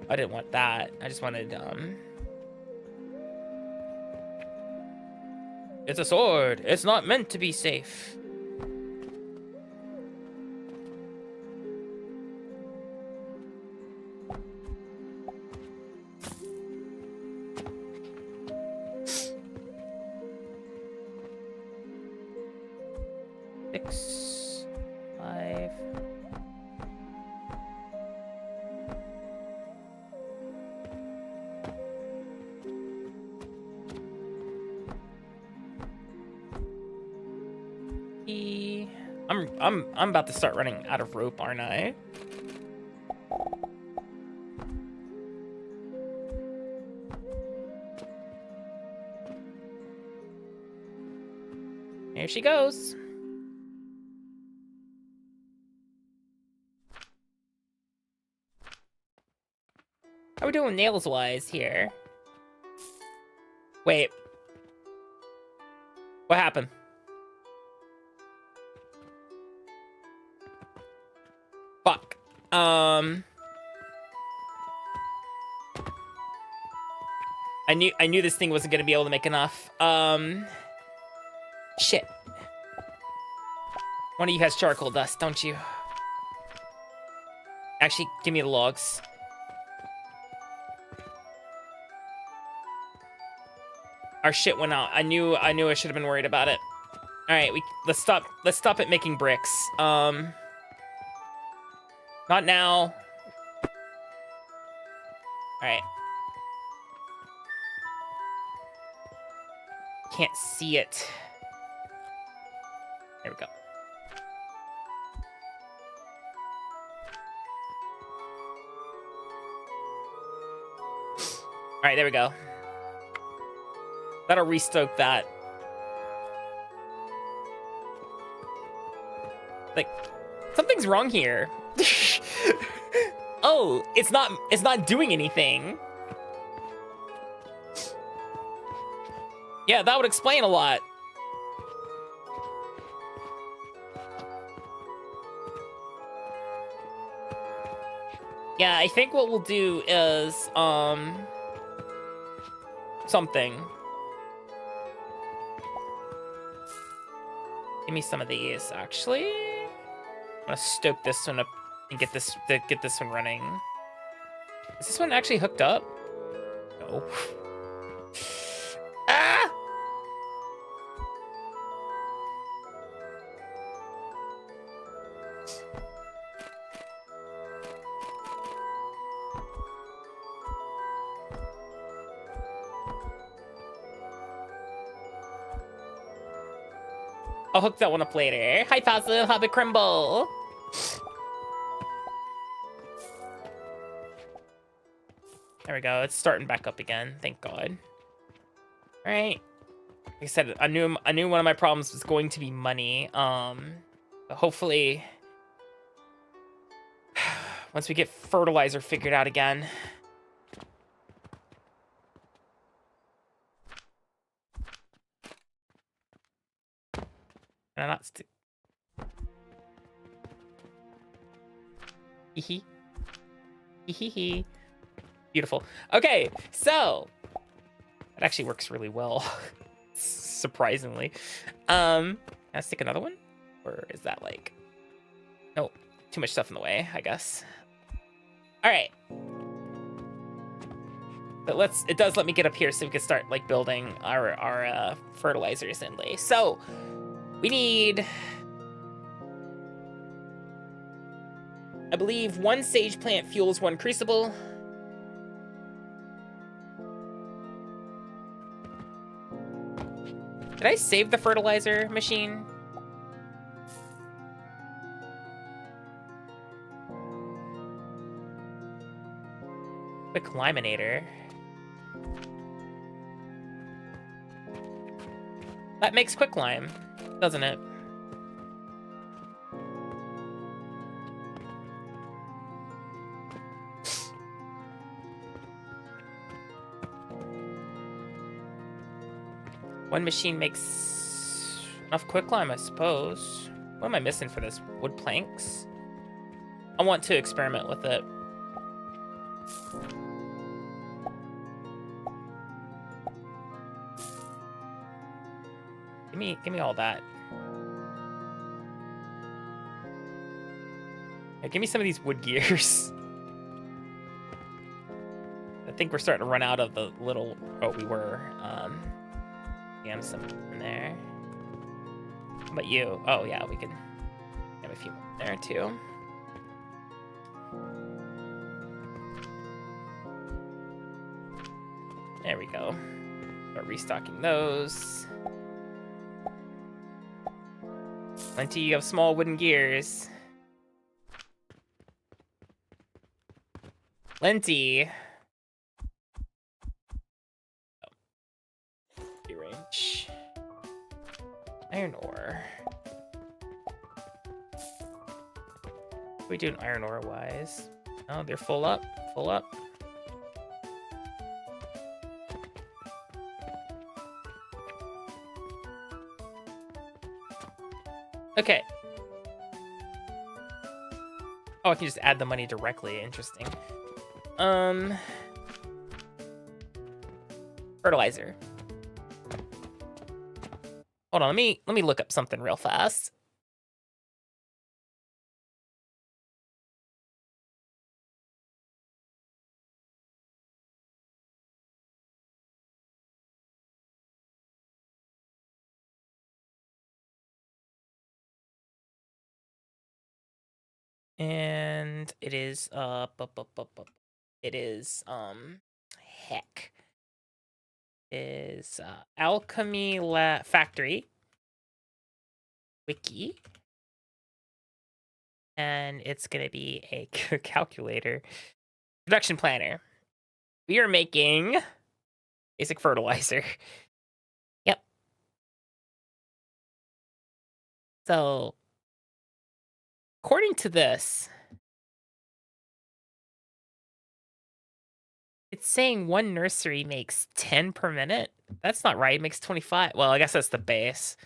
I didn't want that. I just wanted It's a sword. It's not meant to be safe. Six, 5. I'm about to start running out of rope, aren't I? Here she goes. How are we doing nails wise here? Wait. What happened? Fuck. I knew this thing wasn't gonna be able to make enough. Shit. One of you has charcoal dust, don't you? Actually, give me the logs. Our shit went out. I knew I should have been worried about it. All right, let's stop it making bricks. Not now. All right. Can't see it. There we go. All right, there we go. That'll restoke that. Like, something's wrong here. Oh, it's not doing anything. Yeah, that would explain a lot. Yeah, I think what we'll do is, something. Give me some of these, actually. I'm gonna stoke this one up and get this one running. Is this one actually hooked up? No. Ah! I'll hook that one up later. Hi, Passive. Have crumble. There we go. It's starting back up again. Thank God. All right. Like I said, I knew one of my problems was going to be money. But hopefully, once we get fertilizer figured out again. Can I not stick? Hee hee. Beautiful. Okay, so that actually works really well, surprisingly. Can I stick another one, or is that like, no, too much stuff in the way, I guess. All right, but it does let me get up here so we can start like building our fertilizers inlay. So we need, I believe, 1 sage plant fuels 1 crucible. Did I save the fertilizer machine? Quick liminator. That makes quick lime, doesn't it? One machine makes enough quicklime, I suppose. What am I missing for this? Wood planks? I want to experiment with it. Give me all that. Yeah, give me some of these wood gears. I think we're starting to run out of the little. Oh, we were. Damn, some in there. How about you? Oh yeah, we can have a few more there too. There we go. Start restocking those. Plenty of small wooden gears. Plenty. Oh. Range. Iron ore. What are we doing iron ore wise? Oh, they're full up. Full up. Okay. Oh, I can just add the money directly. Interesting. Fertilizer. Hold on, let me look up something real fast. And it is it is heck. Is Alchemy Factory Wiki. And it's gonna be a calculator. Production planner. We are making basic fertilizer. Yep. So according to this, It's saying one nursery makes 10 per minute. That's not right. It makes 25. Well, I guess that's the base.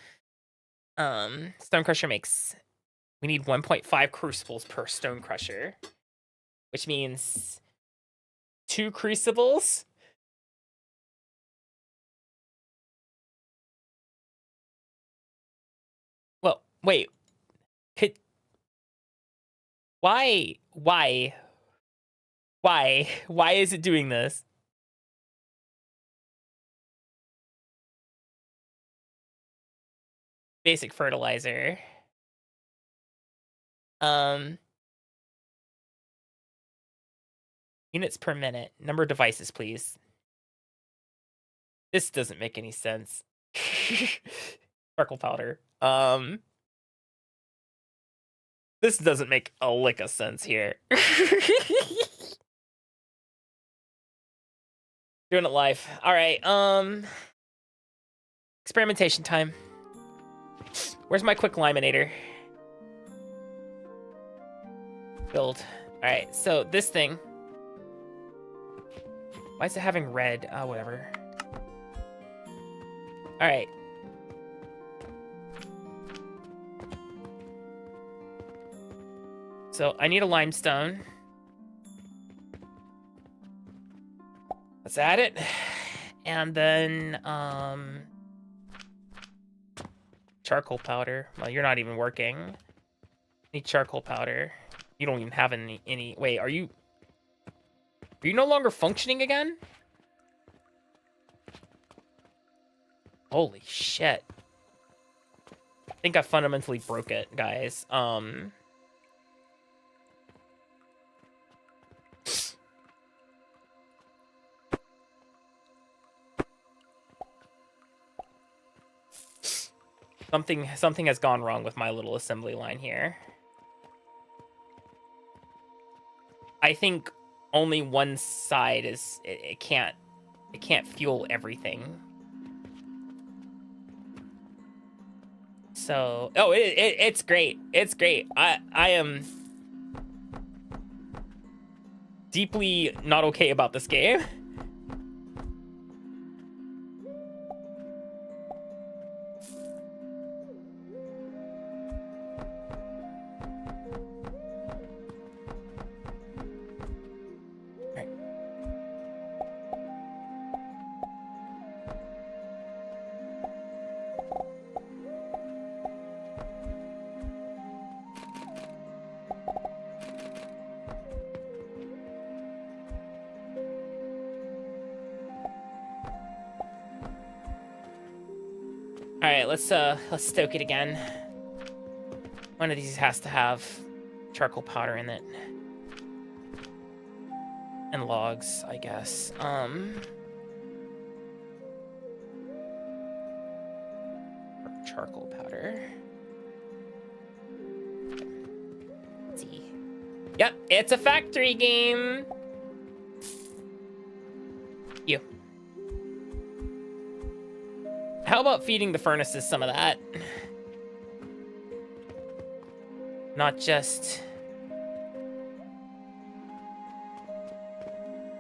Stone Crusher makes... We need 1.5 crucibles per Stone Crusher, which means 2 crucibles. Well, wait. Could... Why is it doing this? Basic fertilizer. Units per minute. Number of devices, please. This doesn't make any sense. Sparkle powder. This doesn't make a lick of sense here. Doing it live. All right. Experimentation time. Where's my quick liminator? Build. All right. So this thing. Why is it having red? Oh, whatever. All right. So I need a limestone. Let's add it. And then charcoal powder. Well, you're not even working. Need charcoal powder. You don't even have any. Wait, are you no longer functioning again? Holy shit. I think I fundamentally broke it, guys. Something has gone wrong with my little assembly line here. I think only one side is it can't fuel everything. So it's great. It's great. I am deeply not okay about this game. All right, let's stoke it again. One of these has to have charcoal powder in it. And logs, I guess. Charcoal powder. Let's see. Yep, it's a factory game. You. How about feeding the furnaces some of that? Not just...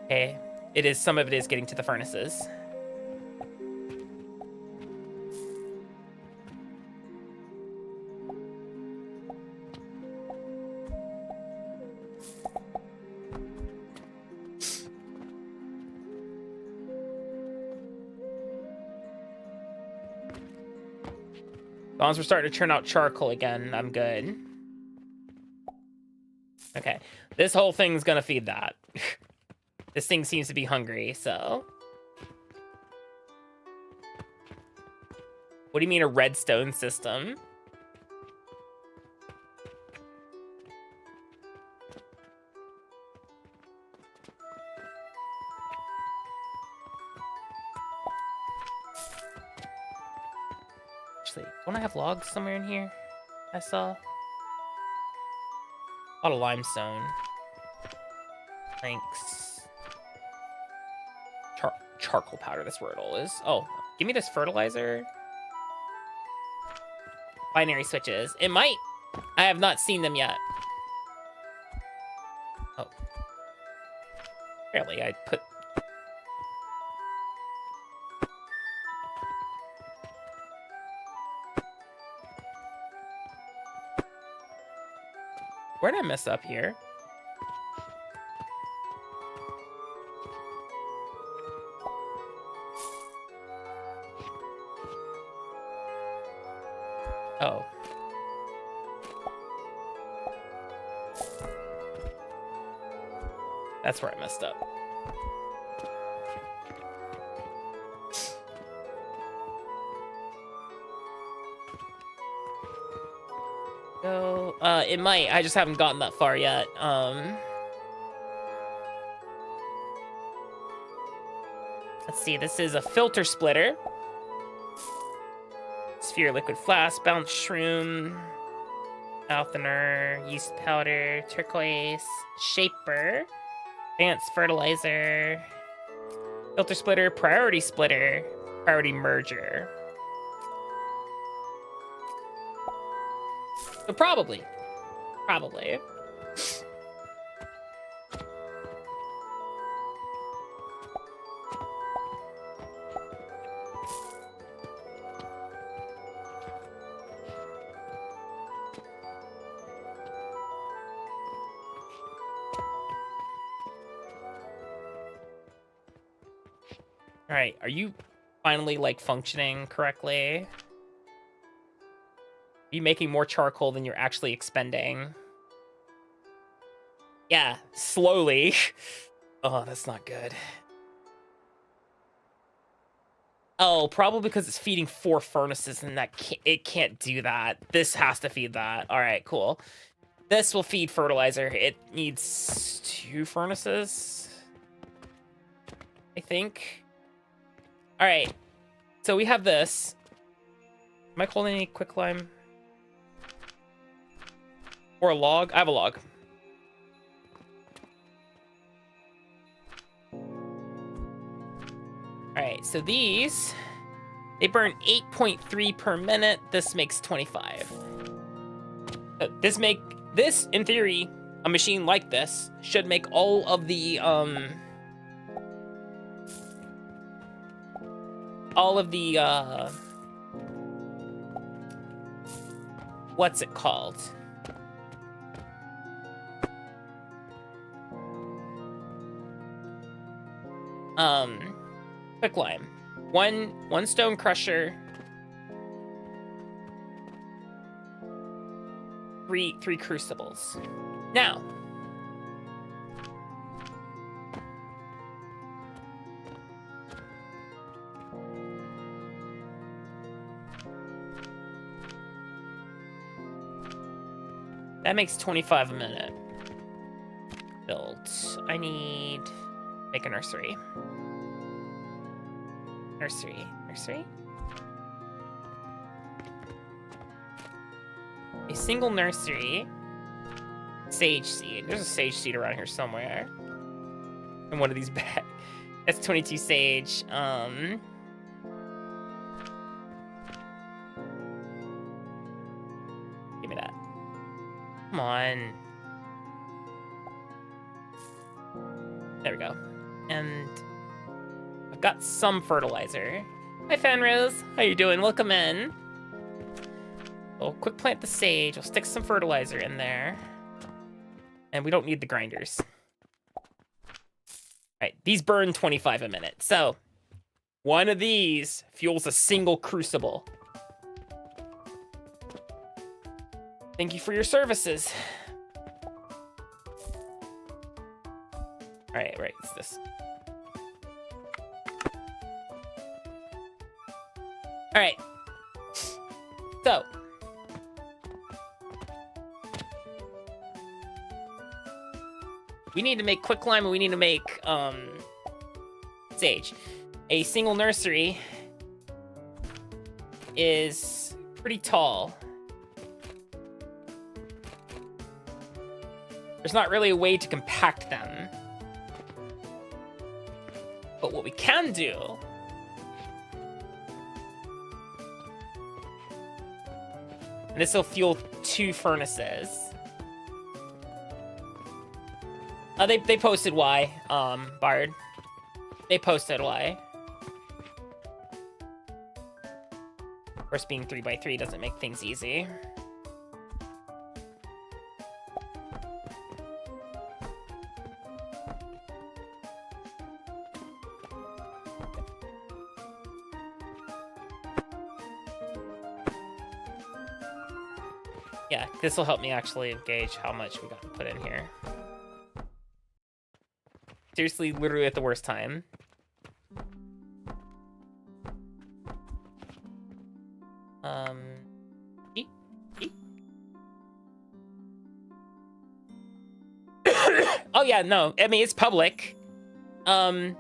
Okay, some of it is getting to the furnaces. As long as we're starting to churn out charcoal again, I'm good. Okay, this whole thing's gonna feed that. This thing seems to be hungry, so... What do you mean a redstone system? Actually, don't I have logs somewhere in here? I saw a lot of limestone. Thanks. Charcoal powder, that's where it all is. Oh, give me this fertilizer. Binary switches. It might. I have not seen them yet. Oh. Apparently I put Where did I mess up here? Oh. That's where I messed up. So, it might. I just haven't gotten that far yet. Let's see. This is a filter splitter. Sphere liquid flask, balanced shroom, Althener, yeast powder, turquoise, shaper, advanced fertilizer, filter splitter, priority merger. So probably. All right, are you finally like functioning correctly? Are you making more charcoal than you're actually expending? Yeah, slowly. Oh, that's not good. Oh, probably because it's feeding 4 furnaces and it can't do that. This has to feed that. All right, cool. This will feed fertilizer. It needs 2 furnaces, I think. All right, so we have this. Am I holding any quicklime? Or a log? I have a log. All right, so these, they burn 8.3 per minute. This makes 25. This, in theory, a machine like this should make all of the, what's it called? Quicklime. One stone crusher. 3 crucibles. Now, that makes 25 a minute. Built. I need make a nursery. Nursery. A single nursery. Sage seed. There's a sage seed around here somewhere. In one of these bags. That's 22 sage. Give me that. Come on. There we go. And I've got some fertilizer. Hi, Fanrose. How you doing? Welcome in. We'll quick plant the sage. We'll stick some fertilizer in there. And we don't need the grinders. All right, these burn 25 a minute. So one of these fuels a single crucible. Thank you for your services. All right, it's this. All right. So we need to make quicklime and we need to make sage. A single nursery is pretty tall. There's not really a way to compact them. But what we can do and this will fuel 2 furnaces. They posted why, Bard. They posted why. Of course, being 3x3 doesn't make things easy. Yeah, this will help me actually gauge how much we got to put in here. Seriously, literally at the worst time. Eat, eat. Oh yeah, no, I mean, it's public. Someone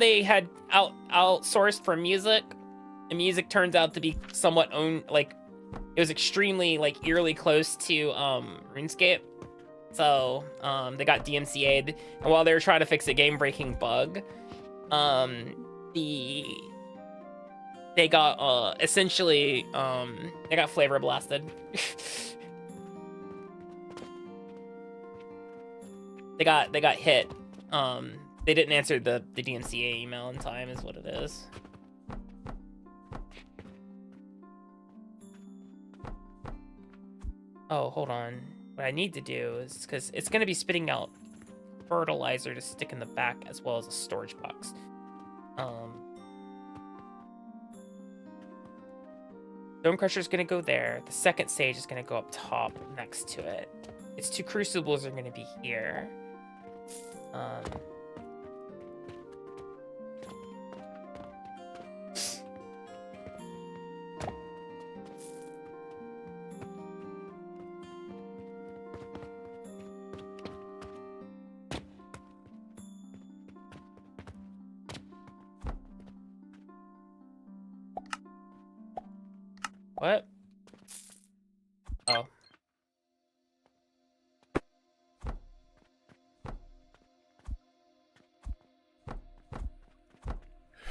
they had outsourced for music, and music turns out to be somewhat owned, like, it was extremely, like, eerily close to, RuneScape. So, they got DMCA'd, and while they were trying to fix a game-breaking bug, they got, essentially, they got flavor blasted. They got hit. They didn't answer the DMCA email in time is what it is. Oh, hold on. What I need to do is, because it's going to be spitting out fertilizer to stick in the back as well as a storage box. Stone Crusher's going to go there. The second stage is going to go up top next to it. Its two crucibles are going to be here. What? Oh.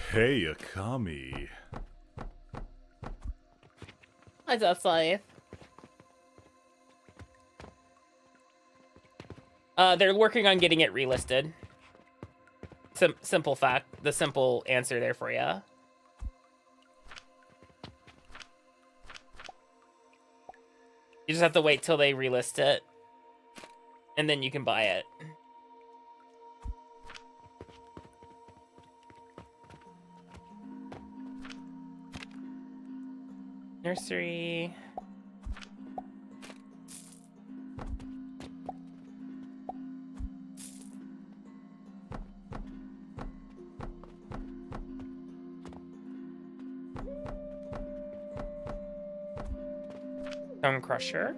Hey, Akami. I just life. They're working on getting it relisted. Simple fact. The simple answer there for you. You just have to wait till they relist it, and then you can buy it. Nursery. Stone Crusher.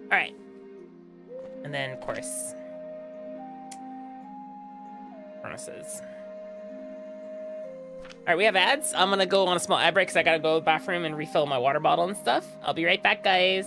All right. And then, of course, furnaces. All right, we have ads. I'm gonna go on a small ad break because I gotta go to the bathroom and refill my water bottle and stuff. I'll be right back, guys.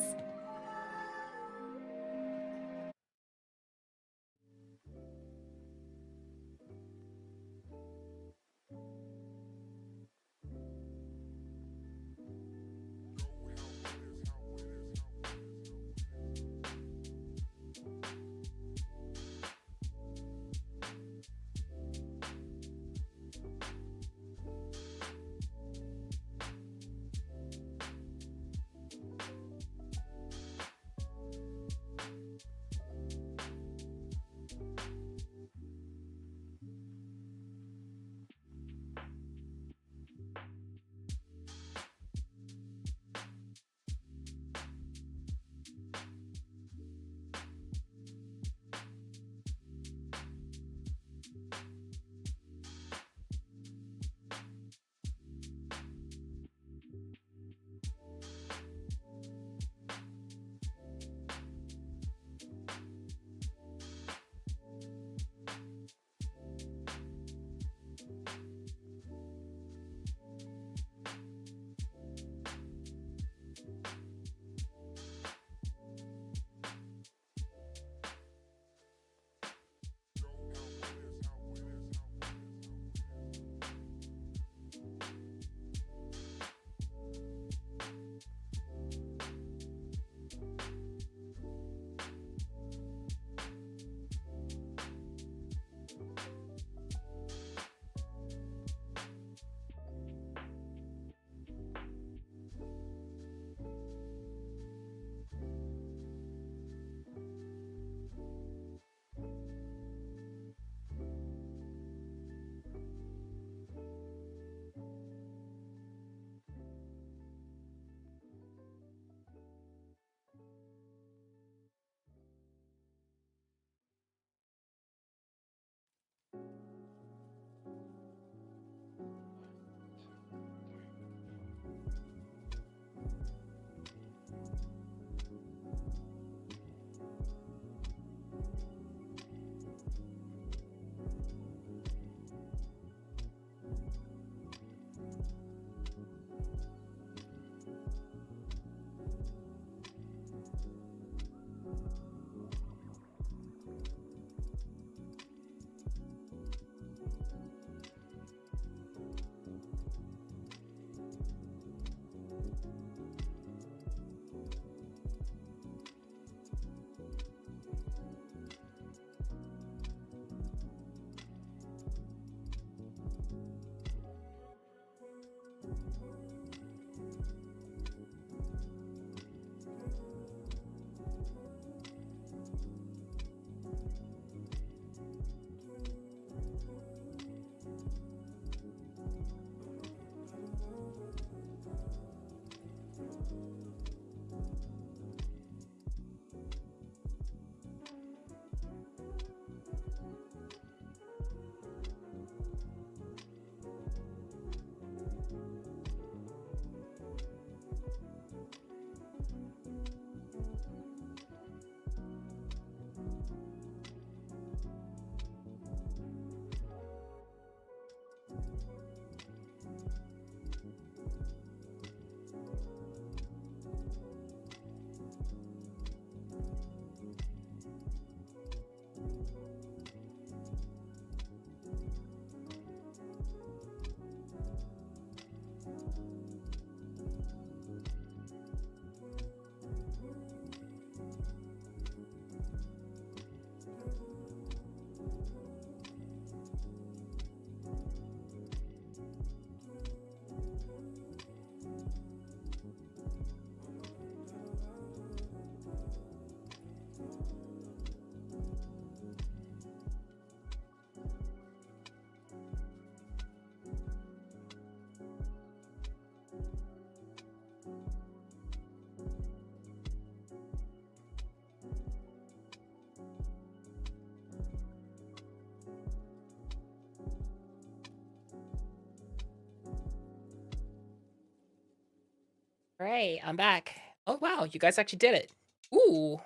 All right, I'm back. Oh wow, you guys actually did it. Ooh.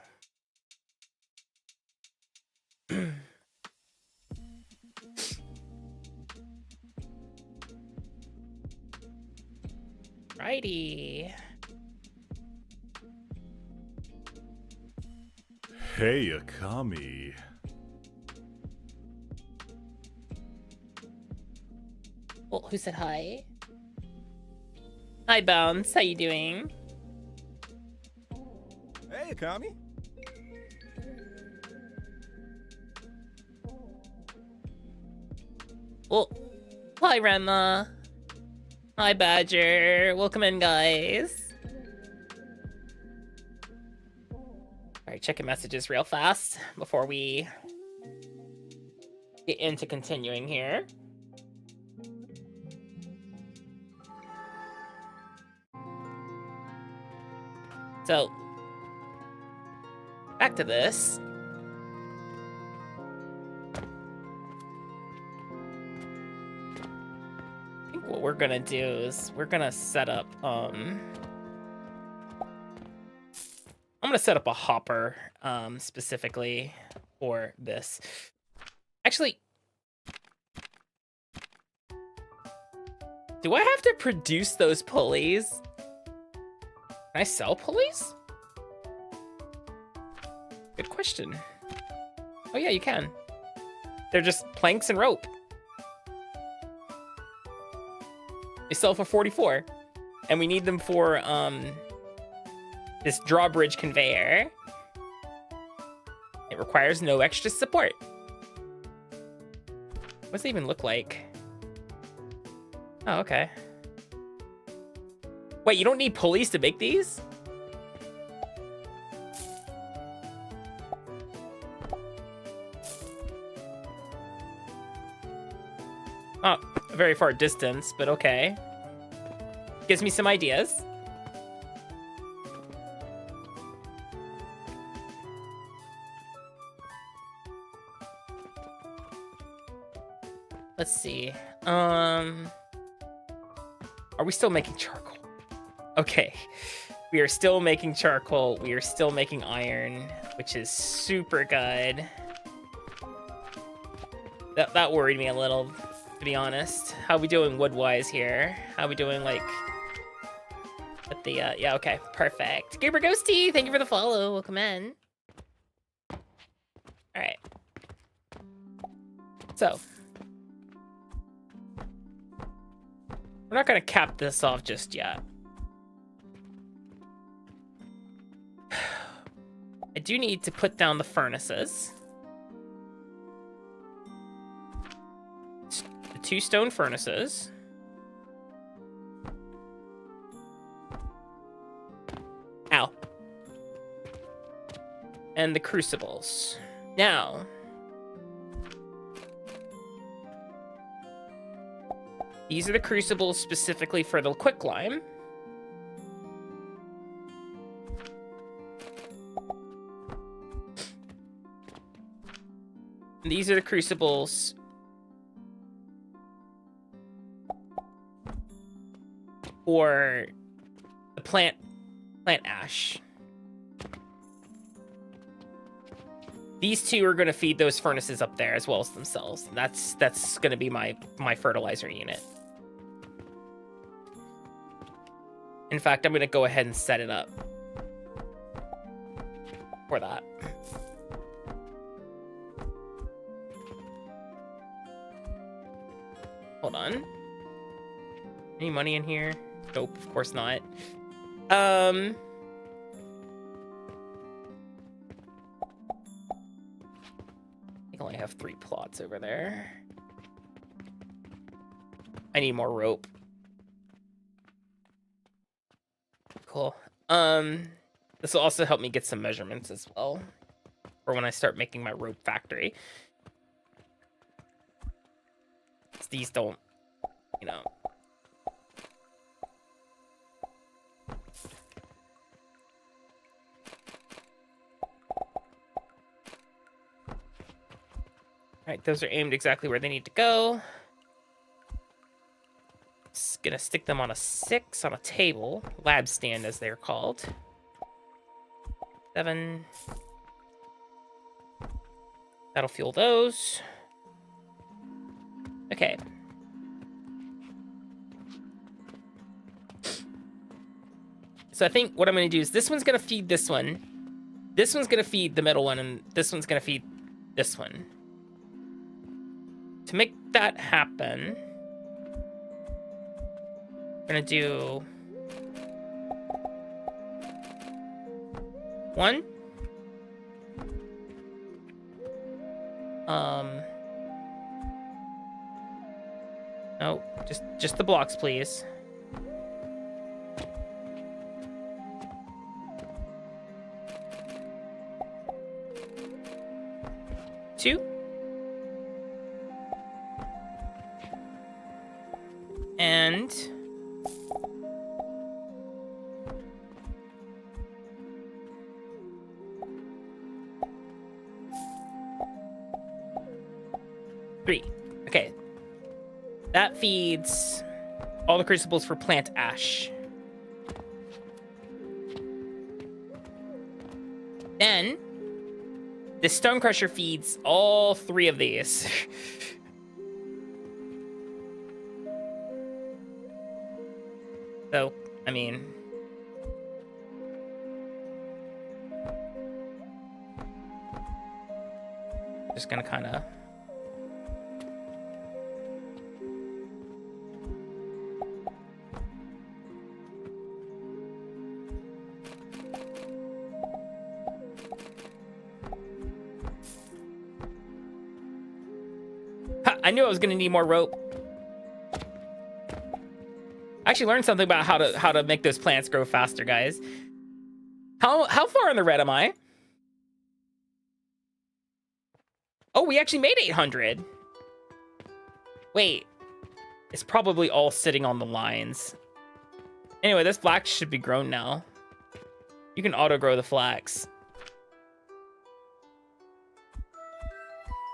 Righty. Hey, Akami. Well, who said hi? Hi, Bounce. How you doing? Hey, Akami. Well, hi, Rema. Hi, Badger. Welcome in, guys. All right, checking messages real fast before we get into continuing here. So, back to this. I think what we're gonna do is we're gonna set up, I'm gonna set up a hopper, specifically for this. Actually, do I have to produce those pulleys? Can I sell pulleys? Good question. Oh yeah, you can. They're just planks and rope. They sell for 44. And we need them for this drawbridge conveyor. It requires no extra support. What does it even look like? Oh, okay. Wait, you don't need pulleys to make these? Not a very far distance, but okay. Gives me some ideas. Let's see. Are we still making charcoal? Okay. We are still making charcoal. We are still making iron, which is super good. That worried me a little, to be honest. How we doing wood-wise here? How we doing, like... With the, yeah, okay. Perfect. Gamer Ghosty, thank you for the follow. Welcome in. Alright. So... we're not gonna cap this off just yet. I do need to put down the furnaces. The 2 stone furnaces. Ow. And the crucibles. Now... these are the crucibles specifically for the quicklime. And these are the crucibles for the plant ash. These 2 are going to feed those furnaces up there as well as themselves. That's going to be my fertilizer unit. In fact, I'm going to go ahead and set it up for that. Hold on. Any money in here? Nope, of course not. I think I only have 3 plots over there. I need more rope. Cool. This will also help me get some measurements as well for when I start making my rope factory. These don't, you know. Alright, those are aimed exactly where they need to go. Gonna stick them on a 6 on a table. Lab stand, as they're called. 7. That'll fuel those. Okay. So I think what I'm going to do is this one's going to feed this one. This one's going to feed the middle one, and this one's going to feed this one. To make that happen, I'm going to do 1. No, just the blocks, please. 2. And 3. Okay. That feeds all the crucibles for plant ash. Then the stone crusher feeds all 3 of these. So, I mean, just gonna kind of I knew I was gonna need more rope. I actually learned something about how to make those plants grow faster, guys. How far in the red am I? Oh, we actually made 800. Wait, it's probably all sitting on the lines. Anyway, this flax should be grown now. You can auto grow the flax.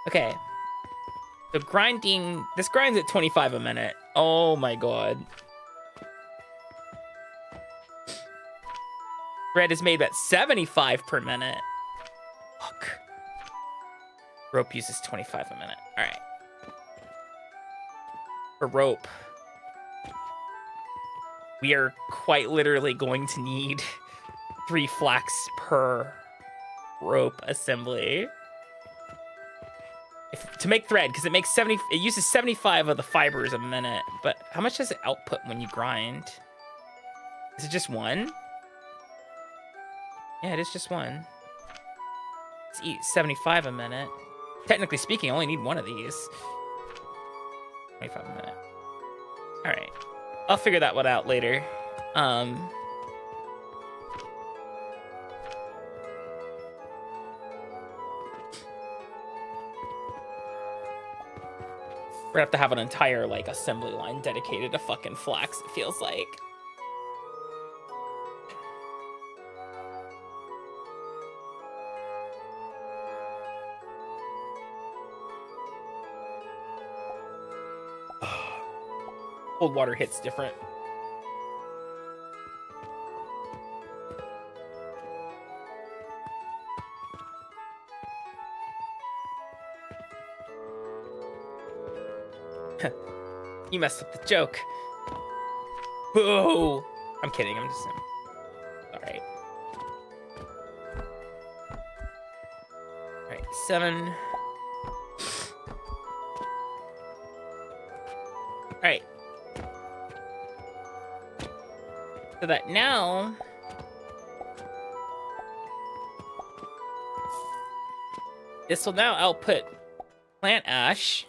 Okay. So grinding, this grinds at 25 a minute. Oh my god. Bread is made at 75 per minute. Fuck. Rope uses 25 a minute. All right. For rope, we are quite literally going to need 3 flax per rope assembly. To make thread, because it uses 75 of the fibers a minute. But how much does it output when you grind? Is it just 1? Yeah, it is just 1. Let's eat 75 a minute. Technically speaking, I only need 1 of these. 25 a minute. All right, I'll figure that one out later. We're gonna have to have an entire, like, assembly line dedicated to fucking flax, it feels like. Cold water hits different. You messed up the joke. Whoa! I'm kidding. I'm just. All right. All right. 7. All right. So that now. This will now output plant ash.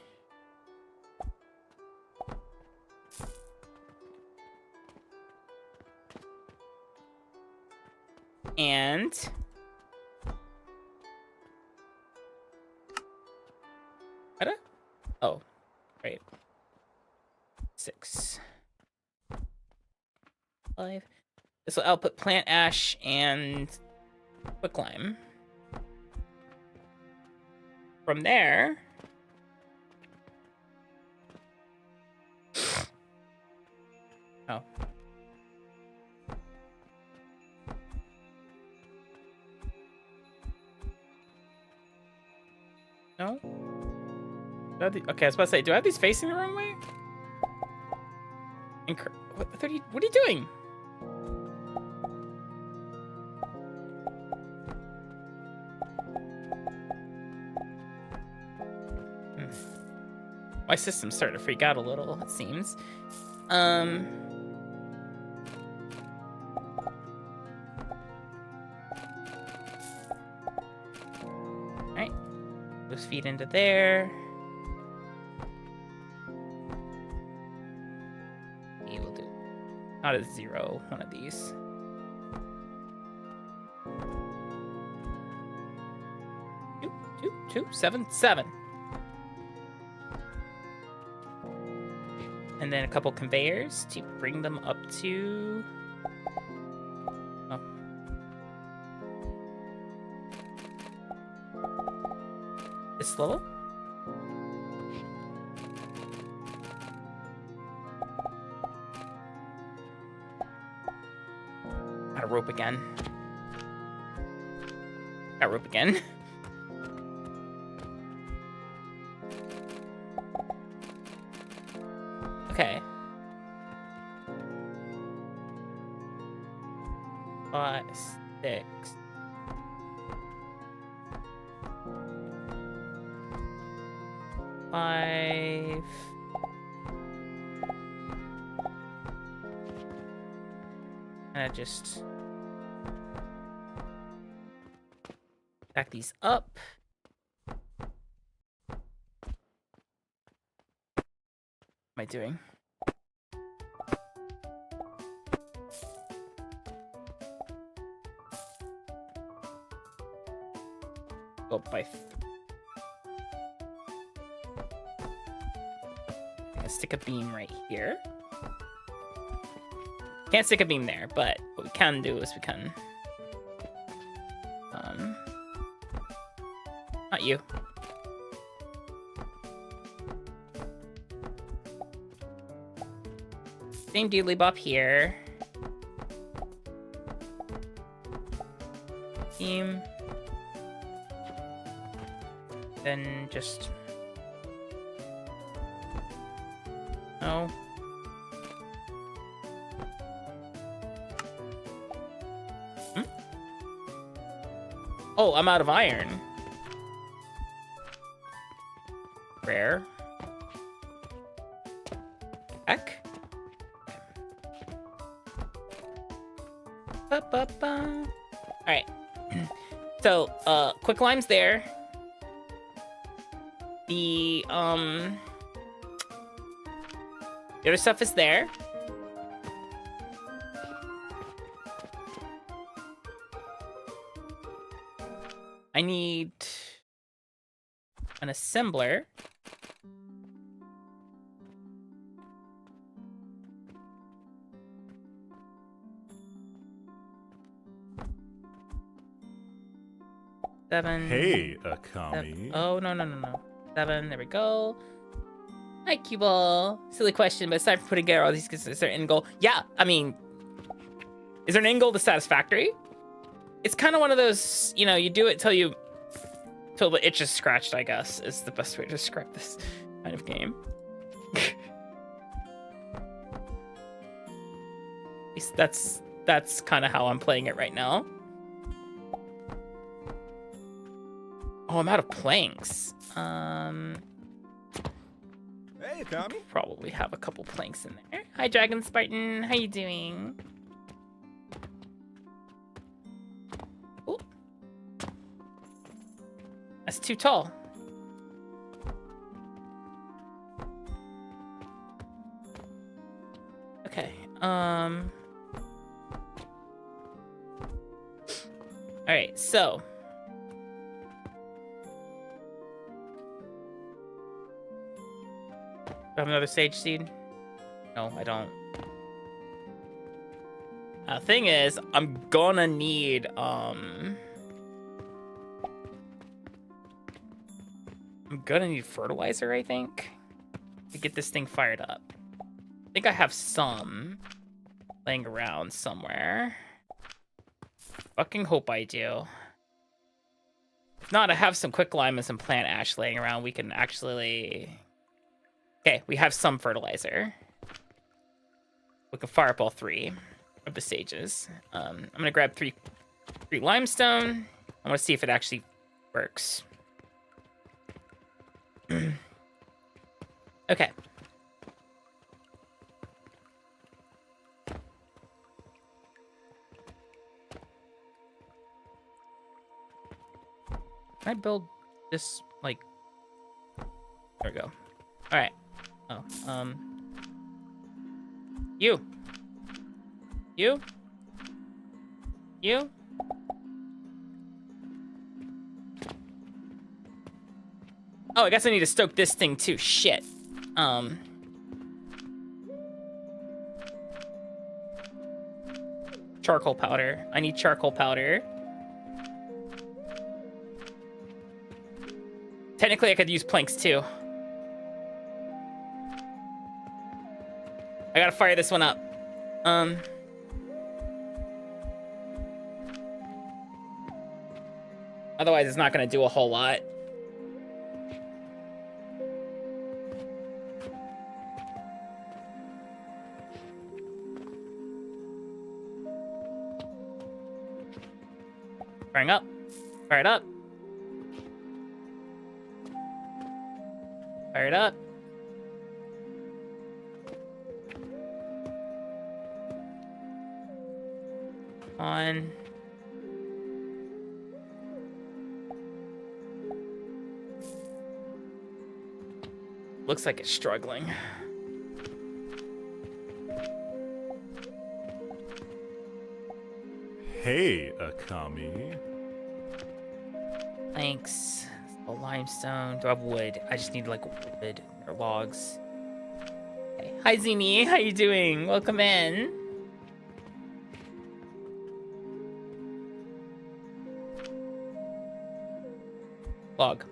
And oh, right. 6, 5. This will output plant ash and quicklime. From there, Oh. No? Okay, I was about to say, do I have these facing the wrong way? What are you doing? My system's starting to freak out a little, it seems. Alright. Those feed into there. We will do not a 0, one of these. Two, 7, 7. And then a couple conveyors to bring them up to... Oh. This level? Got a rope again. Got rope again. Okay. 5, 6. Five. And I just back these up. Am I doing? Go by 3. I'm gonna stick a beam right here. Can't stick a beam there, but what we can do is we can not you. Same doodly bop here. Beam. Then just... No. Hmm? Oh, I'm out of iron. Rare. Heck. Alright. So, quick lime's there. The other stuff is there. I need an assembler. Seven. Hey, Akami. Oh, no. 7, there we go. Hi, cue ball. Silly question, but aside from putting together all these, is there an end goal? Yeah, I mean, is there an end goal to satisfactory? It's kind of one of those, you know, you do it till the itch is scratched, I guess, is the best way to describe this kind of game. At least that's kind of how I'm playing it right now. Oh, I'm out of planks. Hey, Akami. Probably have a couple planks in there. Hi, Dragon Spartan. How you doing? Ooh. That's too tall. Okay. All right, so do I have another sage seed? No, I don't. Thing is, I'm gonna need fertilizer, I think, to get this thing fired up. I think I have some. laying around somewhere. Fucking hope I do. If not, I have some quicklime and some plant ash laying around. We can actually... Okay, we have some fertilizer. We can fire up all 3 of the stages. I'm gonna grab 3 limestone. I want to see if it actually works. Okay. Can I build this, like... There we go. Alright. Oh, You! You? You? Oh, I guess I need to stoke this thing too. Shit. Charcoal powder. I need charcoal powder. Technically, I could use planks too. I gotta fire this one up. Otherwise, it's not gonna do a whole lot. Firing up. Fire it up. Fire it up. On. Looks like it's struggling. Hey, Akami. Thanks. A limestone. Do I have wood? I just need like wood or logs. Okay. Hi Zini, how you doing? Welcome in. Log.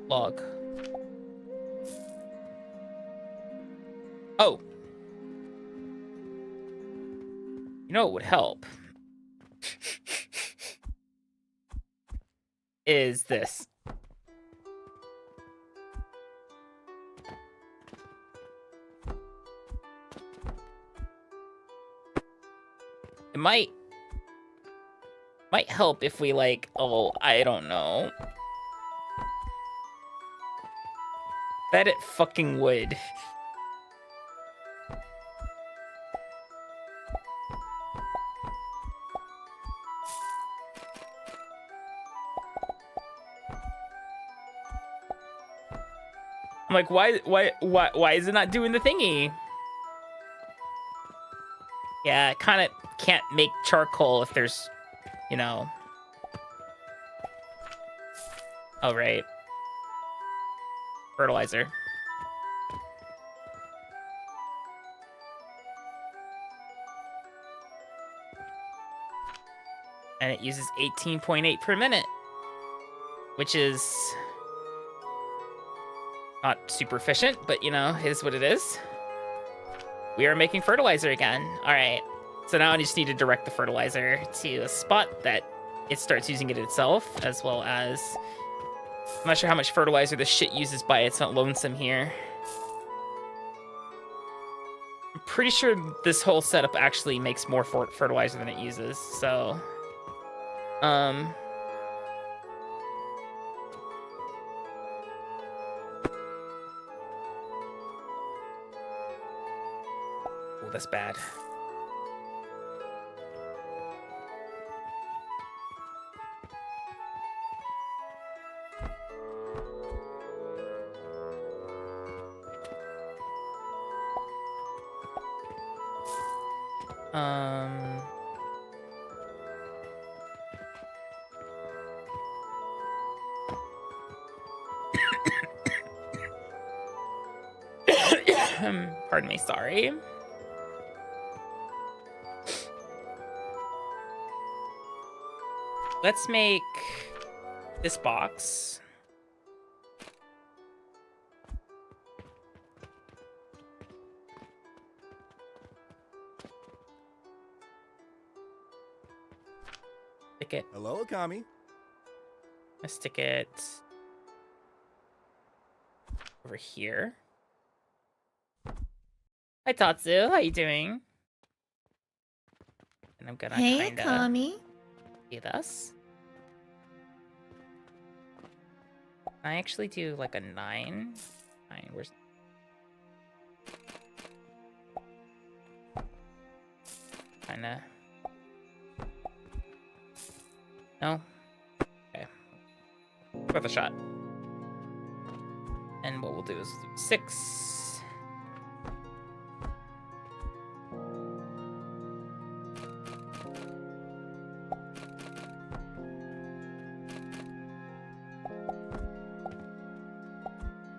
Log. Oh. You know what would help? Is this. It might help if we like, oh, I don't know. Bet it fucking would. I'm like, why is it not doing the thingy? Yeah, it kind of can't make charcoal if there's, you know. Oh, right. Fertilizer. And it uses 18.8 per minute, which is not super efficient, but you know, it is what it is. We are making fertilizer again. All right. So now I just need to direct the fertilizer to a spot that it starts using it itself, as well as... I'm not sure how much fertilizer this shit uses by its not lonesome here. I'm pretty sure this whole setup actually makes more fertilizer than it uses, so... Oh, that's bad. Pardon me, sorry. Let's make this box. stick it. Hello, Akami. Let's stick it over here. Hi, Tatsu. How you doing? And I'm gonna Hey, kinda Akami. do this. I actually do like a 9. 9. Where's kinda. No. Okay. Worth a shot. And what we'll do is 6.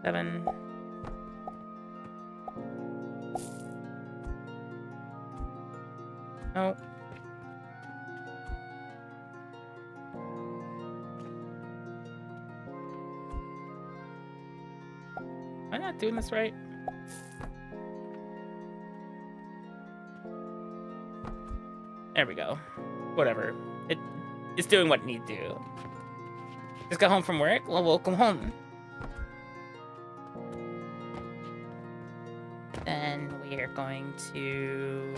Seven. No. Am I not doing this right? There we go. Whatever. It's doing what it needs to do. Just got home from work? Well, welcome home. Then we are going to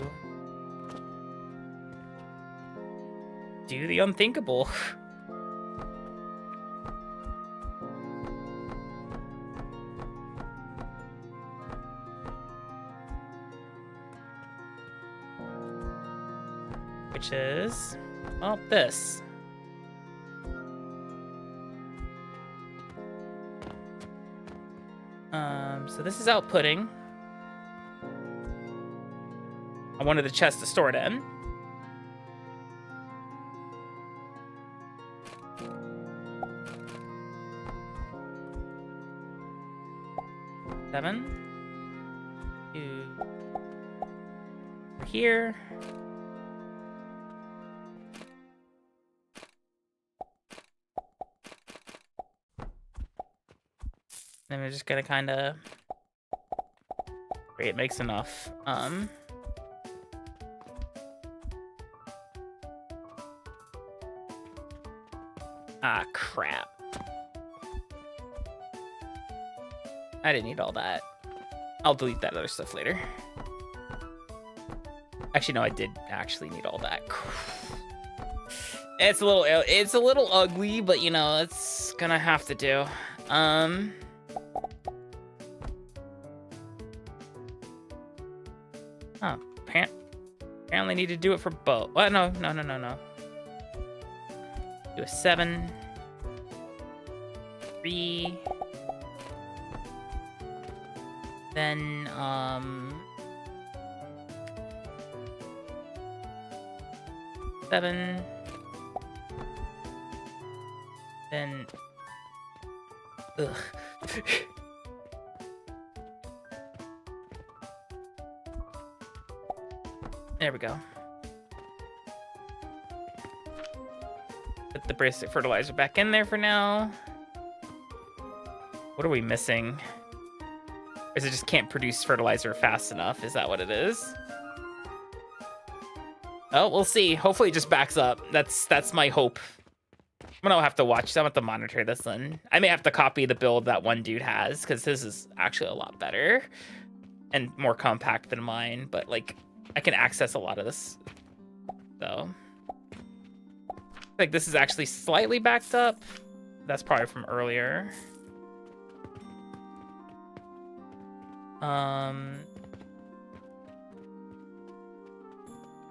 do the unthinkable. Which is, well, this. So this is outputting. I wanted the chest to store it in. Seven. 2. Over here. Then we're just gonna kind of. Great, it makes enough. Ah, crap. I didn't need all that. I'll delete that other stuff later. Actually, no, I did actually need all that. It's a little ugly, but you know, it's gonna have to do. Oh, apparently need to do it for both. What? No. Do a 7. 3. Then, 7. Then, ugh. There we go. Put the basic fertilizer back in there for now. What are we missing? Or is it just can't produce fertilizer fast enough? Is that what it is? Oh, we'll see. Hopefully it just backs up. That's my hope. I'm gonna have to watch. I'm gonna have to monitor this one. I may have to copy the build that one dude has, because his is actually a lot better and more compact than mine, but like I can access a lot of this. So like this is actually slightly backed up. That's probably from earlier.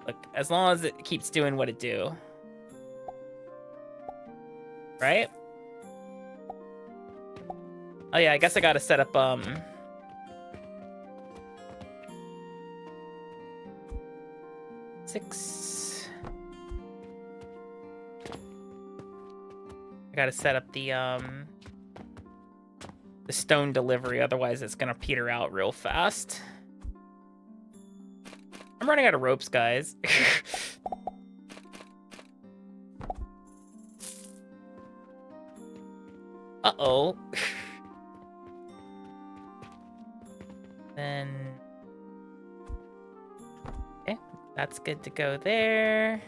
Look, as long as it keeps doing what it do. Right? Oh yeah, I guess I gotta set up, 6. I gotta set up the stone delivery, otherwise it's gonna peter out real fast. I'm running out of ropes, guys. Uh-oh. Then... okay, that's good to go there.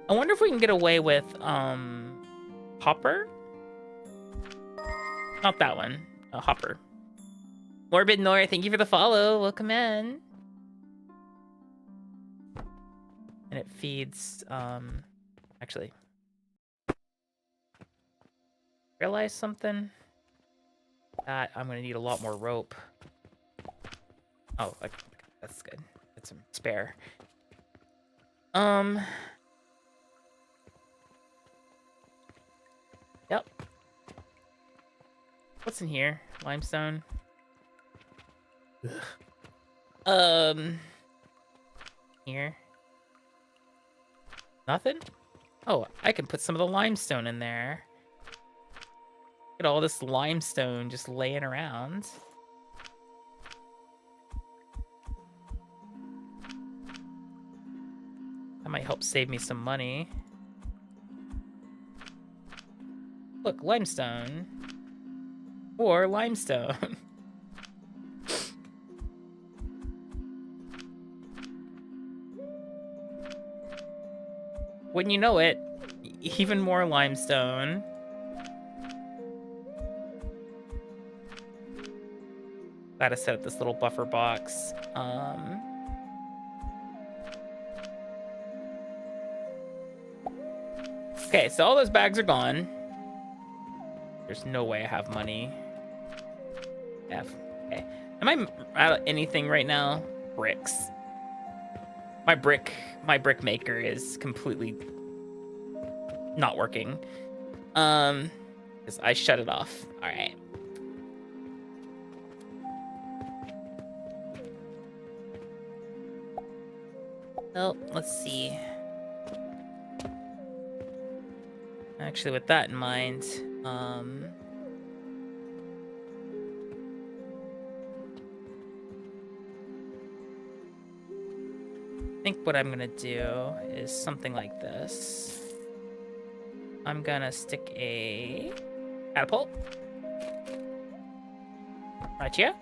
I wonder if we can get away with, Hopper? Not that one. Hopper. Morbid Nora, thank you for the follow. Welcome in. And it feeds, actually. Realize something? That I'm gonna need a lot more rope. Oh, that's good. Get some spare. Yep. What's in here? Limestone. Ugh. Here. Nothing? Oh, I can put some of the limestone in there. Look at all this limestone just laying around. That might help save me some money. Look, limestone. Or limestone. Wouldn't you know it, even more limestone. Gotta set up this little buffer box. Okay, so all those bags are gone. There's no way I have money. Okay. Am I out of anything right now? Bricks. My brick maker is completely not working. Because I shut it off. All right. Well, let's see. Actually, with that in mind, I think what I'm gonna do is something like this. I'm gonna stick a catapult right here.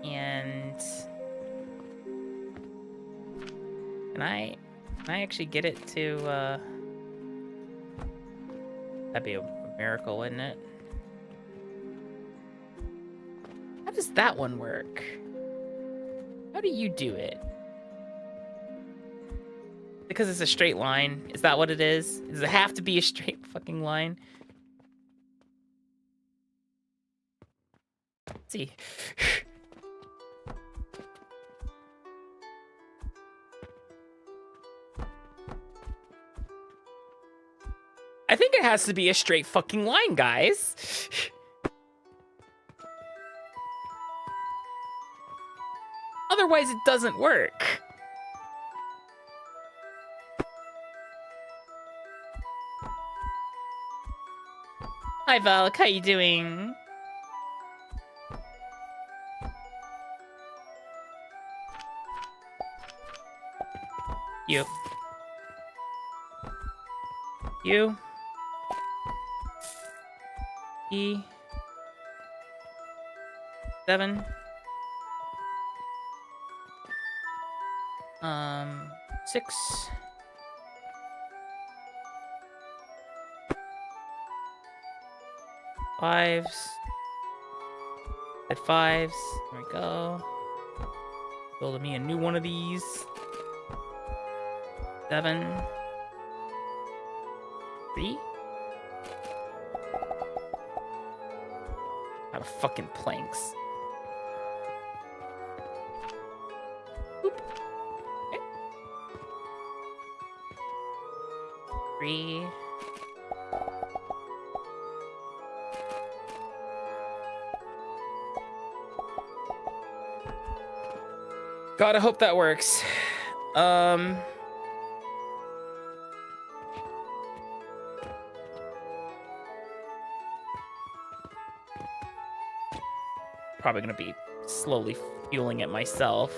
And can I actually get it to, that'd be a miracle, wouldn't it? How does that one work? How do you do it? Because it's a straight line? Is that what it is? Does it have to be a straight fucking line? Let's see. I think it has to be a straight fucking line, guys. Otherwise, it doesn't work. Hi, Valk. How you doing? You. E. 7. 6. Fives. At 5s. There we go. Building me a new one of these. 7. 3. Out of fucking planks. Boop. Okay. 3. God, I hope that works. Probably gonna be slowly fueling it myself.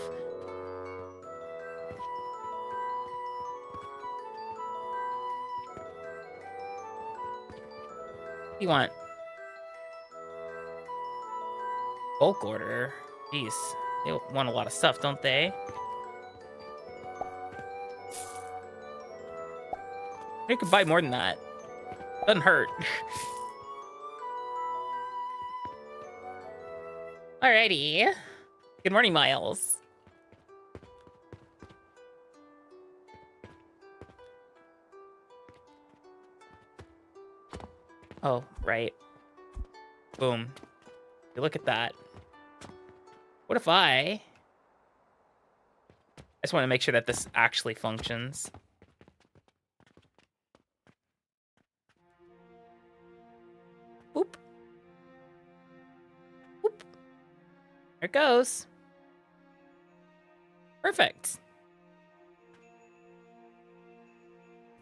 What do you want? Bulk order? Jeez. They want a lot of stuff, don't they? You could buy more than that. Doesn't hurt. Alrighty. Good morning, Miles. Oh, right. Boom. You look at that. What if I just want to make sure that this actually functions. Boop. Boop. There it goes. Perfect.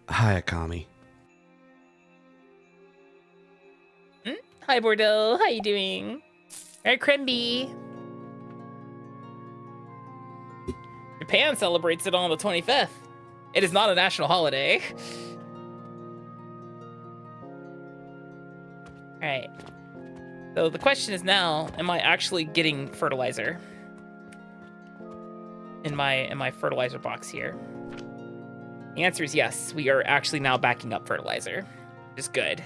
Hi, Akami. Hi, Bordeaux. How you doing? Hey, Crimby. Japan celebrates it on the 25th. It is not a national holiday. All right. So the question is now, am I actually getting fertilizer in my fertilizer box here? The answer is yes. We are actually now backing up fertilizer, which is good.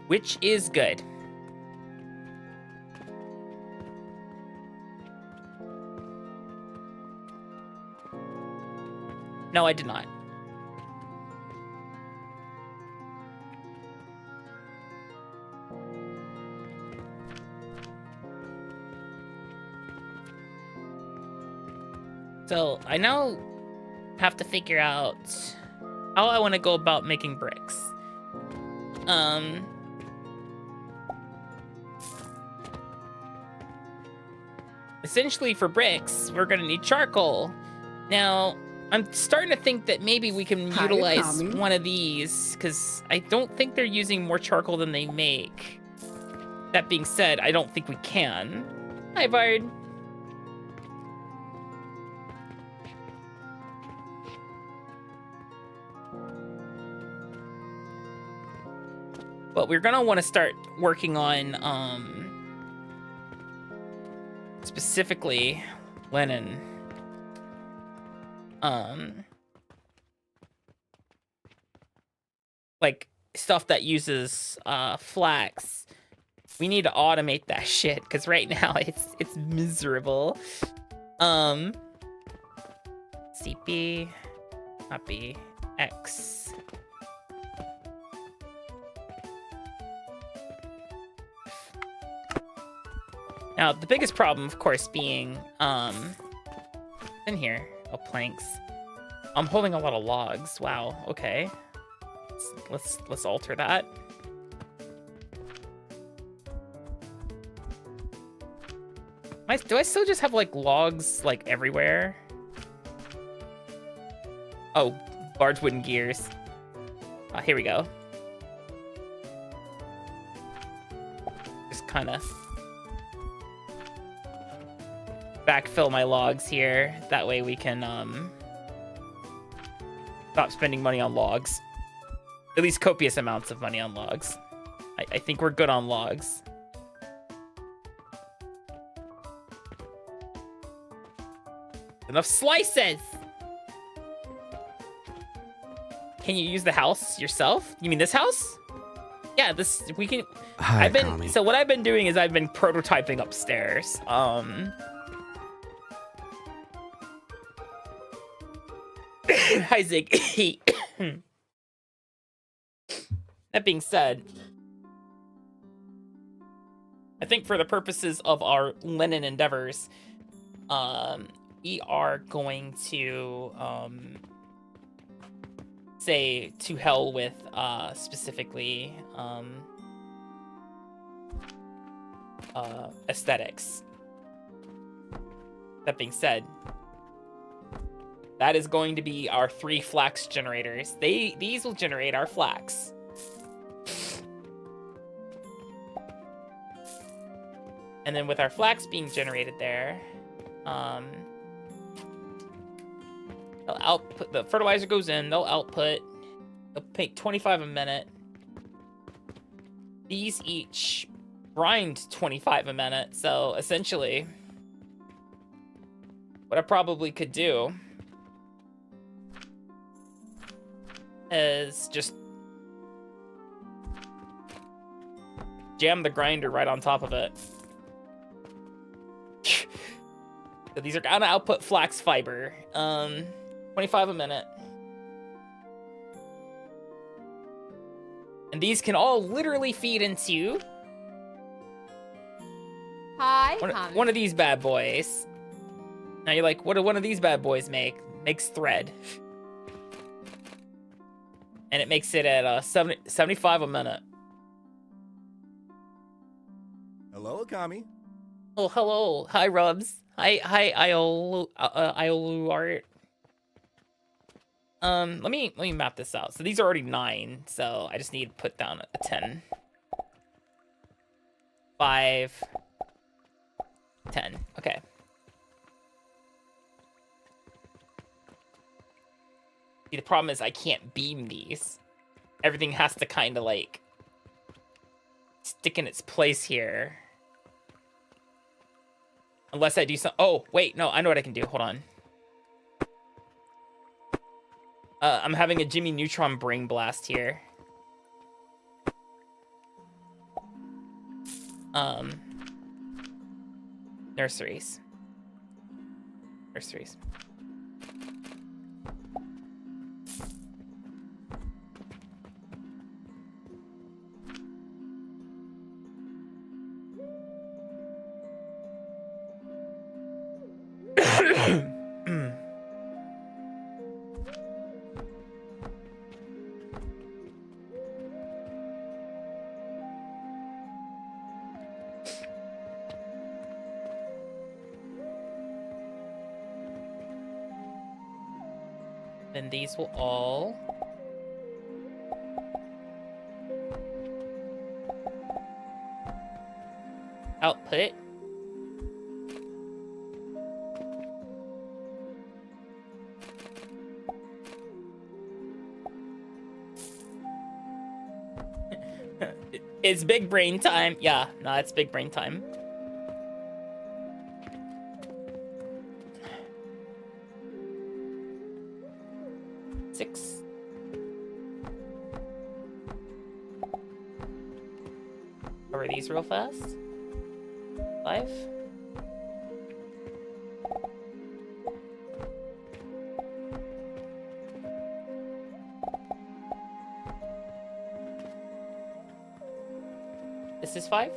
Which is good. No, I did not. So I now have to figure out how I want to go about making bricks. Essentially for bricks, we're gonna need charcoal. Now, I'm starting to think that maybe we can utilize one of these, because I don't think they're using more charcoal than they make. That being said, I don't think we can. Hi, Bard. But we're gonna want to start working on specifically linen. Like stuff that uses flax. We need to automate that shit, because right now it's miserable. CP, copy X. Now, the biggest problem, of course, being, in here, planks. I'm holding a lot of logs. Wow, okay. Let's alter that. Do I still just have, like, logs, like, everywhere? Oh, large wooden gears. Here we go. Just kind of backfill my logs here. That way we can stop spending money on logs. At least copious amounts of money on logs. I think we're good on logs. Enough slices! Can you use the house yourself? You mean this house? Yeah, this we can. Hi, Akami. So what I've been doing is I've been prototyping upstairs. Hi, Zig. That being said, I think for the purposes of our linen endeavors, we are going to say to hell with specifically aesthetics. That being said, that is going to be our 3 flax generators. These will generate our flax. And then with our flax being generated there, they'll output, the fertilizer goes in, they'll output, they'll take 25 a minute. These each grind 25 a minute, so essentially what I probably could do is just jam the grinder right on top of it. So these are gonna output flax fiber. 25 a minute. And these can all literally feed into Hi, one of these bad boys. Now you're like, what do one of these bad boys make? Makes thread. And it makes it at 75 a minute. Hello, Akami. Oh, hello. Hi, Rubs. Hi, Iolu Art. Let me map this out. So these are already 9, so I just need to put down a 10. 5, 10. Okay. See, the problem is I can't beam these. Everything has to kind of like stick in its place here. Unless I do some. Oh, wait, no, I know what I can do. Hold on. I'm having a Jimmy Neutron brain blast here. Nurseries. Nurseries. Then these will all output. It's big brain time. Yeah, no, it's big brain time. Six. Cover these real fast. 5. This is 5.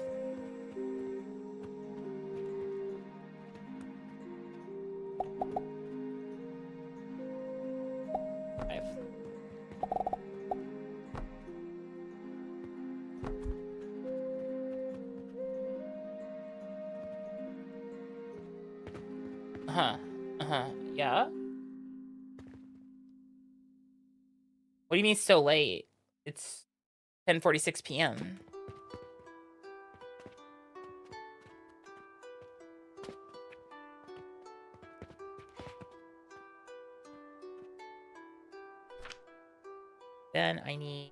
Yeah. What do you mean so late? It's 10:46 p.m. Then I need...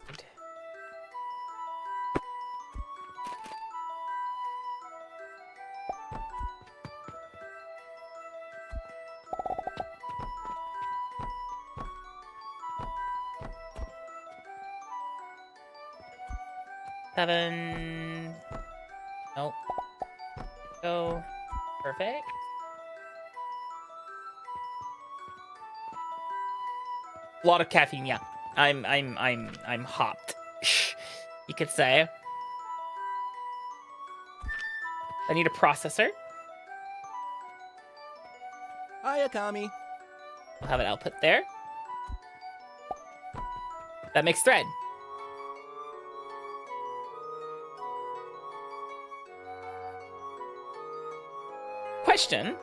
Seven. Nope. Go. Perfect. A lot of caffeine, yeah. I'm hopped. You could say. I need a processor. Hi, Akami. We'll have it output there. That makes thread. Question.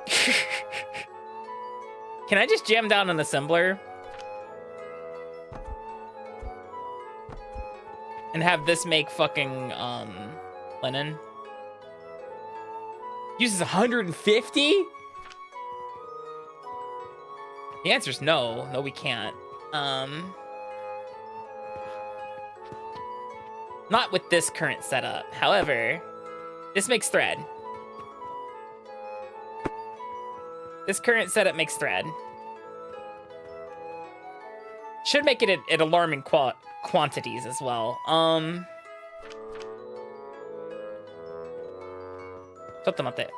Can I just jam down an assembler? And have this make fucking, linen? Uses 150? The answer's no. No, we can't. Not with this current setup. However, this makes thread. This current setup makes thread. Should make it at alarming quantities as well. Something like that.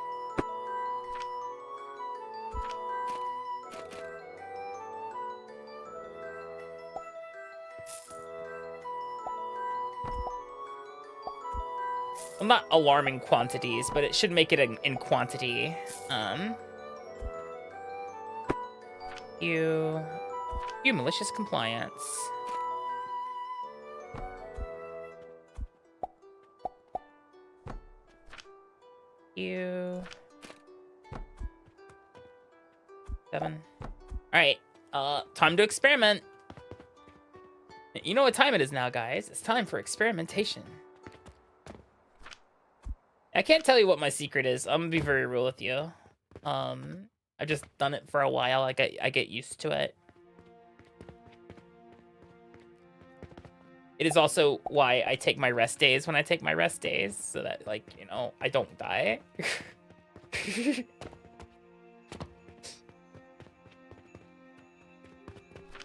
Well, not alarming quantities, but it should make it in quantity. You malicious compliance. You 7. All right, time to experiment. You know what time it is now, guys. It's time for experimentation. I can't tell you what my secret is. I'm gonna be very real with you. I've just done it for a while. I get used to it. It is also why I take my rest days when I take my rest days, so that, like, you know, I don't die.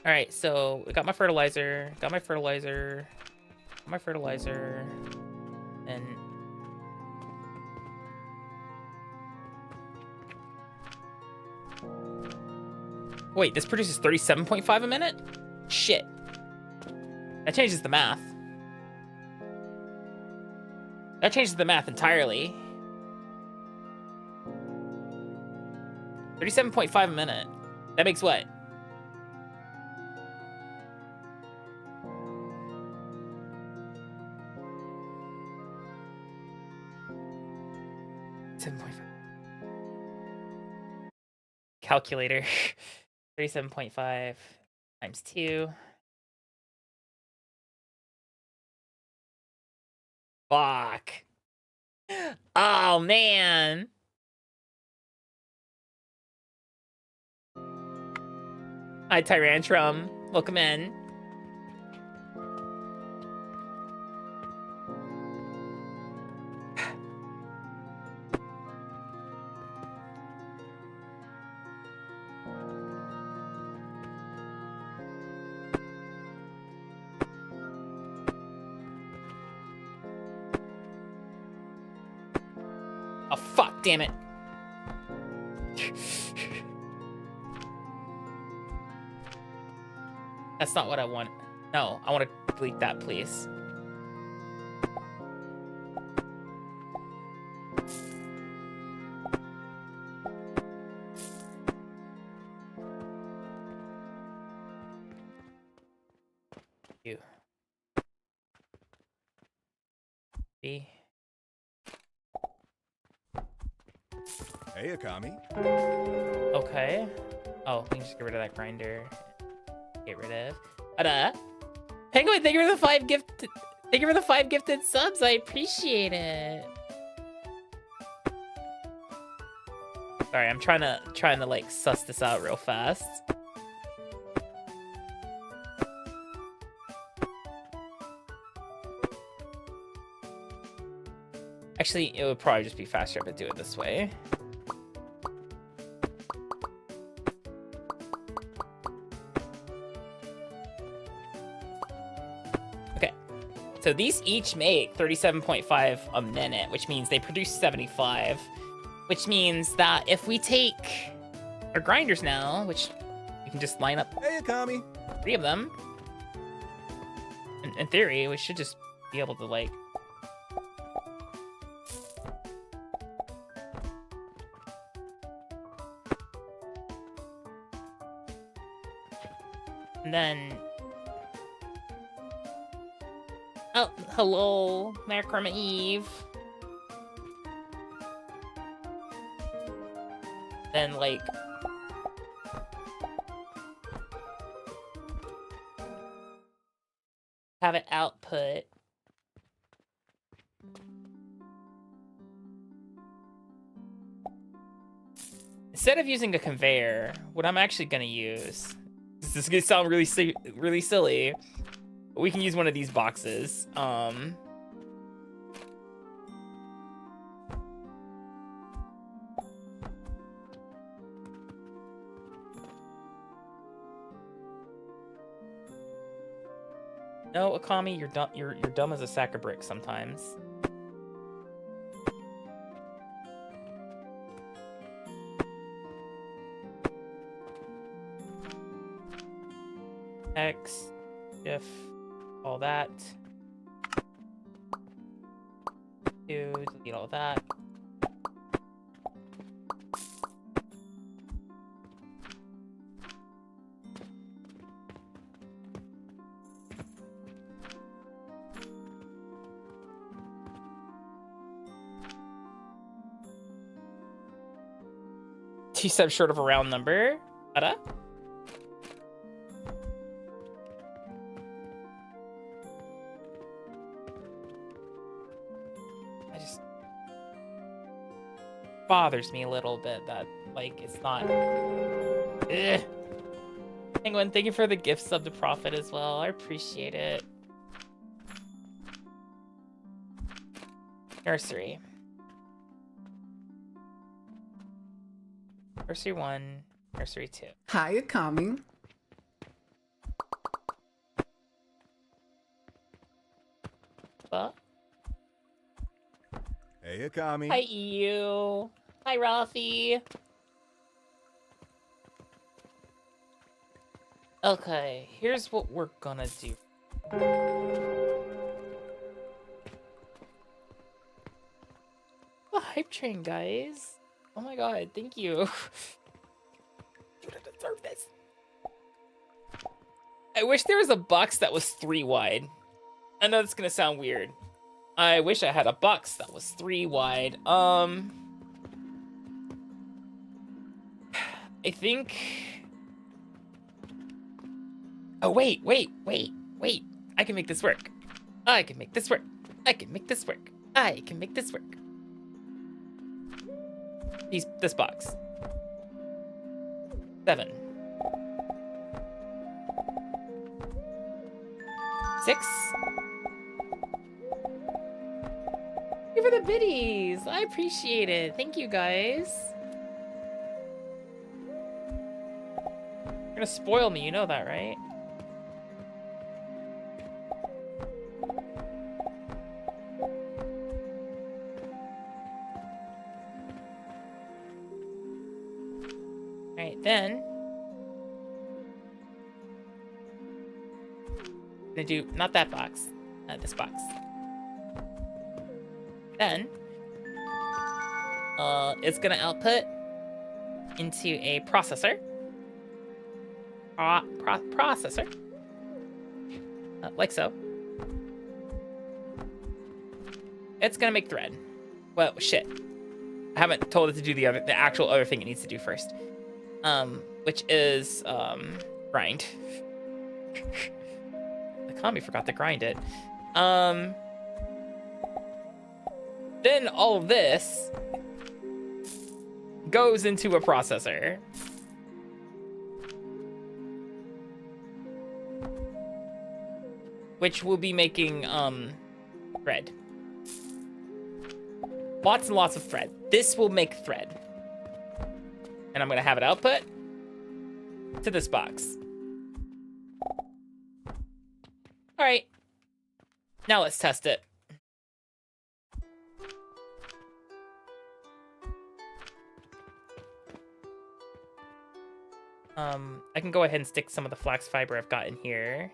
All right, so I got my fertilizer, and wait, this produces 37.5 a minute? Shit. That changes the math. That changes the math entirely. 37.5 a minute. That makes what? Calculator. 37.5 times 2. Fuck. Oh, man. Hi, Tyrantrum. Welcome in. Oh, fuck, damn it. That's not what I want. No, I want to delete that, please. You. B. Hey, Akami. Okay. Oh, we can just get rid of that grinder. Get rid of. Penguin, thank you for the 5 gift. Thank you for the 5 gifted subs. I appreciate it. Sorry, I'm trying to like suss this out real fast. Actually, it would probably just be faster if I do it this way. Okay, so these each make 37.5 a minute, which means they produce 75, which means that if we take our grinders now, which we can just line up Hey, Akami. 3 of them, in theory, we should just be able to, like, and then, oh, hello, Macrama Eve. Then, like, have it output. Instead of using a conveyor, what I'm actually gonna use, this is gonna sound really silly, but we can use one of these boxes. No, Akami, you're dumb. You're dumb as a sack of bricks sometimes. X, if, all that. 2, delete all that. Two steps short of a round number. Ta-da. I just bothers me a little bit that like it's not. Ugh. Penguin, thank you for the gift sub to Profit as well. I appreciate it. Nursery. Nursery 1, Nursery 2. Hi, Akami. Well, Hey, Akami. hi, EU. Hi, Rafi. Okay, here's what we're gonna do. The hype train, guys. Oh my god, thank you. You don't deserve this. I wish there was a box that was 3 wide. I know it's gonna sound weird. I wish I had a box that was 3 wide. I think... Oh, wait. I can make this work. I can make this work. I can make this work. I can make this work. This box. 7. 6. Thank you for the biddies. I appreciate it. Thank you, guys. You're gonna spoil me, you know that, right? Alright, then I'm gonna do not that box, this box. Then it's gonna output into a processor. Processor, like so. It's gonna make thread. Well, shit. I haven't told it to do the actual other thing it needs to do first. Which is grind. Akami forgot to grind it. Then all of this goes into a processor. Which will be making thread. Lots and lots of thread. This will make thread. And I'm gonna have it output to this box. All right. Now let's test it. I can go ahead and stick some of the flax fiber I've got in here.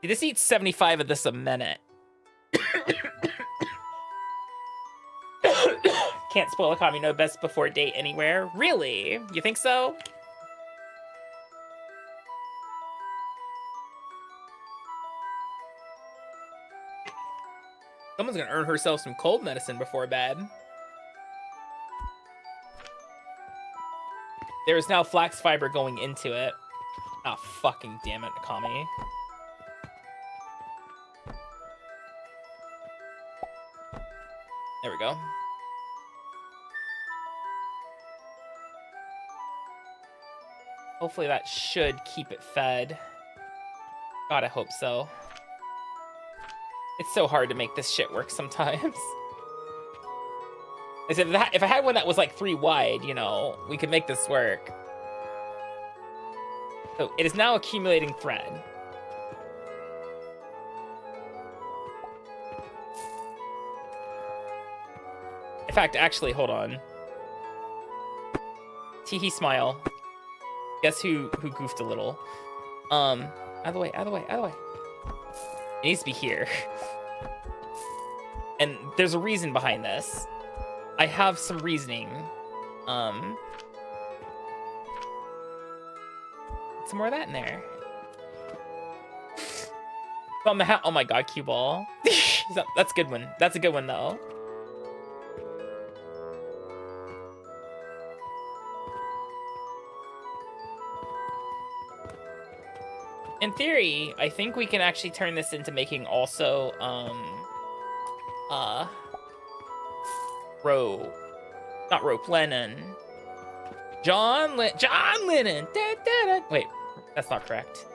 See, this eats 75 of this a minute. Can't spoil Akami, no best before date anywhere. Really? You think so? Someone's gonna earn herself some cold medicine before bed. There is now flax fiber going into it. Oh, fucking damn it, Akami. There we go. Hopefully that should keep it fed. God, I hope so. It's so hard to make this shit work sometimes. As if I had one that was like 3 wide, you know, we could make this work. So it is now accumulating thread. fact, actually, hold on. Teehee smile. Guess who goofed a little? Out of the way, out of the way, out of the way. It needs to be here. And there's a reason behind this. I have some reasoning. Some more of that in there. On the hat. Oh my god, cue ball. That's a good one. That's a good one though. In theory, I think we can actually turn this into making also not rope, Lennon. John Lennon. Da, da, da. Wait, that's not correct.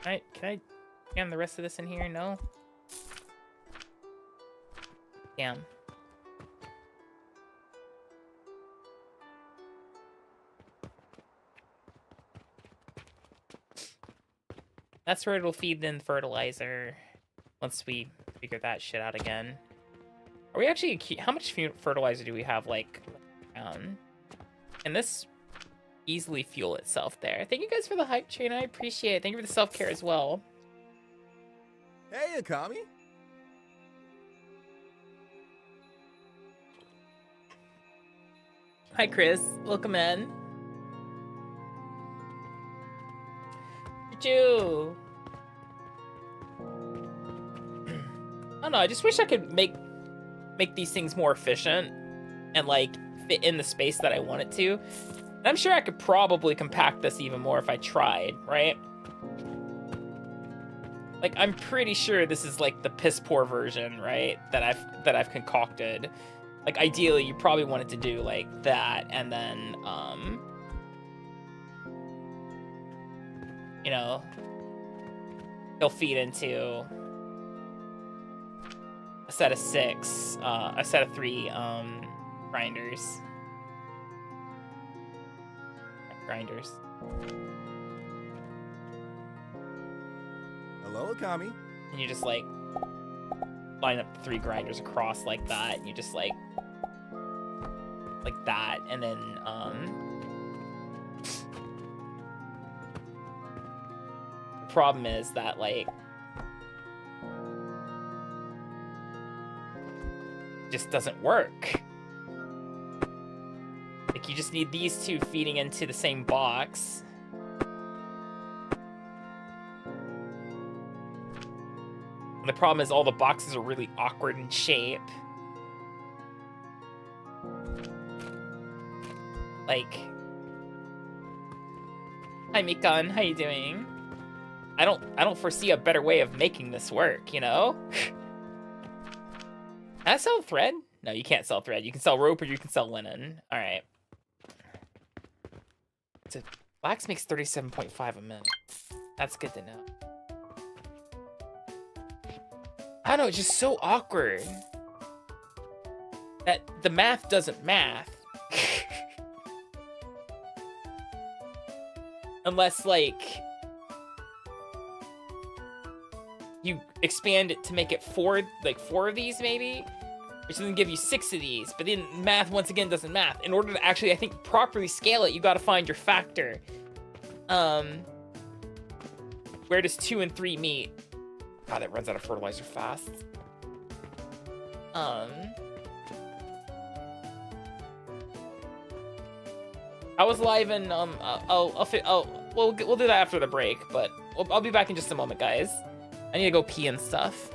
Alright, can I jam the rest of this in here? No? Damn. That's where it'll feed in fertilizer once we figure that shit out again. Are we actually, how much fertilizer do we have, like, can this easily fuel itself there? Thank you guys for the hype train, I appreciate it. Thank you for the self-care as well. Hey, Akami. Hi, Chris. Welcome in. You. I don't know. I just wish I could make these things more efficient and like fit in the space that I want it to. And I'm sure I could probably compact this even more if I tried, right? Like I'm pretty sure this is like the piss poor version, right? That I've concocted. Like ideally, you probably want it to do like that, and then you know, they'll feed into a set of 6, a set of 3 grinders. Hello, Akami. And you just like line up 3 grinders across like that, and you just like that, and then the problem is that like just doesn't work. Like you just need these 2 feeding into the same box. And the problem is all the boxes are really awkward in shape. Like, hi Mikan, how you doing? I don't foresee a better way of making this work, you know? Can I sell thread? No, you can't sell thread. You can sell rope or you can sell linen. All right. So Flax makes 37.5 a minute. That's good to know. I don't know, it's just so awkward that the math doesn't math. Unless, like, you expand it to make it 4 of these, maybe? Which doesn't give you 6 of these, but then math, once again, doesn't math. In order to actually, I think, properly scale it, you gotta find your factor. Where does 2 and 3 meet? God, that runs out of fertilizer fast. I was live and we'll do that after the break, but I'll be back in just a moment, guys. I need to go pee and stuff.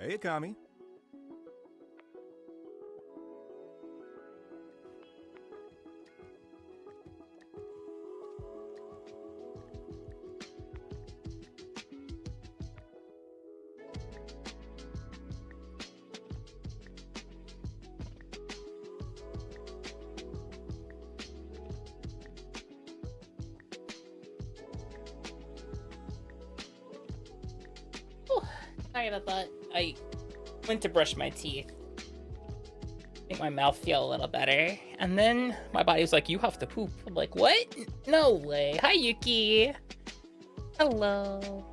Hey, Akami. Sorry about that. I went to brush my teeth. Make my mouth feel a little better. And then my body was like, you have to poop. I'm like, what? No way. Hi, Yuki. Hello.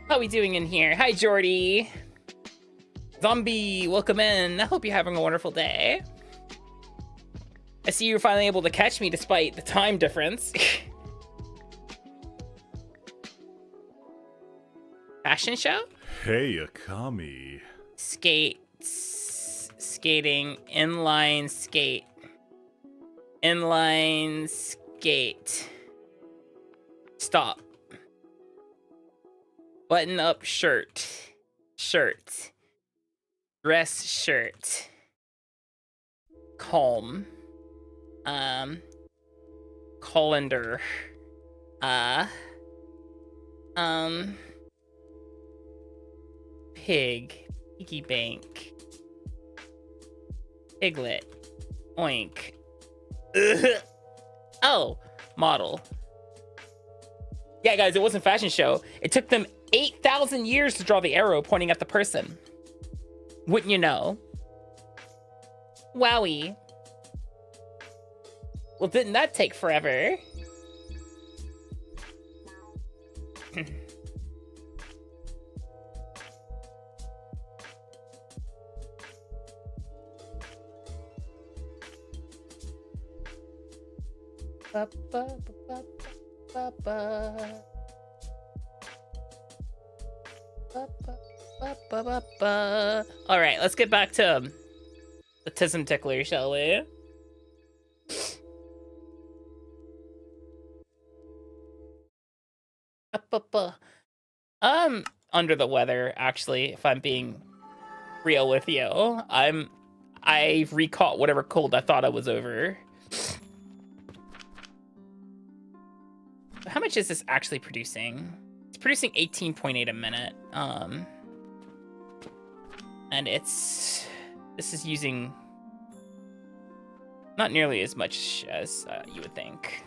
How we doing in here? Hi, Jordy. Zombie, welcome in. I hope you're having a wonderful day. I see you're finally able to catch me despite the time difference. Fashion show? Hey, Akami. Skating, inline skate. Inline skate. Stop. Button up shirt. Shirt. Dress shirt. Calm. Colander. Piggy bank. Piglet. Oink. Ugh. Oh, model. Yeah, guys, it wasn't fashion show. It took them 8,000 years to draw the arrow pointing at the person. Wouldn't you know? Wowie. Well, didn't that take forever? All right, let's get back to the Tism Tickler, shall we? I'm under the weather, actually, if I'm being real with you. I recaught whatever cold I thought I was over. How much is this actually producing? It's producing 18.8 a minute. And this is using not nearly as much as you would think.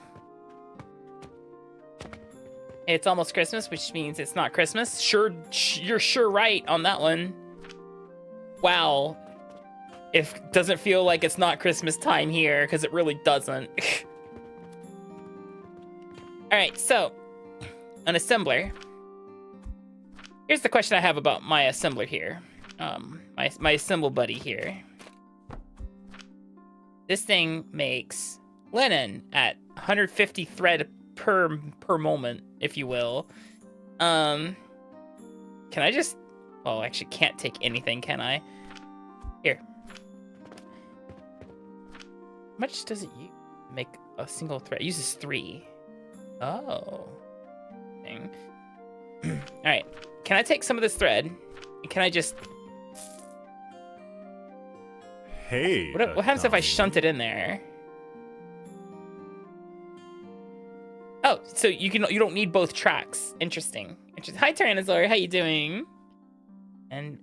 It's almost Christmas, which means it's not Christmas. Sure, you're sure right on that one. Wow. It doesn't feel like it's not Christmas time here, because it really doesn't. All right, so an assembler. Here's the question I have about my assembler here. My assemble buddy here. This thing makes linen at 150 thread per moment, if you will. Can I just... Oh, I actually can't take anything, can I? Here. How much does it use? Make a single thread? It uses 3. Oh. Thing. Alright. Can I take some of this thread? And can I just... Hey, What happens if I shunt it in there? Oh, so you don't need both tracks. Interesting. Hi, Tyrannosaur. How you doing? And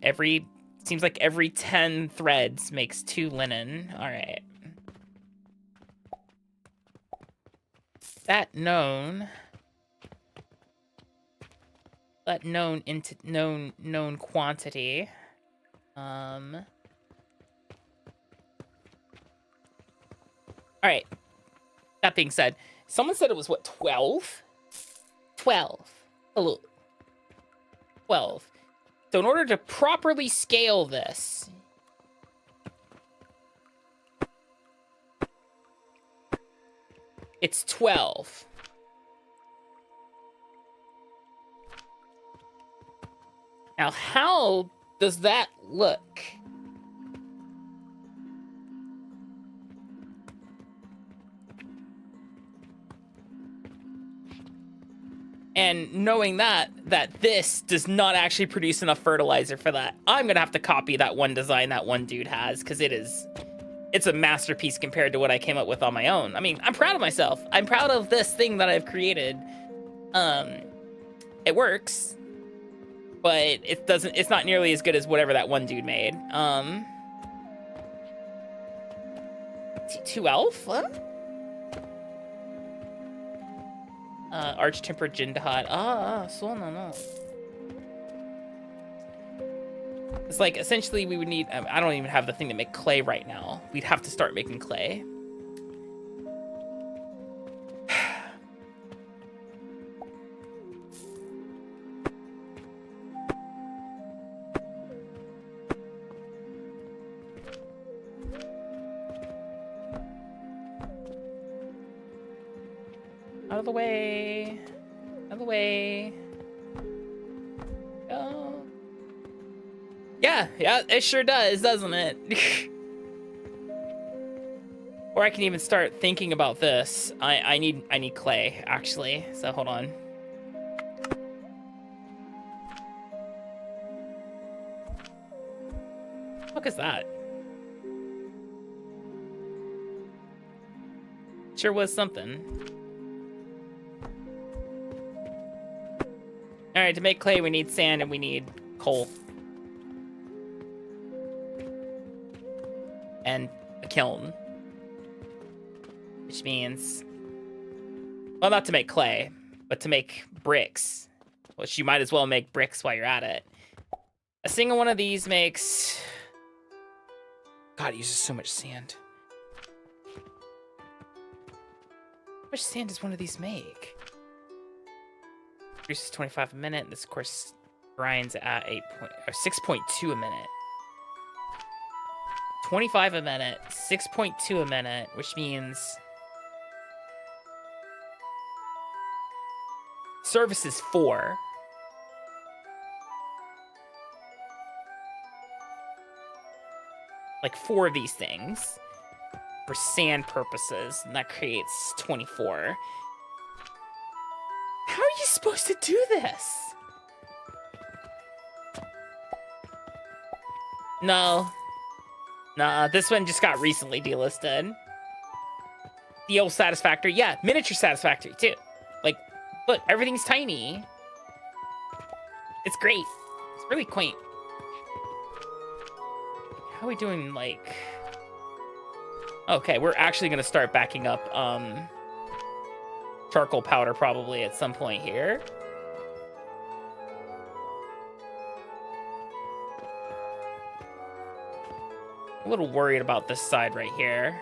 seems like every 10 threads makes 2 linen. All right. That known into known quantity. All right. That being said, someone said it was what, 12? 12. Hello. 12. So in order to properly scale this, it's 12. Now, how does that look? And And knowing that this does not actually produce enough fertilizer for that, I'm gonna have to copy that one design that one dude has, because it's a masterpiece compared to what I came up with on my own. I mean, I'm proud of myself. I'm proud of this thing that I've created. It works, but it's not nearly as good as whatever that one dude made. 2 elf? What? Arch-tempered Jindahad. So no. It's like, essentially, we would need... I don't even have the thing to make clay right now. We'd have to start making clay. Out of the way. Out of the way. Oh. Yeah, it sure does, doesn't it? Or I can even start thinking about this. I need clay, actually. So hold on. What the fuck is that? Sure was something. All right, to make clay, we need sand and we need coal. And a kiln. Which means... Well, not to make clay, but to make bricks. Which you might as well make bricks while you're at it. A single one of these makes... God, it uses so much sand. How much sand does one of these make? Produces 25 a minute. This, of course, grinds at 6.2 a minute. 25 a minute, 6.2 a minute, which means service is 4. Like 4 of these things for sand purposes, and that creates 24. How are you supposed to do this? No. Nah, this one just got recently delisted. The old Satisfactory. Yeah, miniature Satisfactory, too. Like, look, everything's tiny. It's great. It's really quaint. How are we doing, like... Okay, we're actually going to start backing up, charcoal powder probably at some point here. A little worried about this side right here.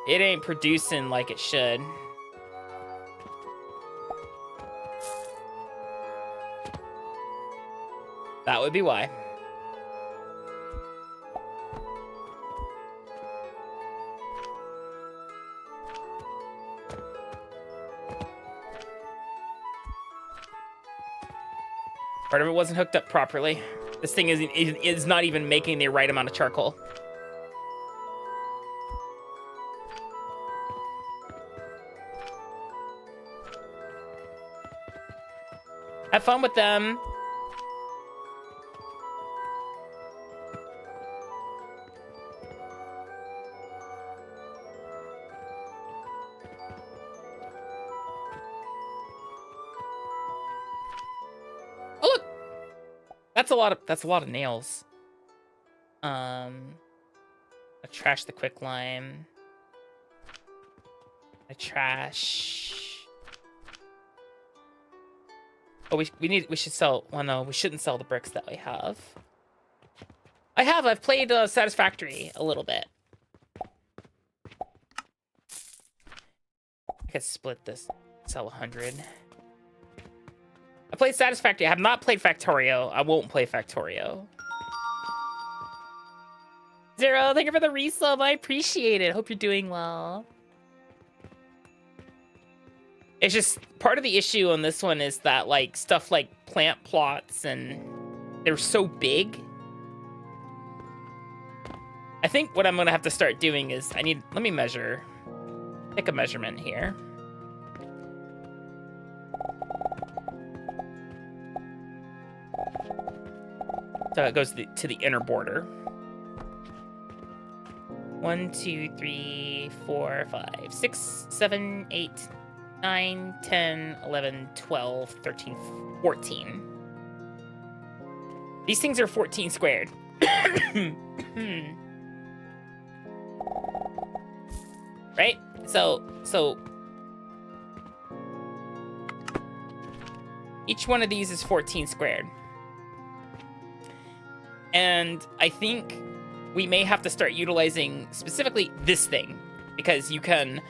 It ain't producing like it should. That would be why. Part of it wasn't hooked up properly. This thing is not even making the right amount of charcoal. Have fun with them. That's a lot of nails. I trash the quicklime. I trash. Oh, we should sell. Well, no, we shouldn't sell the bricks that we have. I've played Satisfactory a little bit. I could split this, sell 100. I played Satisfactory. I have not played Factorio. I won't play Factorio. Zero, thank you for the resub. I appreciate it. Hope you're doing well. It's just part of the issue on this one is that like stuff like plant plots and they're so big. I think what I'm gonna have to start doing is let me measure. Take a measurement here. So it goes to the inner border. 1, 2, 3, 4, 5, 6, 7, 8, 9, 10, 11, 12, 13, 14. These things are 14 squared. Right? So each one of these is 14 squared. And I think we may have to start utilizing specifically this thing, because you can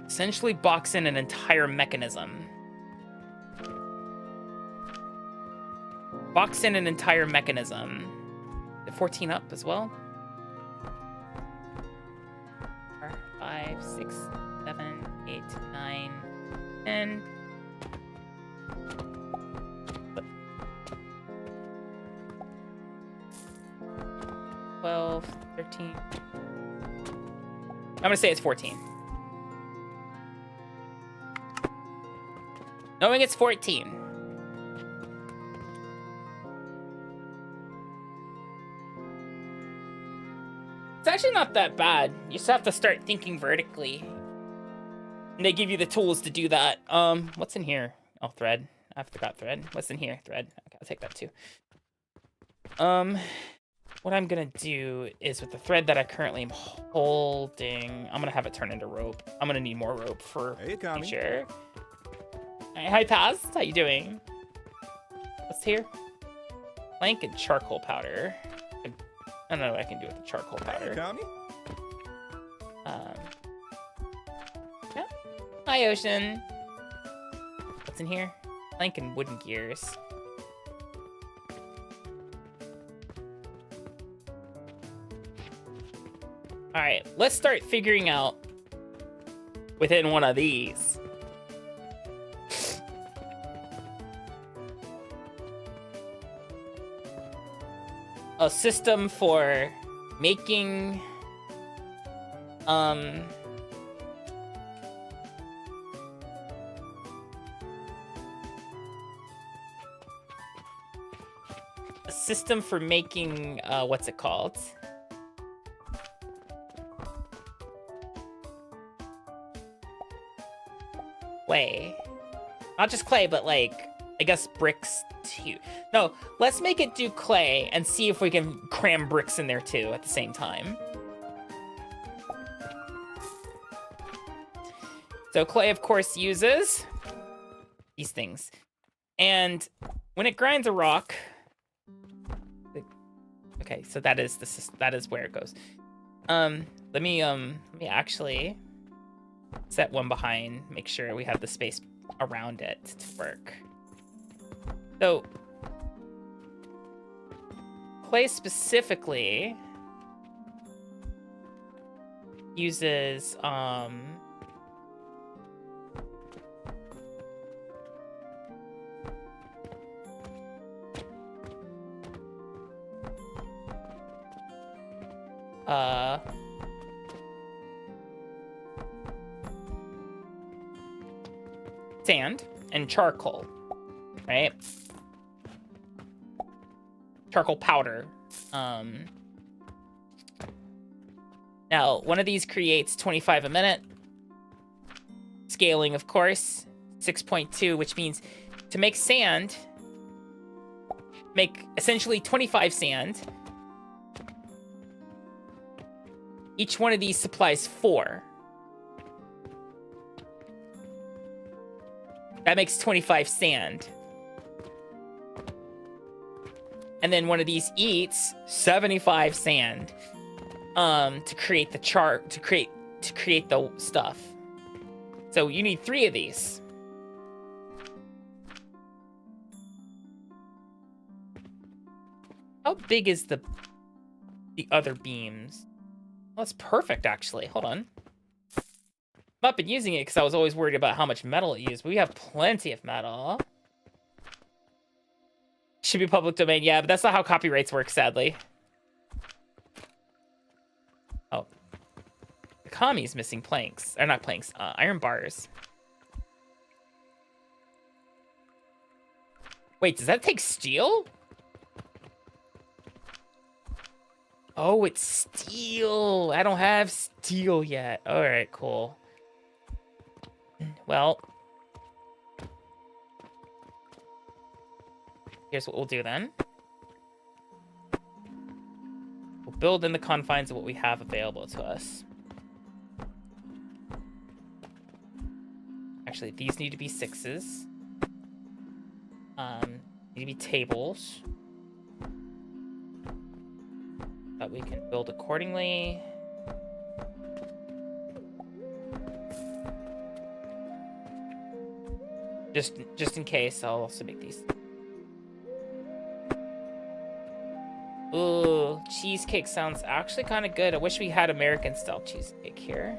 essentially box in an entire mechanism. Box in an entire mechanism. The 14 up as well. 4, 5, 6, 7, 8, 9, 10. 12, 13. I'm gonna say it's 14. Knowing it's 14. It's actually not that bad. You just have to start thinking vertically. And they give you the tools to do that. What's in here? Oh, thread. I forgot thread. What's in here? Thread. Okay, I'll take that too. What I'm gonna do is with the thread that I currently am holding, I'm gonna have it turn into rope. I'm gonna need more rope for future. Alright, hi Paz, how you doing? What's here? Plank and charcoal powder. I don't know what I can do with the charcoal powder. Yeah. Hi Ocean. What's in here? Plank and wooden gears. All right, let's start figuring out within one of these. A system for making a system for making what's it called? Clay. Not just clay, but like, I guess bricks too. No, let's make it do clay and see if we can cram bricks in there too at the same time. So clay, of course, uses these things. And when it grinds a rock, okay, so that is where it goes. Let me actually set one behind, make sure we have the space around it to work. So clay specifically uses sand and charcoal, right? Charcoal powder. Now, one of these creates 25 a minute. Scaling, of course, 6.2, which means to make sand, make essentially 25 sand. Each one of these supplies 4. That makes 25 sand. And then one of these eats 75 sand to create the to create the stuff. So you need 3 of these. How big is the other beams? Well, that's perfect, actually. Hold on. I've not been using it because I was always worried about how much metal it used, but we have plenty of metal. Should be public domain, yeah, but that's not how copyrights work, sadly. Oh. Akami's missing planks. Or not planks, iron bars. Wait, does that take steel? Oh, it's steel. I don't have steel yet. All right, cool. Well, here's what we'll do then. We'll build in the confines of what we have available to us. Actually, these need to be 6s. Need to be tables. That we can build accordingly. Just in case, I'll also make these. Ooh, cheesecake sounds actually kind of good. I wish we had American style cheesecake here.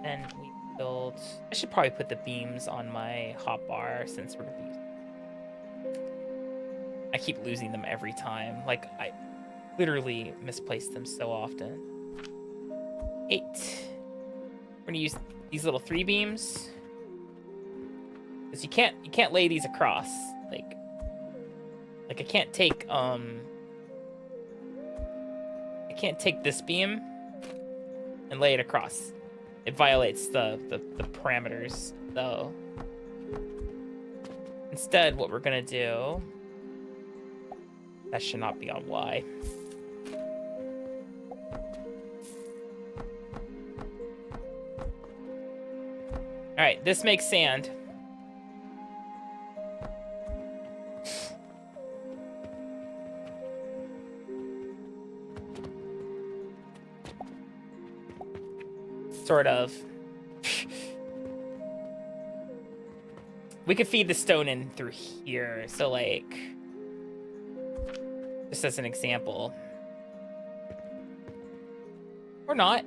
Then we build. I should probably put the beams on my hotbar since we're gonna be. I keep losing them every time. Like I literally misplace them so often. 8. We're gonna use these little 3 beams. Because you can't lay these across. Like I can't take this beam and lay it across. It violates the parameters. So instead what we're gonna do, that should not be on Y. All right, this makes sand. Sort of. We could feed the stone in through here. So like, just as an example. Or not.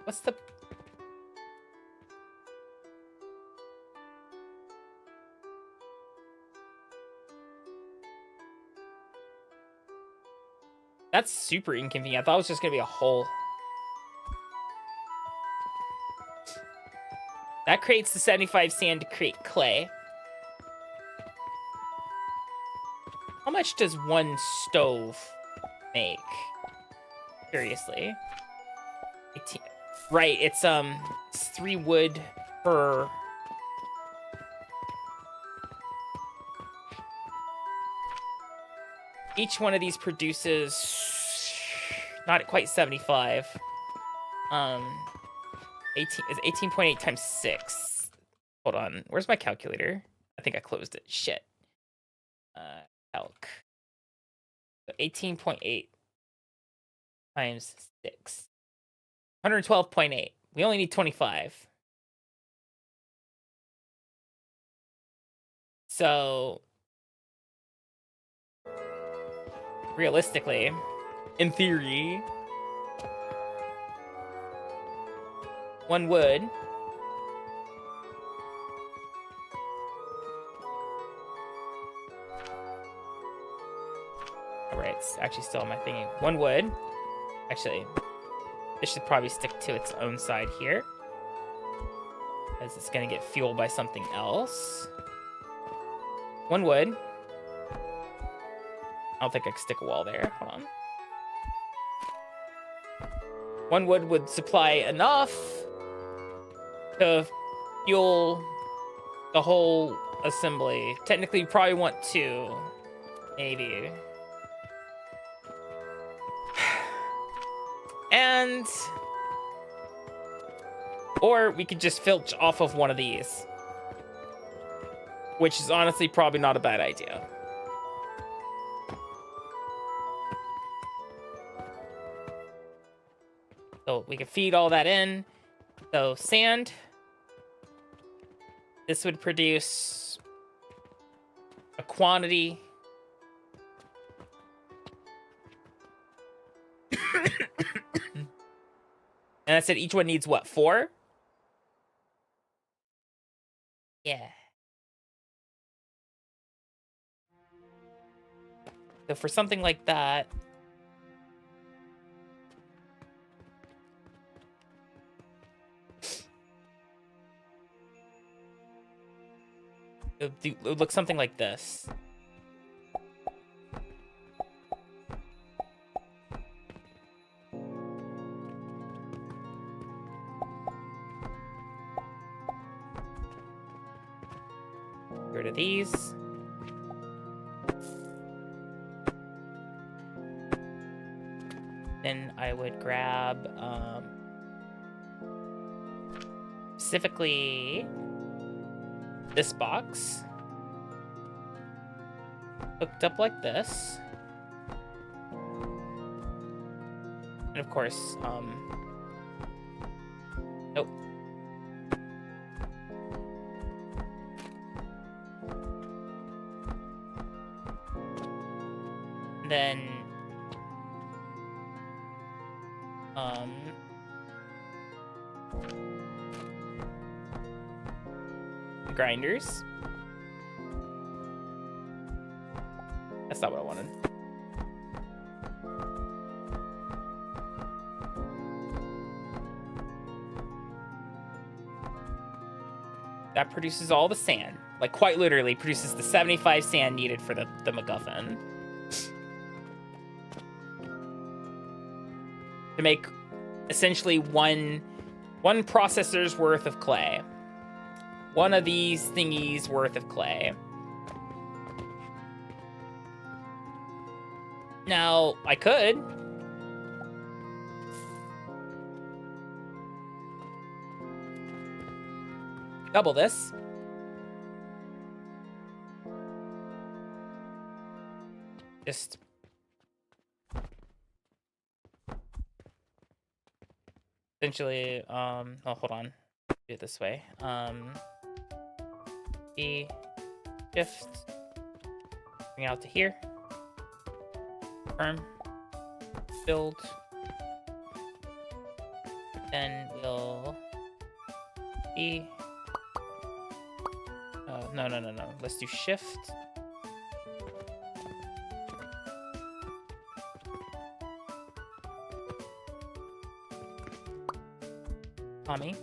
What's the... That's super inconvenient. I thought it was just gonna be a hole. That creates the 75 sand to create clay. How much does one stove make? Seriously. 18. Right, it's 3 wood per... Each one of these produces not quite 75. 18 is 18.8 times 6. Hold on, where's my calculator? I think I closed it. Shit. Calc. So 18.8 times 6. 112.8. We only need 25. So realistically, in theory, 1 wood alright, it's actually still on my thingy. 1 wood. Actually, this should probably stick to its own side here, as it's gonna get fueled by something else. 1 wood. I don't think I can stick a wall there. Hold on. 1 wood would supply enough to fuel the whole assembly. Technically, you probably want 2. Maybe. And... or we could just filch off of one of these. Which is honestly probably not a bad idea. So we can feed all that in. So sand. This would produce a quantity. And I said each one needs what, 4? Yeah. So for something like that, it would look something like this. Get rid of these. Then I would grab specifically this box, hooked up like this, and of course, nope. Then grinders. That's not what I wanted. That produces all the sand. Like, quite literally produces the 75 sand needed for the MacGuffin. To make essentially one processor's worth of clay. One of these thingies worth of clay. Now, I could double this. Just essentially, oh, hold on. Do it this way. E, shift, bring it out to here. Confirm, build. Then we'll E. Oh, no. Let's do shift. Tommy.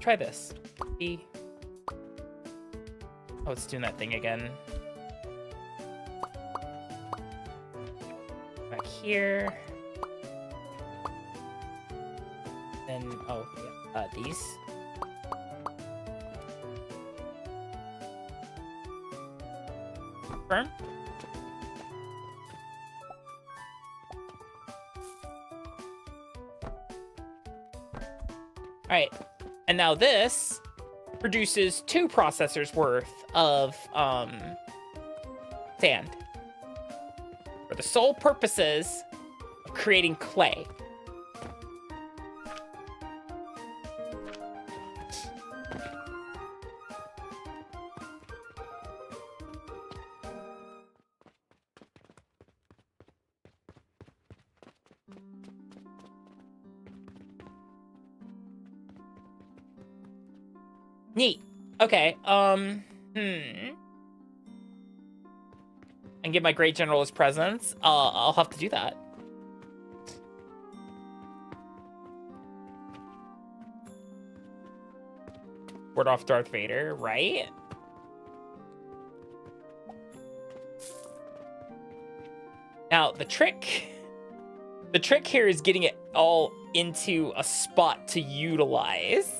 Try this. E. Oh, it's doing that thing again. Back here. Then, oh, yeah, these. Confirm. All right, and now this produces 2 processors worth of sand for the sole purposes of creating clay. Neat. Okay, and give my great general his presents. I'll have to do that. Ward off Darth Vader, right? Now, the trick here is getting it all into a spot to utilize.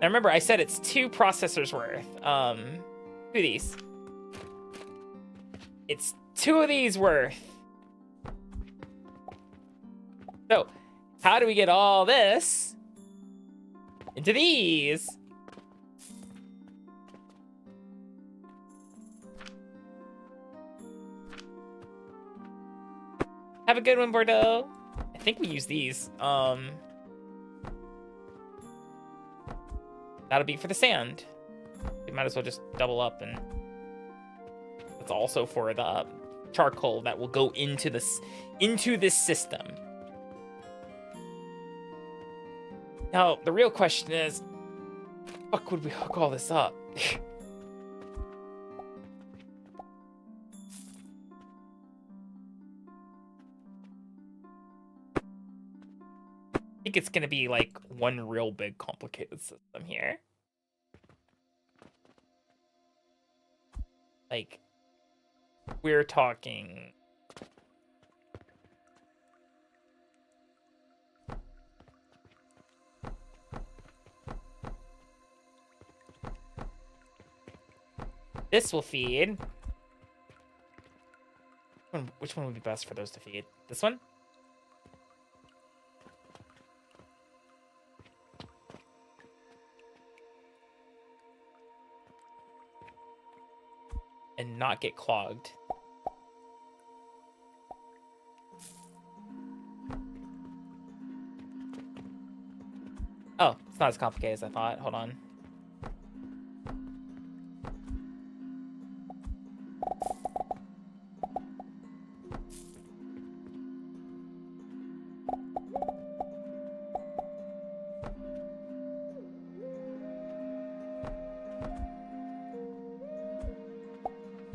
Now remember, I said it's 2 processors worth. Two of these. It's 2 of these worth. So, how do we get all this into these? Have a good one, Bordeaux. I think we use these. That'll be for the sand. We might as well just double up, and that's also for the charcoal that will go into this system. Now, the real question is, fuck would we hook all this up? think it's gonna be like one real big complicated system here. Like, we're talking. This will feed. Which one would be best for those to feed? This one? And not get clogged. Oh, it's not as complicated as I thought. Hold on.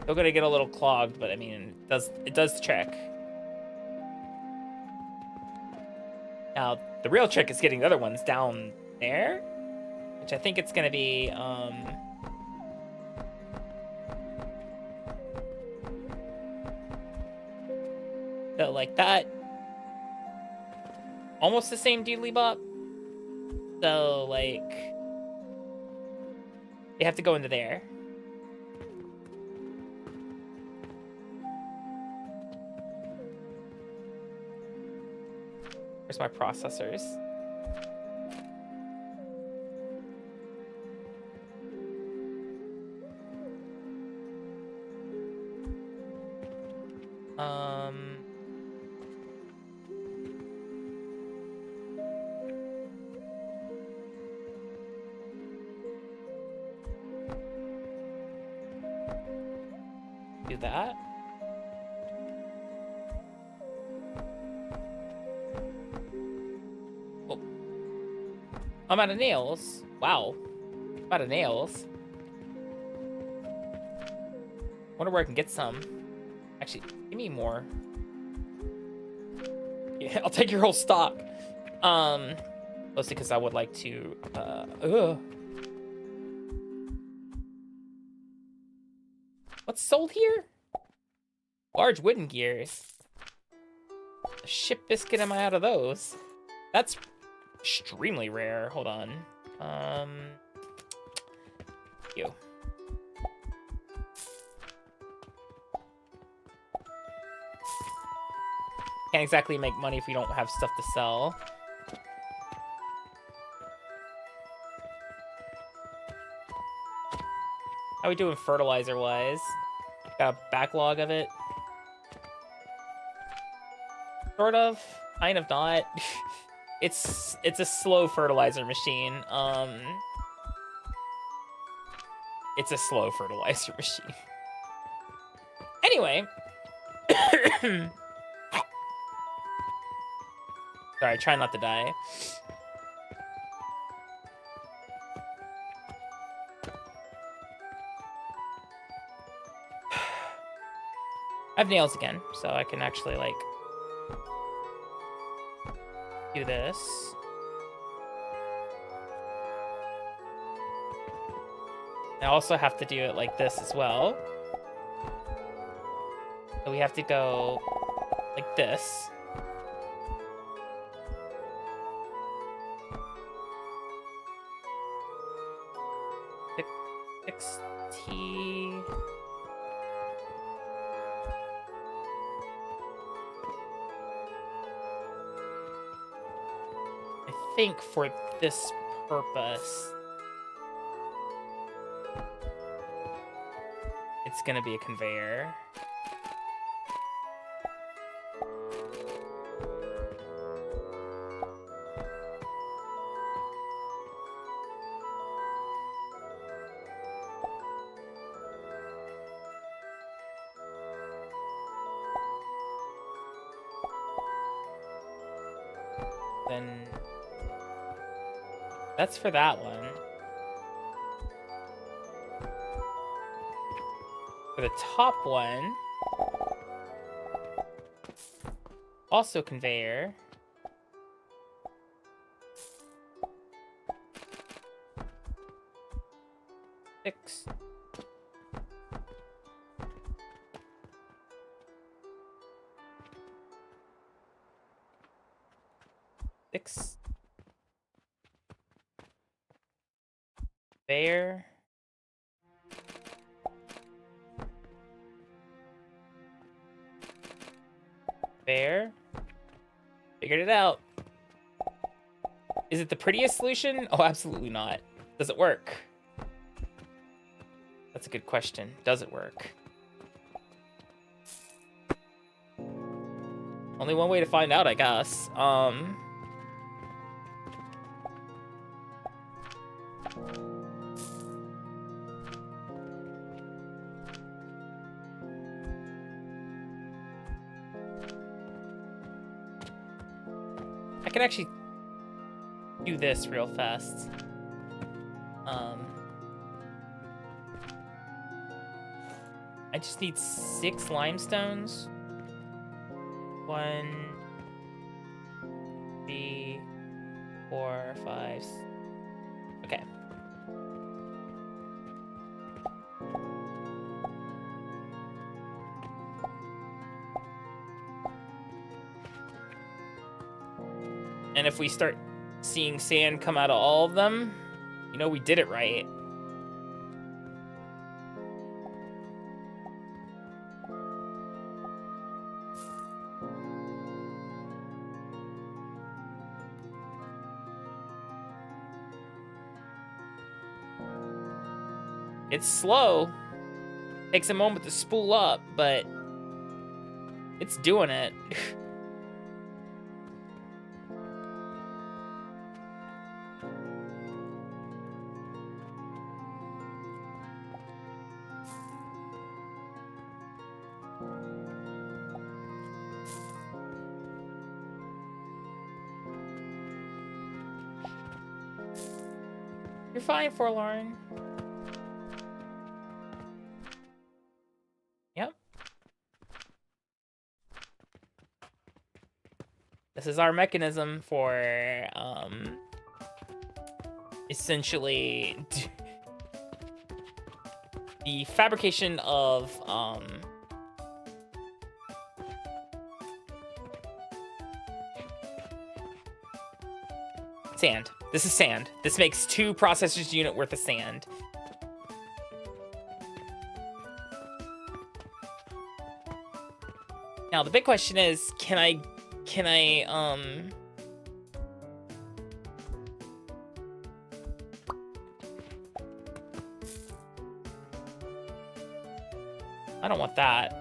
Still gonna get a little clogged, but I mean, it does the trick. Now, the real trick is getting the other ones down there, which I think it's gonna be, so like that. Almost the same doodly bop. So, like, they have to go into there. Where's my processors? Do that. I'm out of nails. Wow. I'm out of nails. Wonder where I can get some. Actually, give me more. Yeah, I'll take your whole stock. Mostly because I would like to, What's sold here? Large wooden gears. A ship biscuit, am I out of those? That's extremely rare. Hold on. You. Can't exactly make money if we don't have stuff to sell. How we doing fertilizer-wise? Got a backlog of it. Sort of. Kind of not. It's a slow fertilizer machine. It's a slow fertilizer machine. Anyway. Sorry, try not to die. I have nails again, so I can actually, like, do this. I also have to do it like this as well. So we have to go like this. T. I think for this purpose, it's gonna be a conveyor. Then that's for that one. For the top one, also conveyor. There. There. Figured it out. Is it the prettiest solution? Oh, absolutely not. Does it work? That's a good question. Does it work? Only one way to find out, I guess. I can actually do this real fast. I just need 6 limestones. 1, 3, 4, 5. Okay. And if we start seeing sand come out of all of them, you know we did it right. It's slow. Takes a moment to spool up, but it's doing it. You're fine, Forlorn. Yep. This is our mechanism for, essentially the fabrication of, sand. This is sand. This makes 2 processors unit worth of sand. Now the big question is, can I I don't want that.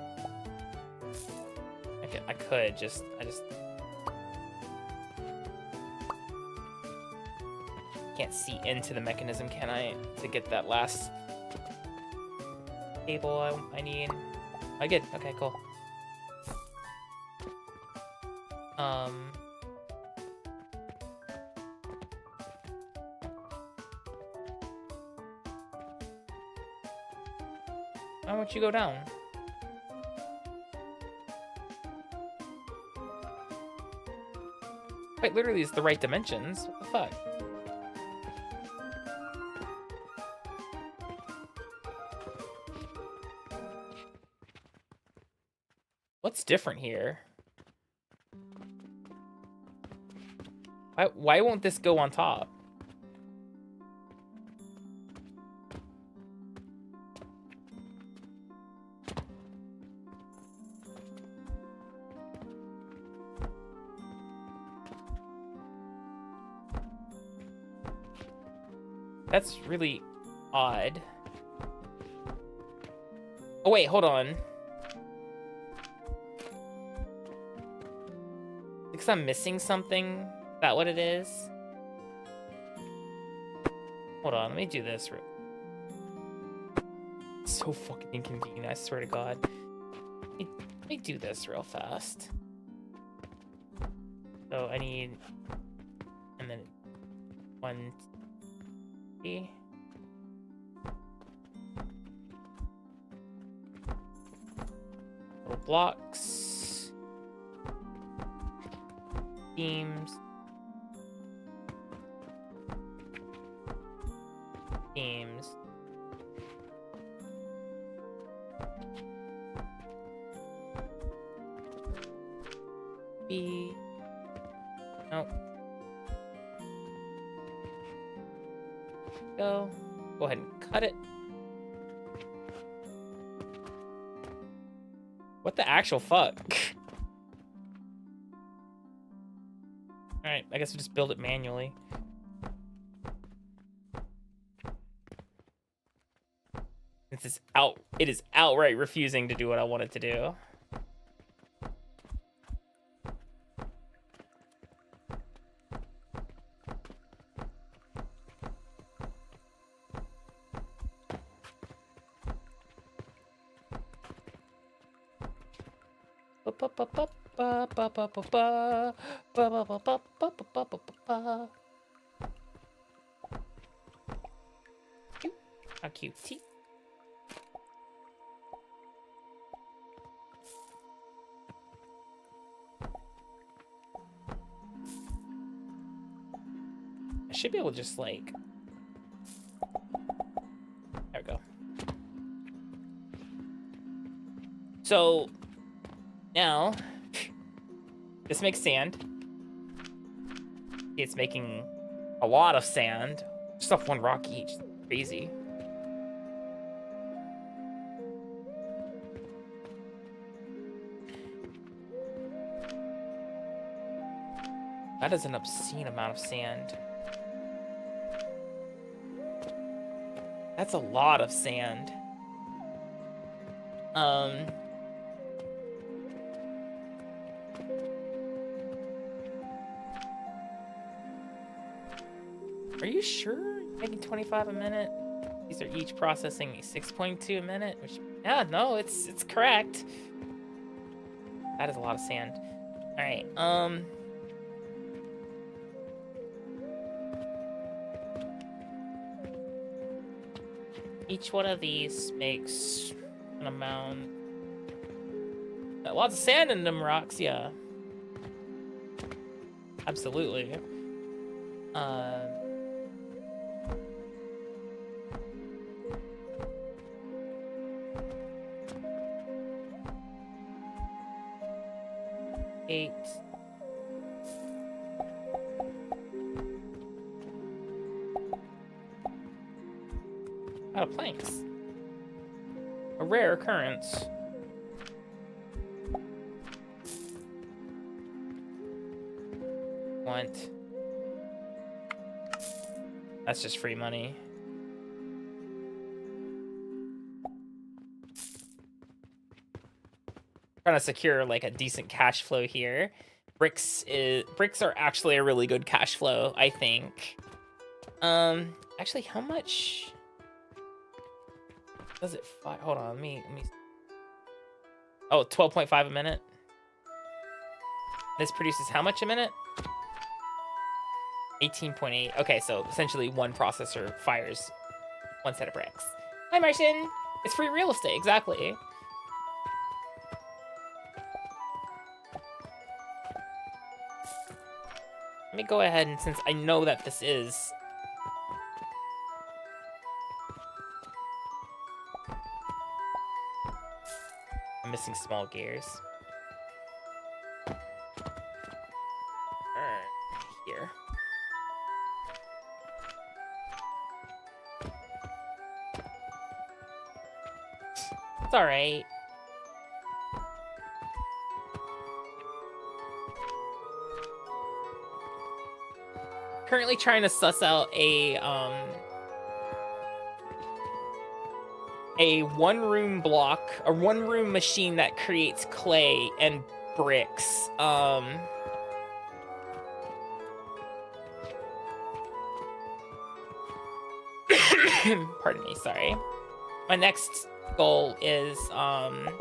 I could just can't see into the mechanism, can I? To get that last cable I need. I get. Okay, cool. Why won't you go down? Quite literally, it's the right dimensions. What the fuck? What's different here? Why won't this go on top? That's really odd. Oh wait, hold on. Because I'm missing something? Is that what it is? Hold on, let me do this. It's so fucking inconvenient, I swear to God. Let me do this real fast. So I need... And then... 1, 2, little blocks. Beams. Beams. B. Nope. Go Cut it. What the actual fuck? Alright, I guess we'll just build it manually. It is outright refusing to do what I want it to do. How cute. I should be able to just like... There we go. So, now, this makes sand. It's making a lot of sand. Just off one rock each. Crazy. That is an obscene amount of sand. That's a lot of sand. Are you sure? Making 25 a minute? These are each processing 6.2 a minute, which, yeah, no, it's correct. That is a lot of sand. All right, each one of these makes an amount. Lots of sand in them rocks, yeah. Absolutely. Eight. Out of planks. A rare occurrence. Want. That's just free money. Trying to secure like a decent cash flow here. Bricks are actually a really good cash flow, I think. Actually, how much does it hold on, let me oh, 12.5 a minute. This produces how much a minute? 18.8. Okay, so essentially one processor fires one set of bricks. Hi, Martian. It's free real estate, exactly. Let me go ahead and, since I know that this is... I'm missing small gears. Here. It's alright. Currently trying to suss out a one-room block, a one-room machine that creates clay and bricks. Pardon me, sorry. My next goal is to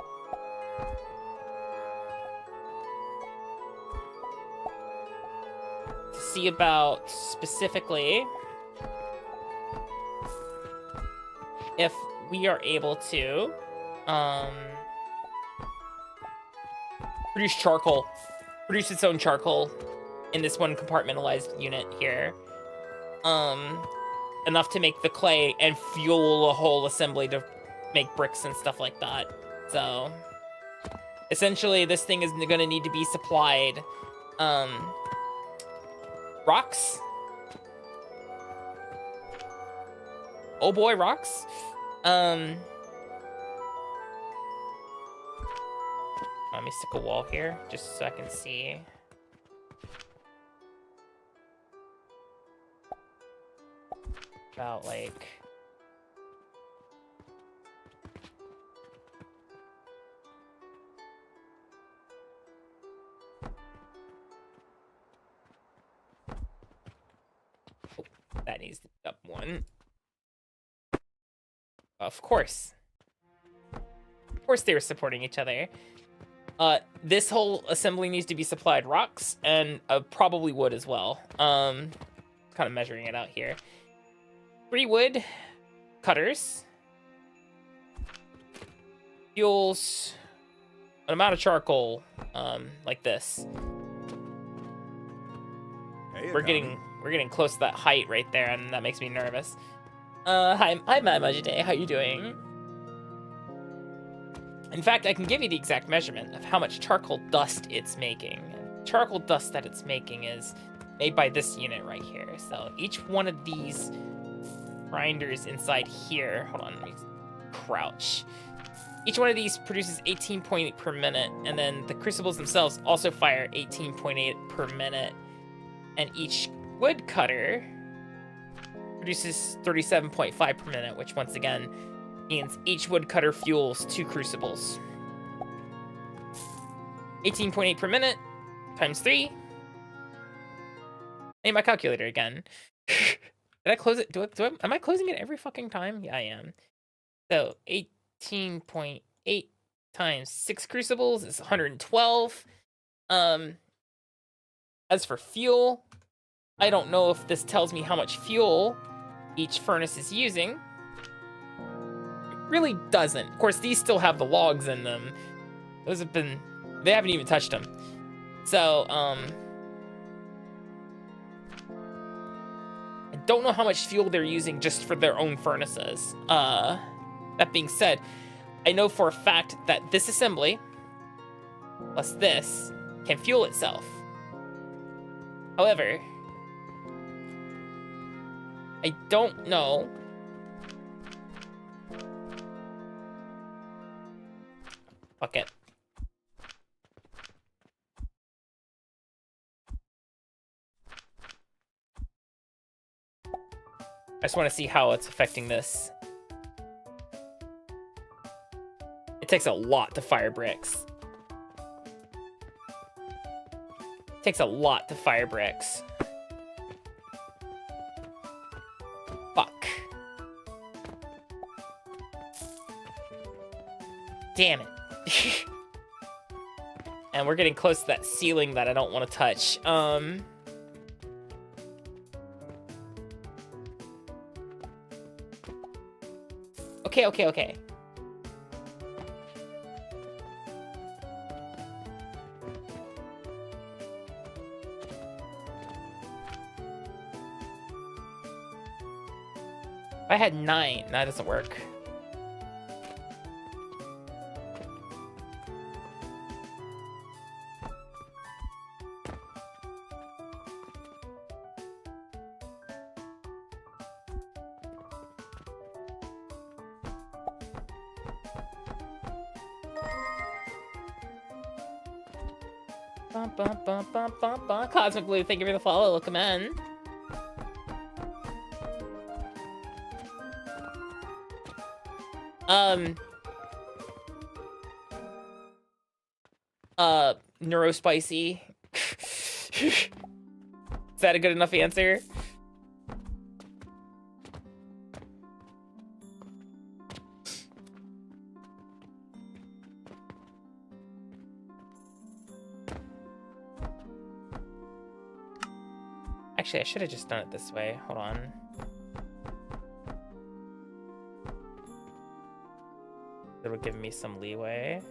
see about specifically if we are able to produce its own charcoal in this one compartmentalized unit here. Enough to make the clay and fuel a whole assembly to make bricks and stuff like that. So essentially this thing is going to need to be supplied rocks, Oh boy, rocks. Let me stick a wall here just so I can see. About like that needs to be up one. Of course they were supporting each other. This whole assembly needs to be supplied rocks and probably wood as well. Kind of measuring it out here. 3 wood cutters, fuels, an amount of charcoal, like this. Hey, We're Akami. getting close to that height right there, and that makes me nervous. Hi Majide, how you doing? In fact, I can give you the exact measurement of how much charcoal dust it's making. Charcoal dust that it's making is made by this unit right here. So each one of these grinders inside here, hold on, let me crouch. Each one of these produces 18.8 per minute, and then the crucibles themselves also fire 18.8 per minute. And each wood cutter produces 37.5 per minute, which once again means each wood cutter fuels 2 crucibles. 18.8 per minute times 3. I need my calculator again. Did I close it? Am I closing it every fucking time? Yeah, I am. So 18.8 times 6 crucibles is 112. As for fuel, I don't know if this tells me how much fuel each furnace is using. It really doesn't. Of course, these still have the logs in them. Those have been, they haven't even touched them. So, I don't know how much fuel they're using just for their own furnaces. That being said, I know for a fact that this assembly plus this can fuel itself. However, I don't know fuck it. I just want to see how it's affecting this. It takes a lot to fire bricks. It takes a lot to fire bricks. Fuck. Damn it. And we're getting close to that ceiling that I don't want to touch. Okay. I had 9. That doesn't work. Cosmic Blue, thank you for the follow. Welcome in. Neurospicy. Is that a good enough answer? Actually, I should have just done it this way. Hold on. That would give me some leeway.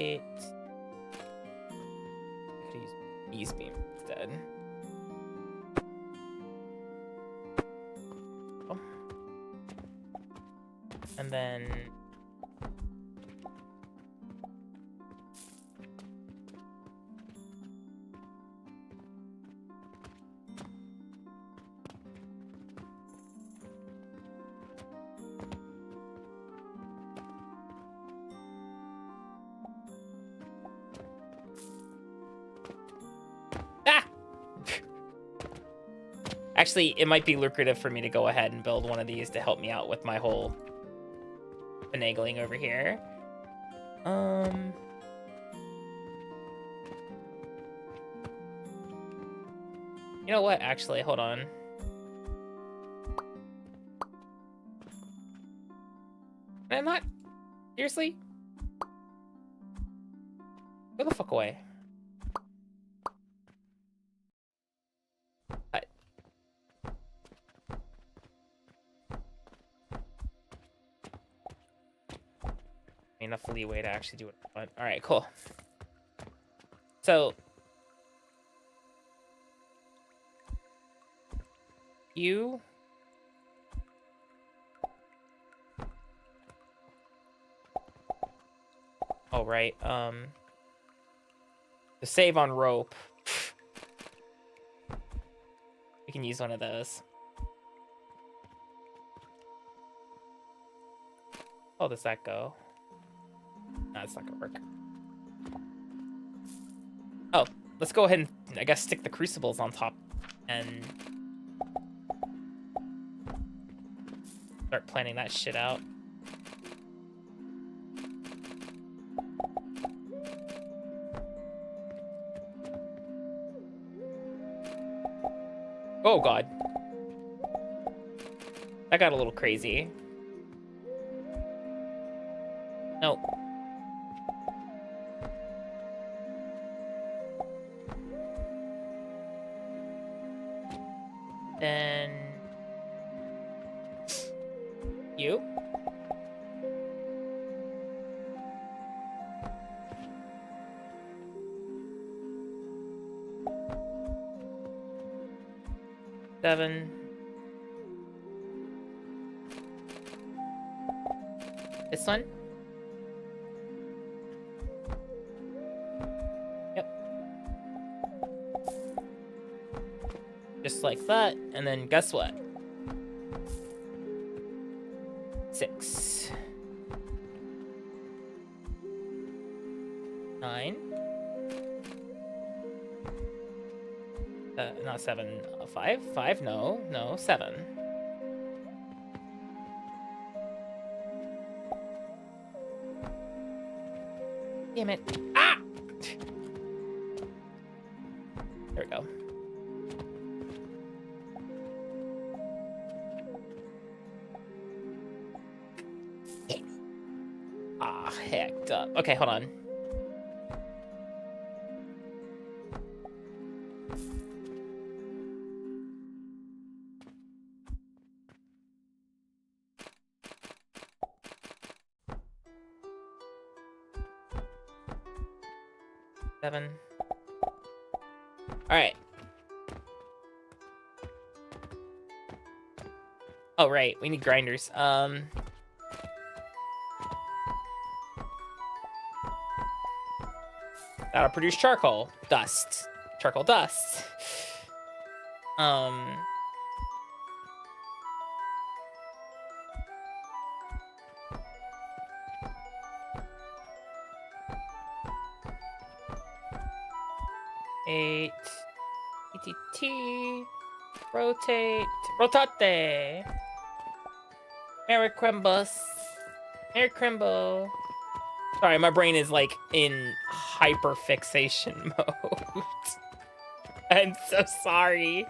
I could use Ease Beam instead. Oh. And then Actually, it might be lucrative for me to go ahead and build one of these to help me out with my whole finagling over here. You know what? Actually, hold on. I'm not. Seriously? Go the fuck away. What? Enough leeway to actually do what I want. Alright, cool. So you oh right, to save on rope. We can use one of those. How does that go? No, it's not gonna work. Oh, let's go ahead and, I guess, stick the crucibles on top and start planning that shit out. Oh god. That got a little crazy. No. Then you. Seven. This one. Just like that, and then guess what? 6. 9. Not 7. 5? 5? No. No, 7. Damn it. Ah! There we go. Ah, hecked up. Okay, hold on. Seven. All right. Oh, right. We need grinders. That'll produce charcoal dust. Charcoal dust. 8. ETT. Rotate. Rotate. Merry Crimbus. Merry Crimbo. Sorry, my brain is like in hyperfixation mode. I'm so sorry.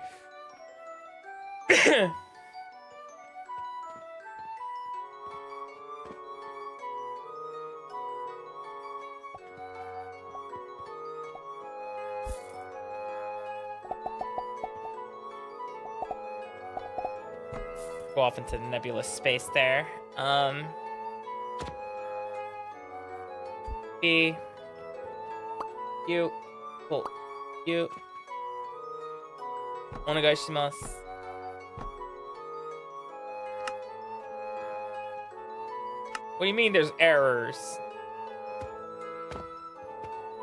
Go off into the nebulous space there. B. You. Well, you. Onegaishimasu. What do you mean there's errors?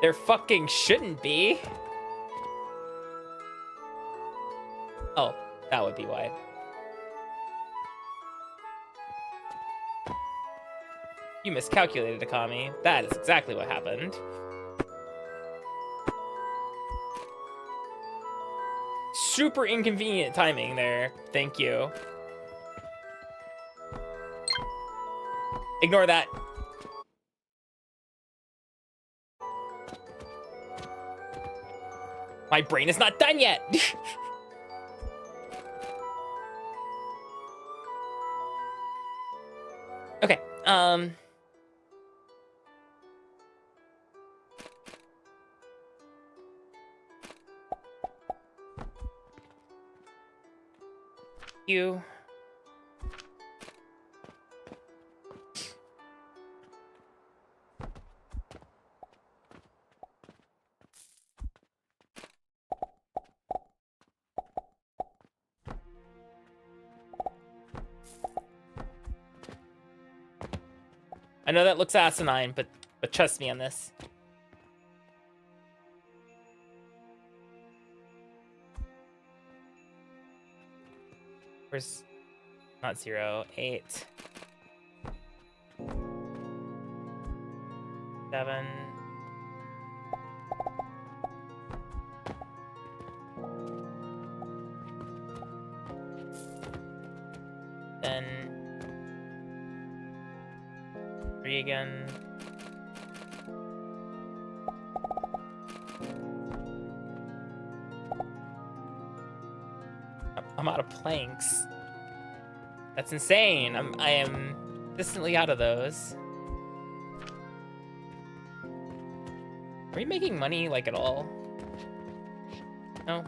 There fucking shouldn't be. Oh, that would be why. You miscalculated, Akami. That is exactly what happened. super inconvenient timing there. Thank you. Ignore that. My brain is not done yet. Okay, you. I know that looks asinine, but trust me on this. Where's not 0, 8, 7. Then 3 again. I'm out of planks. That's insane. I am consistently out of those. Are we making money like at all? No.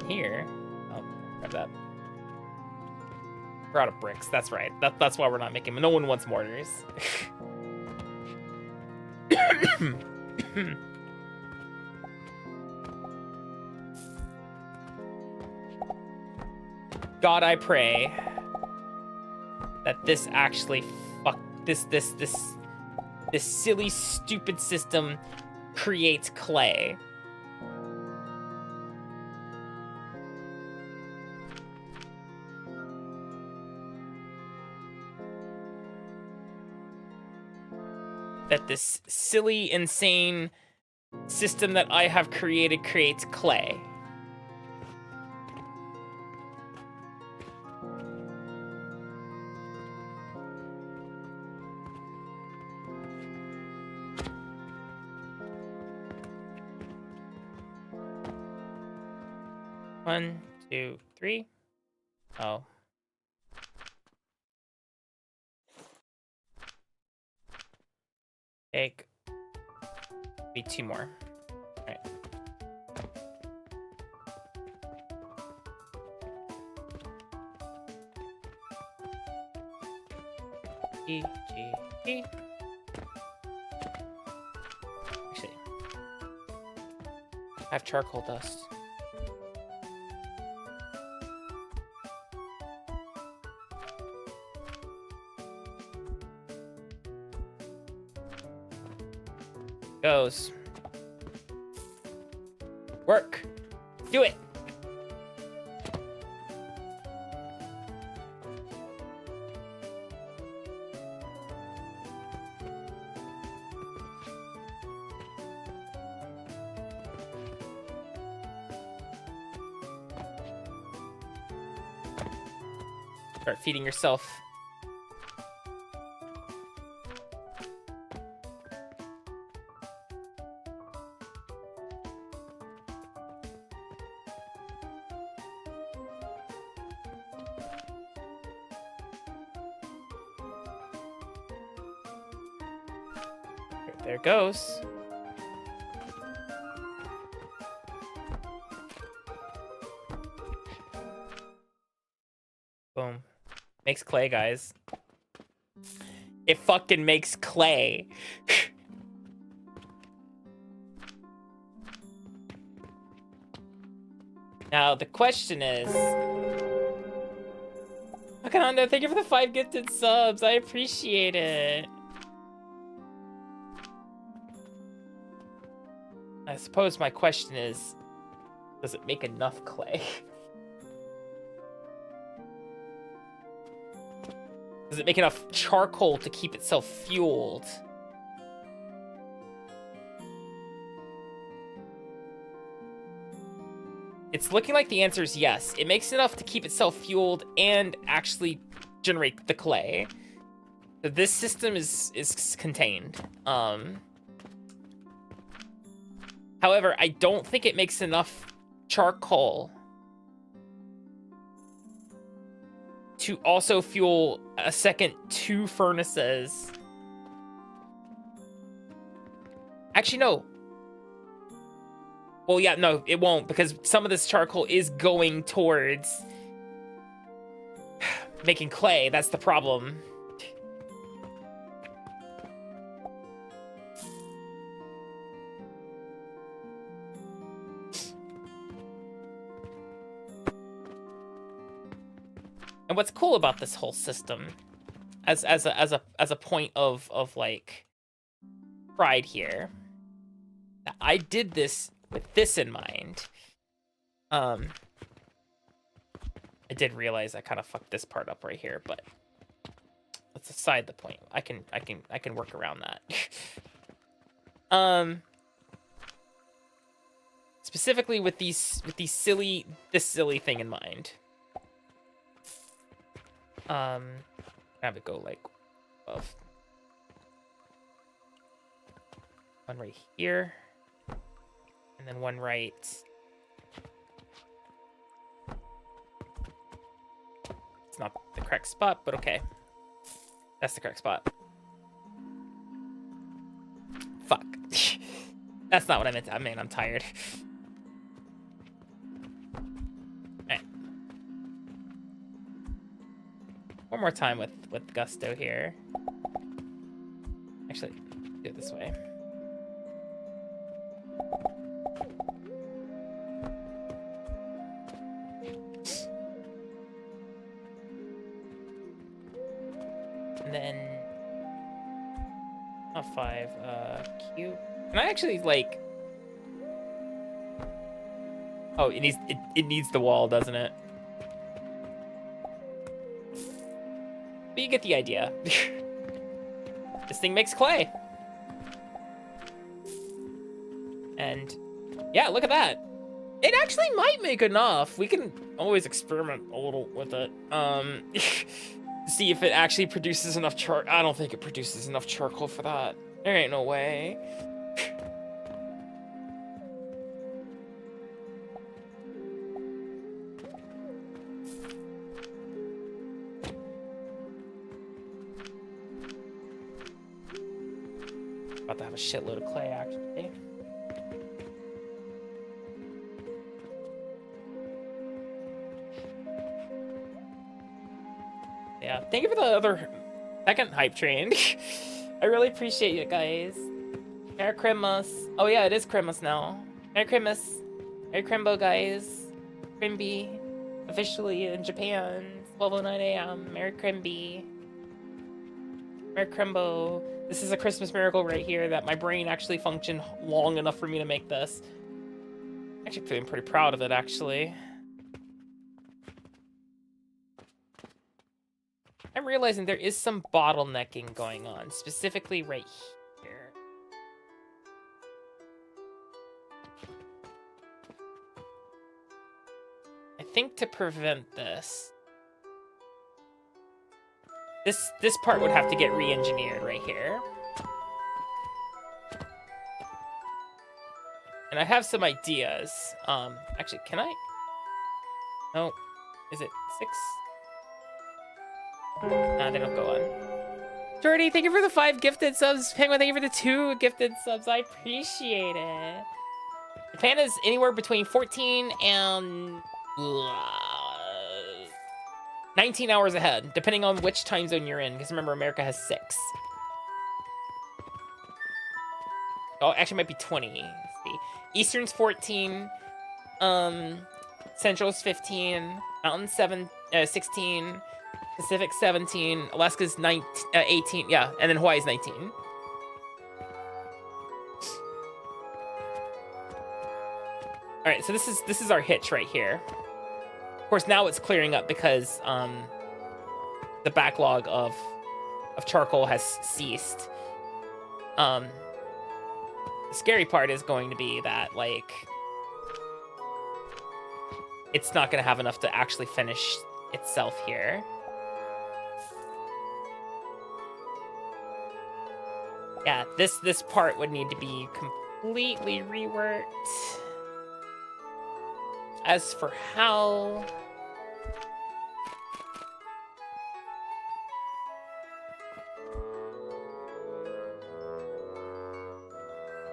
Here. Oh, grab that. We're out of bricks. That's right. That's why we're not making. No one wants mortars. God, I pray that this actually this silly, stupid system creates clay. That this silly, insane system that I have created creates clay. One, 2, 3. Oh. Take. Be 2 more. All right. E, G, E. Actually, I have charcoal dust. Goes. Work. Do it. Start feeding yourself. There it goes. Boom. Makes clay, guys. It fucking makes clay. Now, the question is... Akanondo, thank you for the 5 gifted subs. I appreciate it. I suppose my question is, does it make enough clay? Does it make enough charcoal to keep itself fueled? It's looking like the answer is yes. It makes enough to keep itself fueled and actually generate the clay. So this system is contained. However, I don't think it makes enough charcoal to also fuel a second 2 furnaces. Actually, no. Well, yeah, no, it won't, because some of this charcoal is going towards making clay. That's the problem. And what's cool about this whole system, as a point of like pride here, I did this with this in mind. I did realize I kind of fucked this part up right here, but let's aside the point. I can work around that. Specifically with this silly thing in mind. Have it go like above. One right here. And then one right. It's not the correct spot, but okay. That's the correct spot. Fuck. That's not what I meant. I mean, I'm tired. Alright. One more time with gusto here. Actually, do it this way. And then not 5, Q. Can I actually like? Oh, it needs the wall, doesn't it? But you get the idea. This thing makes clay. And yeah, look at that. It actually might make enough. We can always experiment a little with it. See if it actually produces enough I don't think it produces enough charcoal for that. There ain't no way. About to have a shitload of clay, actually. Yeah, thank you for the other second hype train. I really appreciate it, guys. Merry Christmas. Oh yeah, it is Christmas now. Merry Christmas. Merry Crimbo, guys. Crimby. Officially in Japan. 12:09 a.m. Merry Crimby. Merry Crimbo. This is a Christmas miracle right here that my brain actually functioned long enough for me to make this. Actually feeling pretty proud of it, actually. I'm realizing there is some bottlenecking going on, specifically right here. I think to prevent this, this part would have to get re-engineered right here. And I have some ideas. Actually, can I? No. Is it 6? Nah, they don't go on. Jordy, thank you for the 5 gifted subs. Penguin, thank you for the 2 gifted subs. I appreciate it. Japan is anywhere between 14 and 19 hours ahead, depending on which time zone you're in. Because remember, America has 6. Oh, actually, it might be 20. Let's see. Eastern's 14. Central's 15. Mountain's 16. Pacific 17, Alaska's 18, yeah, and then Hawaii's 19. All right, so this is our hitch right here. Of course, now it's clearing up because the backlog of charcoal has ceased. The scary part is going to be that, like, it's not gonna have enough to actually finish itself here. Yeah, this part would need to be completely reworked. As for how...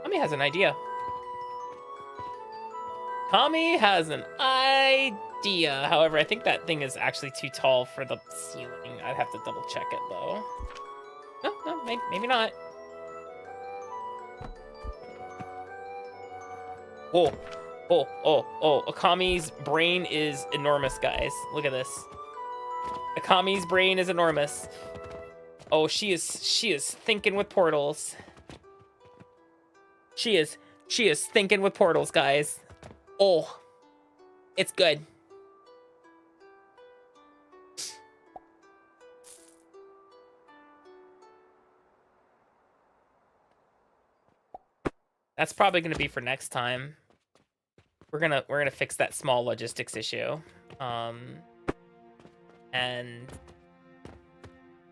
Kami has an idea. Kami has an idea. However, I think that thing is actually too tall for the ceiling. I'd have to double check it though. No, maybe not. Oh, Akami's brain is enormous, guys. Look at this. Akami's brain is enormous. Oh, she is thinking with portals. She is thinking with portals, guys. Oh, it's good. That's probably gonna be for next time. We're gonna fix that small logistics issue, and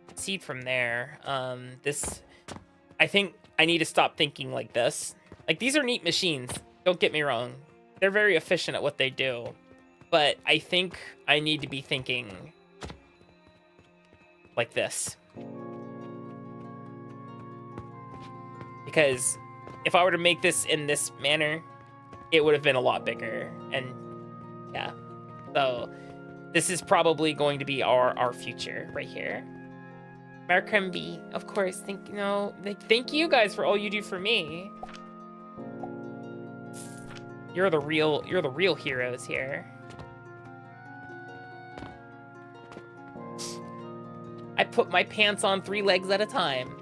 proceed from there. I think I need to stop thinking like this. Like, these are neat machines. Don't get me wrong. They're very efficient at what they do, but I think I need to be thinking like this, because if I were to make this in this manner, it would have been a lot bigger. And yeah, so this is probably going to be our future right here. Marcumby, of course. Thank you guys for all you do for me. You're the real heroes here. I put my pants on 3 legs at a time.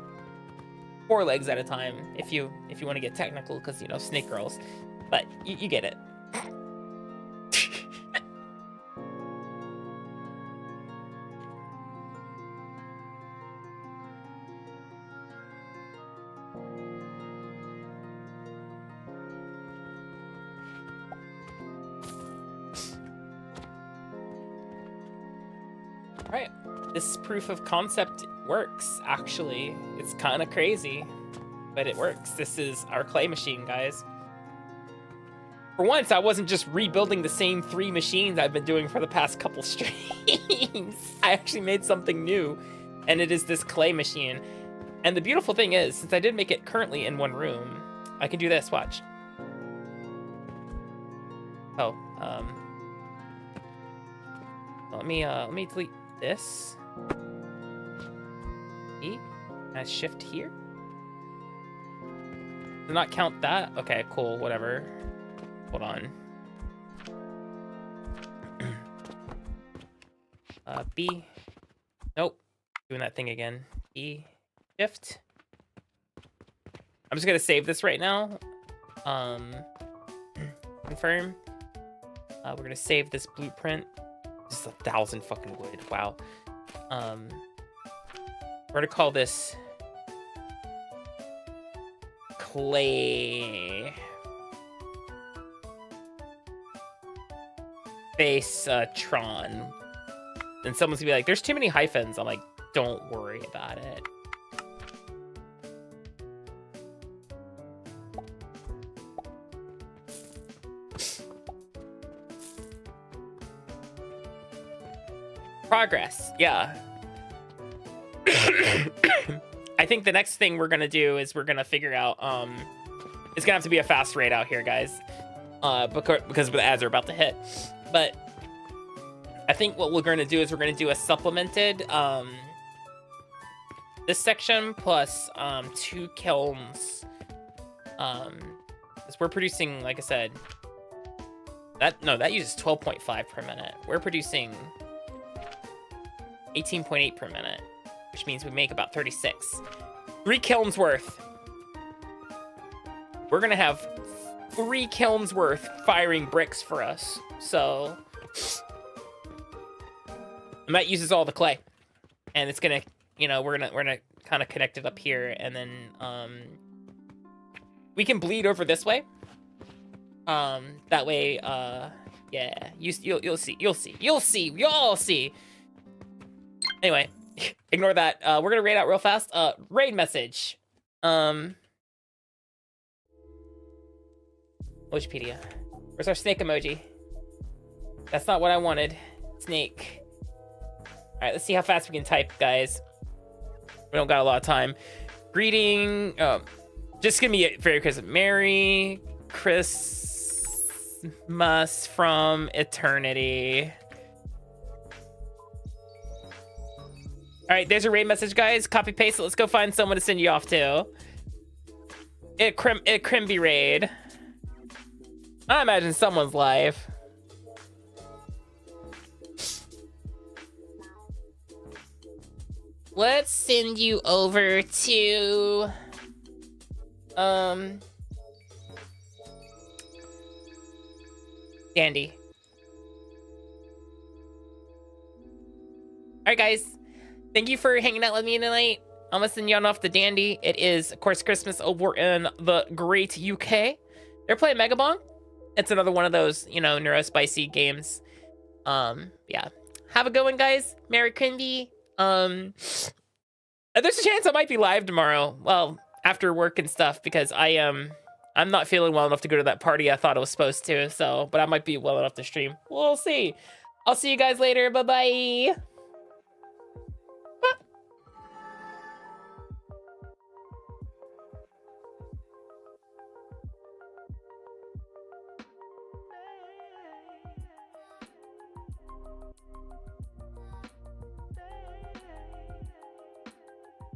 4 legs at a time, if you want to get technical, because, you know, snake girls. But you get it. Right. This proof of concept works, actually. It's kind of crazy, but it works. This is our clay machine, guys. For once, I wasn't just rebuilding the same 3 machines I've been doing for the past couple streams. I actually made something new, and it is this clay machine. And the beautiful thing is, since I did make it currently in 1 room, I can do this, watch. Oh, let me delete this. E, can I shift here? Does not count that? Okay, cool, whatever. Hold on. B. Nope. Doing that thing again. E. Shift. I'm just gonna save this right now. Confirm. We're gonna save this blueprint. This is 1,000 fucking wood. Wow. We're gonna call this clay face Tron. And someone's gonna be like, there's too many hyphens. I'm like, don't worry about it. Progress, yeah. I think the next thing we're gonna do is we're gonna figure out, it's gonna have to be a fast raid out here, guys. Because the ads are about to hit. But I think what we're gonna do is we're gonna do a supplemented, this section plus 2 kilns. Because we're producing, like I said, that uses 12.5 per minute. We're producing 18.8 per minute, which means we make about 36. 3 kilns worth. We're gonna have 3 kilns worth firing bricks for us. So, and that uses all the clay, and it's gonna, you know, we're gonna kind of connect it up here, and then we can bleed over this way. That way, Yeah, you'll see. You'll all see. Anyway, ignore that. We're gonna raid out real fast. Raid message. Wikipedia. Where's our snake emoji? That's not what I wanted. Snake. All right, let's see how fast we can type, guys. We don't got a lot of time. Greeting. Just gonna be a very Christmas. Merry Christmas from eternity. All right, there's a raid message, guys. Copy paste it. Let's go find someone to send you off to. It Crimby raid. I imagine someone's live. Let's send you over to Dandy. All right, guys. Thank you for hanging out with me tonight. I'm gonna send you on off to Dandy. It is, of course, Christmas over in the great UK. They're playing Megabong. It's another one of those, you know, neurospicy games. Yeah. Have a good one, guys. Merry Crimby. There's a chance I might be live tomorrow. Well, after work and stuff, because I'm not feeling well enough to go to that party I thought I was supposed to. So, but I might be well enough to stream. We'll see. I'll see you guys later. Bye-bye.